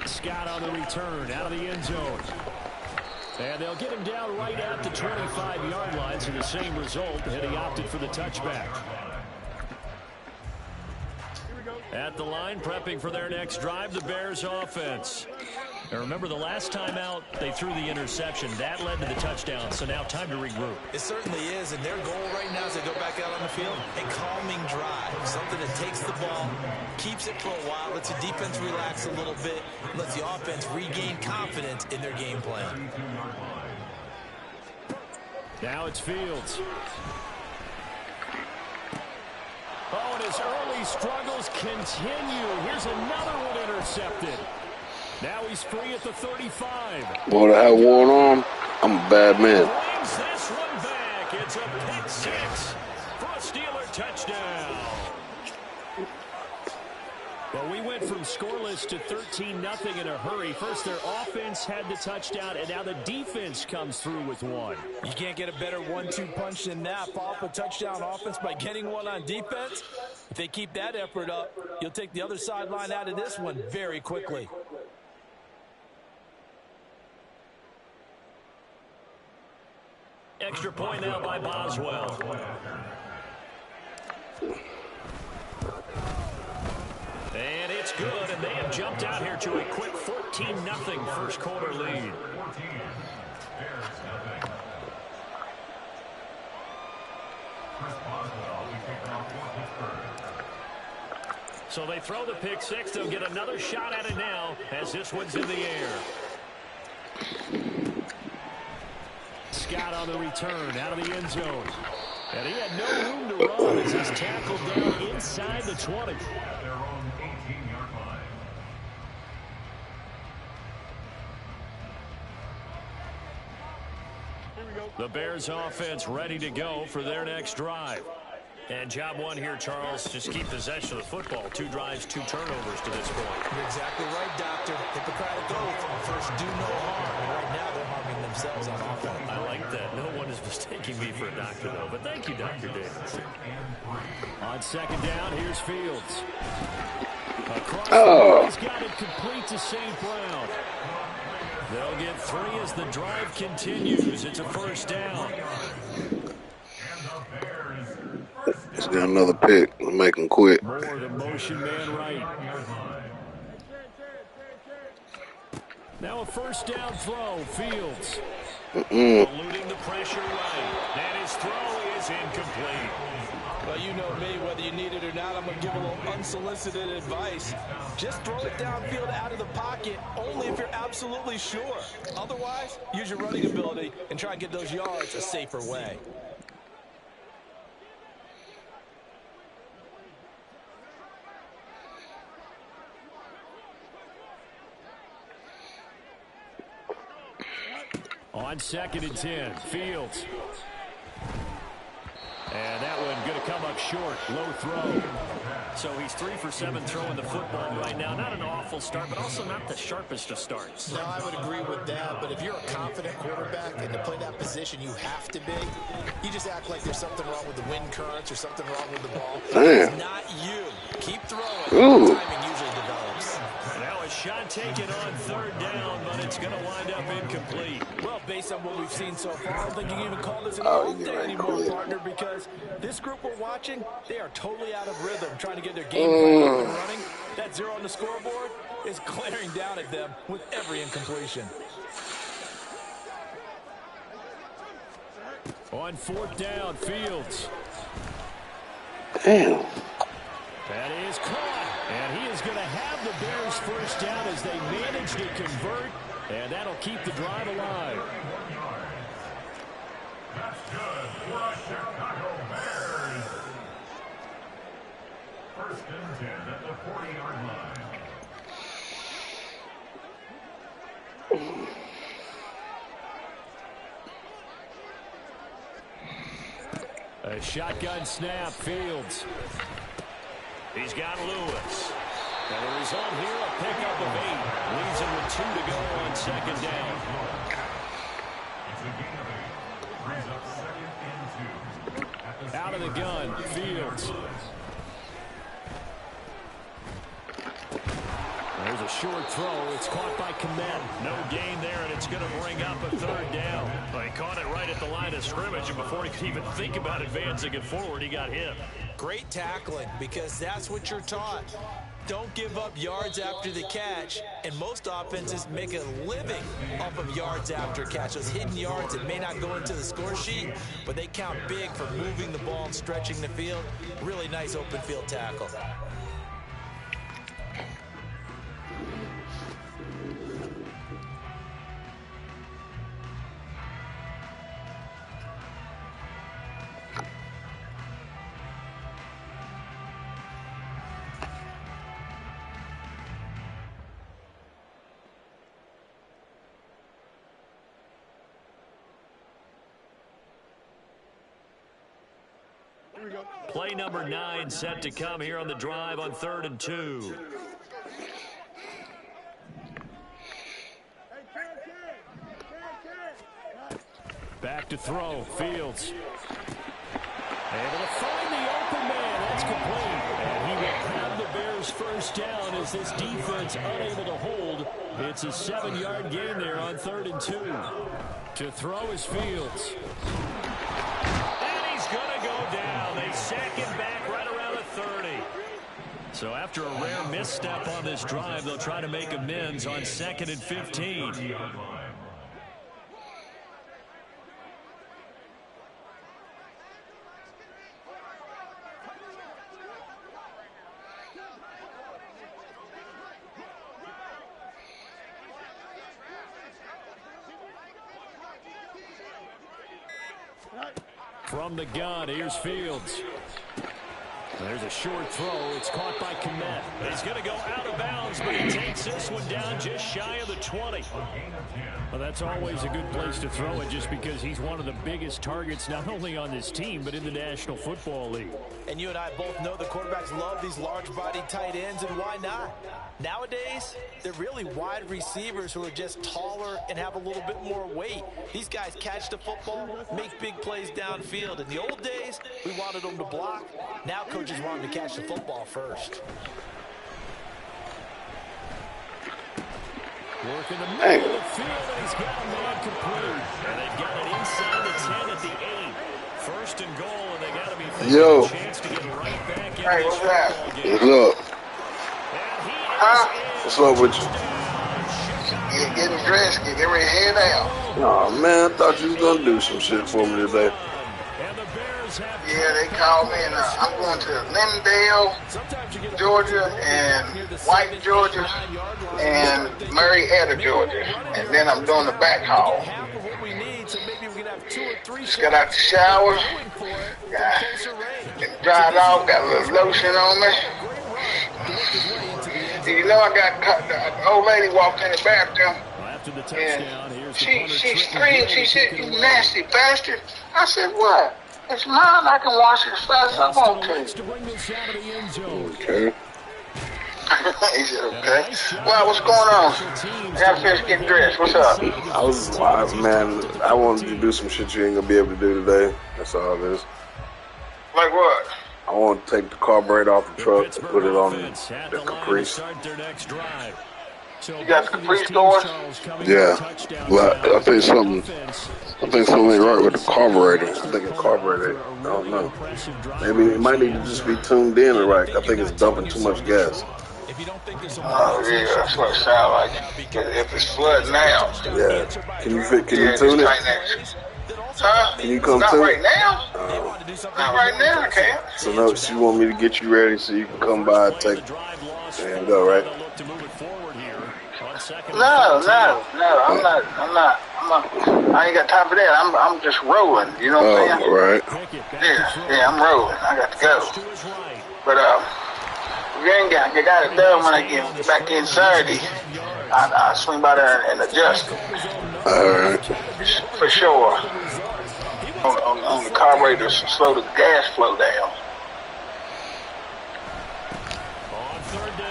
E: Scott on the return out of the end zone. And they'll get him down right at the 25-yard line, so the same result, and he opted for the touchback. At the line, prepping for their next drive, the Bears offense. Now remember, the last time out, they threw the interception. That led to the touchdown, so now time to regroup.
B: It certainly is, and their goal right now as they go back out on the field, a calming drive. Something that takes the ball, keeps it for a while, lets the defense relax a little bit, lets the offense regain confidence in their game plan.
E: Now it's Fields. Oh, and his early struggles continue. Here's another one intercepted. Now he's free at the 35.
C: Boy, to have one arm, I'm a bad man.
E: Brings this one back. It's a pick six for a Steeler touchdown. Well, we went from scoreless to 13-0 in a hurry. First, their offense had the touchdown, and now the defense comes through with one.
B: You can't get a better 1-2 punch than that. Pop a touchdown offense by getting one on defense. If they keep that effort up, you'll take the other sideline out of this one very quickly.
E: Extra point now by Boswell. And it's good, and they have jumped out here to a quick 14-0 first quarter lead. So they throw the pick six. They'll get another shot at it now as this one's in the air. Scott on the return out of the end zone. And he had no room to run as he's tackled down inside the 20.
D: At their own 18-yard line.
E: The Bears offense ready to go for their next drive. And job one here, Charles, just keep possession of the football. 2 drives, 2 turnovers to this point.
B: You're exactly right, Doctor. Hippocratic oath. First, do no harm. And right now, they're harming themselves on offense.
E: I like that. No one is mistaking me for a doctor, though. But thank you, Dr. Davis. On second down, here's Fields. Across the board, he's got it complete to St. Brown. They'll get 3 as the drive continues. It's a first down.
C: He's got another pick. Make him quit.
E: More the motion man right. Now a first down throw. Fields. Eluding the pressure right. And his throw is incomplete.
B: Well, you know me, whether you need it or not, I'm going to give a little unsolicited advice. Just throw it downfield out of the pocket, only if you're absolutely sure. Otherwise, use your running ability and try and get those yards a safer way.
E: On second and 10, Fields. And that one going to come up short. Low throw. So he's 3 for 7 throwing the football right now. Not an awful start, but also not the sharpest of starts.
B: No, I would agree with that. But if you're a confident quarterback and to play that position you have to be, you just act like there's something wrong with the wind currents or something wrong with the ball.
C: Damn.
B: It's not you. Keep throwing.
C: Ooh.
B: Timing usually develops.
E: Now a shot taken on third down, but it's going to wind up incomplete.
B: Well, based on what we've seen so far, I don't think you can even call this an off day anymore, partner, because this group we're watching, they are totally out of rhythm, trying to get their game plan up and running. That 0 on the scoreboard is glaring down at them with every incompletion.
E: On fourth down, Fields.
C: Damn.
E: That is caught, and he is going to have the Bears first down as they manage to convert, and that'll keep the drive alive.
D: That's good for the Chicago Bears. First and 10 at the 40-yard line.
E: A shotgun snap, Fields. He's got Lewis. And the result here, a pickup of 8. Leaves him with 2 to go on second down.
D: It's a gain of 8. Brings up second and 2.
E: Out of the gun, Fields. There's a short throw. It's caught by Komet. No gain there, and it's going to bring up a third down. Well, he caught it right at the line of scrimmage, and before he could even think about advancing it forward, he got hit.
B: Great tackling, because that's what you're taught. Don't give up yards after the catch, and most offenses make a living off of yards after catch. Those hidden yards that may not go into the score sheet, but they count big for moving the ball and stretching the field. Really nice open field tackle.
E: Play number 9 set to come here on the drive on 3rd and 2. Back to throw. Fields. Able to find the open man. That's complete. And he will have the Bears first down as this defense unable to hold. It's a 7-yard gain there on 3rd and 2. To throw is Fields. And he's going to go down. They sack him back right around the 30. So after a rare misstep on this drive, they'll try to make amends on 2nd and 15. From the gun, here's Fields. There's a short throw. It's caught by Komet. He's going to go out of bounds, but he takes this one down just shy of the 20. Well, that's always a good place to throw it just because he's one of the biggest targets not only on this team but in the National Football League.
B: And you and I both know the quarterbacks love these large-bodied tight ends, and why not? Nowadays, they're really wide receivers who are just taller and have a little bit more weight. These guys catch the football, make big plays downfield. In the old days, we wanted them to block. Now coaches want them to catch the football first.
E: Working the middle of the field, and he's got a man complete. And they've got it inside the 10 at the 8. First and goal, and they got to be thinking a chance to get right back in this football game.
C: What's up? What's up with you?
G: Getting dressed, get ready to head out.
C: Oh man, I thought you was gonna do some shit for me today.
G: Yeah, they called me, and I'm going to Lindale, Georgia, and White, Georgia, and Marietta, Georgia, and then I'm doing the back haul. Just got out the shower, dried off, got a little lotion on me. You know, I got the old lady walked in the bathroom, and she screamed. She said, "You nasty bastard!" I said, "What? It's mine. I can wash it as fast as I want to."
C: Okay.
G: He said, "Okay." Well, what's going on? I got to finish getting dressed. What's up?
C: Man, I wanted you to do some shit you ain't gonna be able to do today. That's all it is.
G: Like what?
C: I want to take the carburetor off the truck and put it on the Caprice.
G: You got the Caprice going?
C: Yeah, but I think something ain't right with the carburetor. I think the carburetor, I don't know. Maybe it might need to just be tuned in right. I think it's dumping too much gas.
G: Oh yeah, that's what it sounds like. If it's flooding out.
C: Yeah. Can you tune it?
G: Huh?
C: Can you come
G: Not
C: tune
G: right
C: it?
G: now. Not right now, I can't.
C: So no, she want me to get you ready so you can come by and take and go, right?
G: No, I'm not. I ain't got time for that. I'm just rolling. You know what I'm saying?
C: Right.
G: Yeah, I'm rolling. I got to go. But we ain't got it done when I get back in Saturday. I'll swing by there and adjust.
C: All right.
G: For sure. On the carburetor, slow the gas flow down.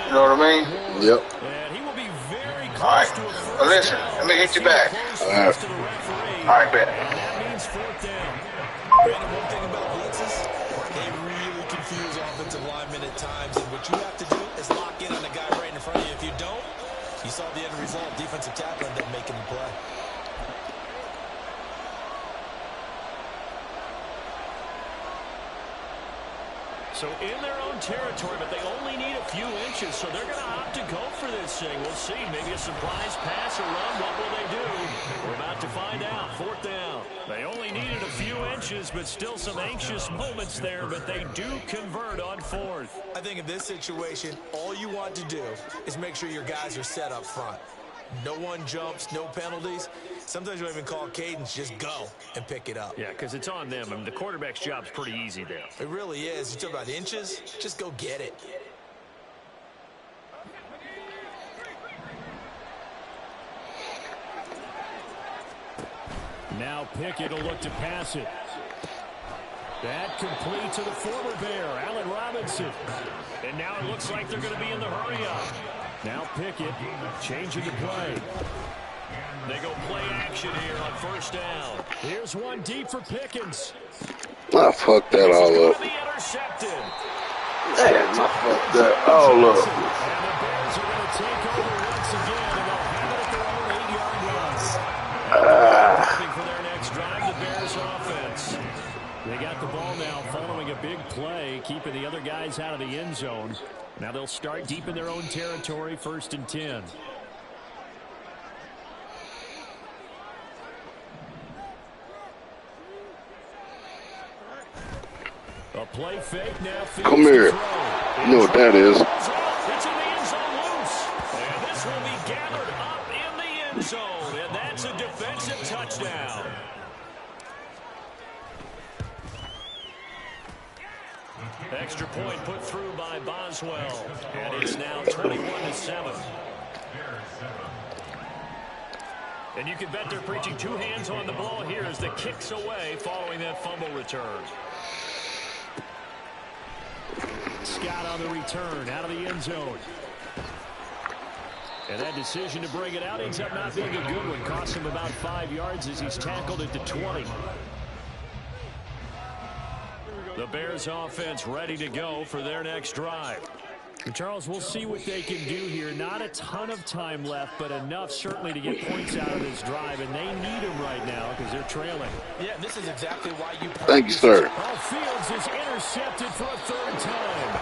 G: You know what I mean?
C: Yep.
G: All right. Well, listen, let me hit you back.
C: All right.
G: All right, bet.
B: Brandon, one thing about blitzes, they really confuse offensive linemen at times, and what you have to do is lock in on the guy right in front of you. If you don't, you saw the end result. Defensive tackle ended up making the play.
E: So in their own territory, but they only need a few inches, so they're going to opt to go for this thing. We'll see. Maybe a surprise pass or run. What will they do? We're about to find out. 4th down. They only needed a few inches, but still some anxious moments there, but they do convert on 4th.
B: I think in this situation, all you want to do is make sure your guys are set up front. No one jumps, no penalties. Sometimes you don't even call cadence, just go and pick it up.
E: Yeah, because it's on them. I mean, the quarterback's job's pretty easy there.
B: It really is. You talk about inches, just go get it.
E: Now Pickett will look to pass it. That complete to the former Bear, Allen Robinson. And now it looks like they're going to be in the hurry-up. Now Pickett changing the play. They go play action here on first down. Here's one deep for Pickens.
C: I fucked that all up.
E: Intercepted.
C: Damn, I fucked that all up.
E: And the Bears are going to take over once again, and they'll have it at their own 8-yard line. Looking for their next drive, the Bears offense. They got the ball now following a big play, keeping the other guys out of the end zone. Now they'll start deep in their own territory, 1st and 10. A play fake now.
C: Come here. You know what that is.
E: It's in the end zone loose. And this will be gathered up in the end zone. And that's a defensive touchdown. Extra point put through by Boswell. And it's now 21-7. And you can bet they're preaching 2 hands on the ball here as the kicks away following that fumble return. Scott on the return out of the end zone. And that decision to bring it out ends up not being a good one. Cost him about 5 yards as he's tackled at the 20. The Bears offense ready to go for their next drive. And Charles, we'll see what they can do here. Not a ton of time left, but enough certainly to get points out of this drive. And they need them right now because they're trailing.
B: Yeah, this is exactly why you...
C: Thank you, sir.
E: Fields is intercepted for a 3rd time.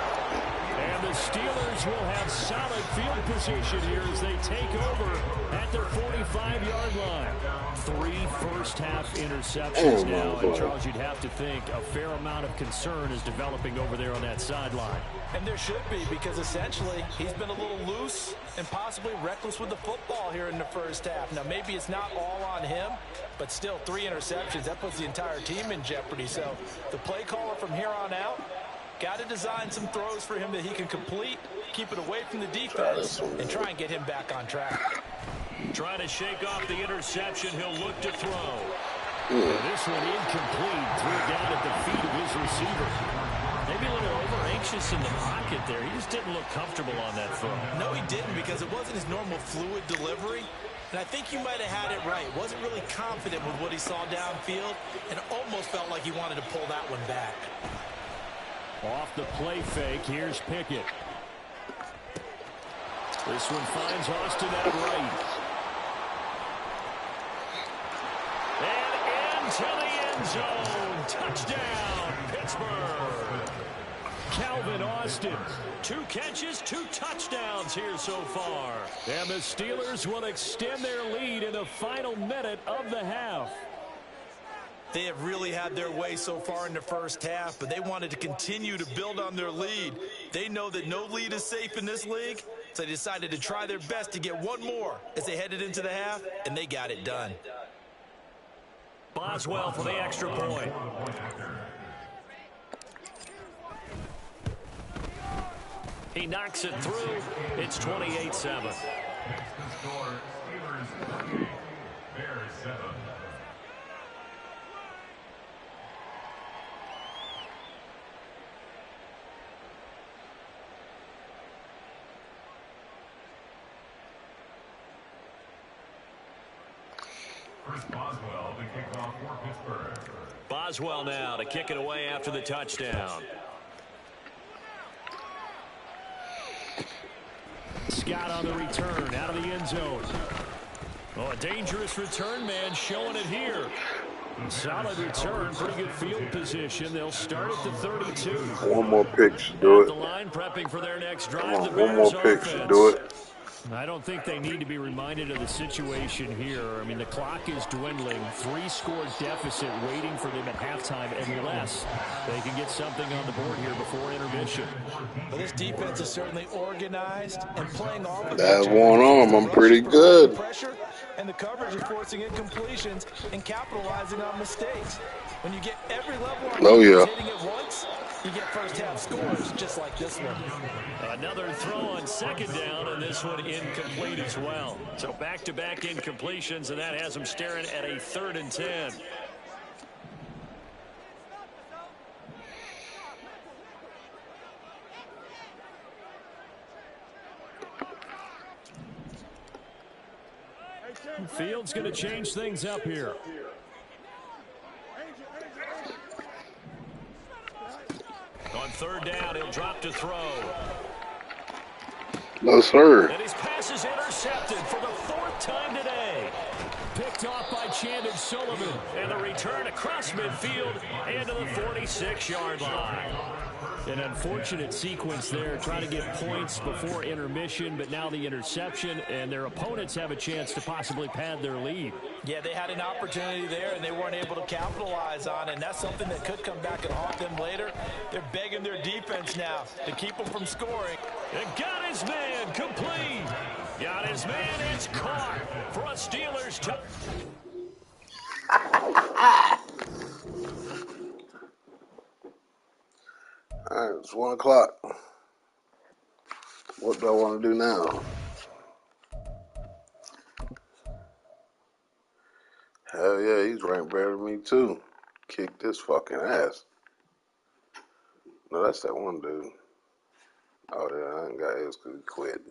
E: And the Steelers will have solid field position here as they take over at their 45-yard line. 3 first-half interceptions now. And, Charles, you'd have to think a fair amount of concern is developing over there on that sideline.
B: And there should be, because essentially he's been a little loose and possibly reckless with the football here in the first half. Now, maybe it's not all on him, but still 3 interceptions. That puts the entire team in jeopardy. So the play caller from here on out got to design some throws for him that he can complete, keep it away from the defense, and try and get him back on track.
E: Trying to shake off the interception. He'll look to throw. This one incomplete. Threw it down at the feet of his receiver. Maybe a little over-anxious in the pocket there. He just didn't look comfortable on that throw.
B: No, he didn't, because it wasn't his normal fluid delivery. And I think you might have had it right. Wasn't really confident with what he saw downfield and almost felt like he wanted to pull that one back.
E: Off the play fake, here's Pickett. This one finds Austin at right. And into the end zone. Touchdown, Pittsburgh. Calvin Austin. 2 catches, 2 touchdowns here so far. And the Steelers will extend their lead in the final minute of the half.
B: They have really had their way so far in the first half, but they wanted to continue to build on their lead. They know that no lead is safe in this league, so they decided to try their best to get one more as they headed into the half, and they got it done.
E: Boswell for the extra point. He knocks it through. It's 28-7.
D: Boswell to kick off for Pittsburgh.
E: Boswell now to kick it away after the touchdown. Scott on the return out of the end zone. Oh, a dangerous return man showing it here. Solid return, pretty good field position. They'll start at the 32.
C: One more pick should do it.
E: The line prepping for their next drive.
C: One more pick should do it.
E: I don't think they need to be reminded of the situation here. I mean, the clock is dwindling. 3-score deficit waiting for them at halftime unless they can get something on the board here before intermission.
B: But this defense is certainly organized and playing off of
C: that one arm. I'm pretty good.
B: Pressure, and the coverage is forcing incompletions and capitalizing on mistakes. When you get every level on hitting it once, you get first-half scores just like this one.
E: Another throw on second down, and this one incomplete as well. So back-to-back incompletions, and that has them staring at a 3rd and 10. Fields going to change things up here. On third down, he'll drop to throw.
C: No, sir.
E: And his pass is intercepted for the fourth time today. Picked off by Chandon Sullivan. And the return across midfield and to the 46-yard line. An unfortunate sequence there, trying to get points before intermission, but now the interception, and their opponents have a chance to possibly pad their lead.
B: Yeah, they had an opportunity there, and they weren't able to capitalize on it, and that's something that could come back and haunt them later. They're begging their defense now to keep them from scoring.
E: And got his man complete. Got his man. It's caught for a Steelers touchdown.
C: All right, it's 1 o'clock. What do I want to do now? Hell yeah, he's ranked better than me too. Kick this fucking ass. No, that's that one dude. Oh yeah, I ain't got his because he quit.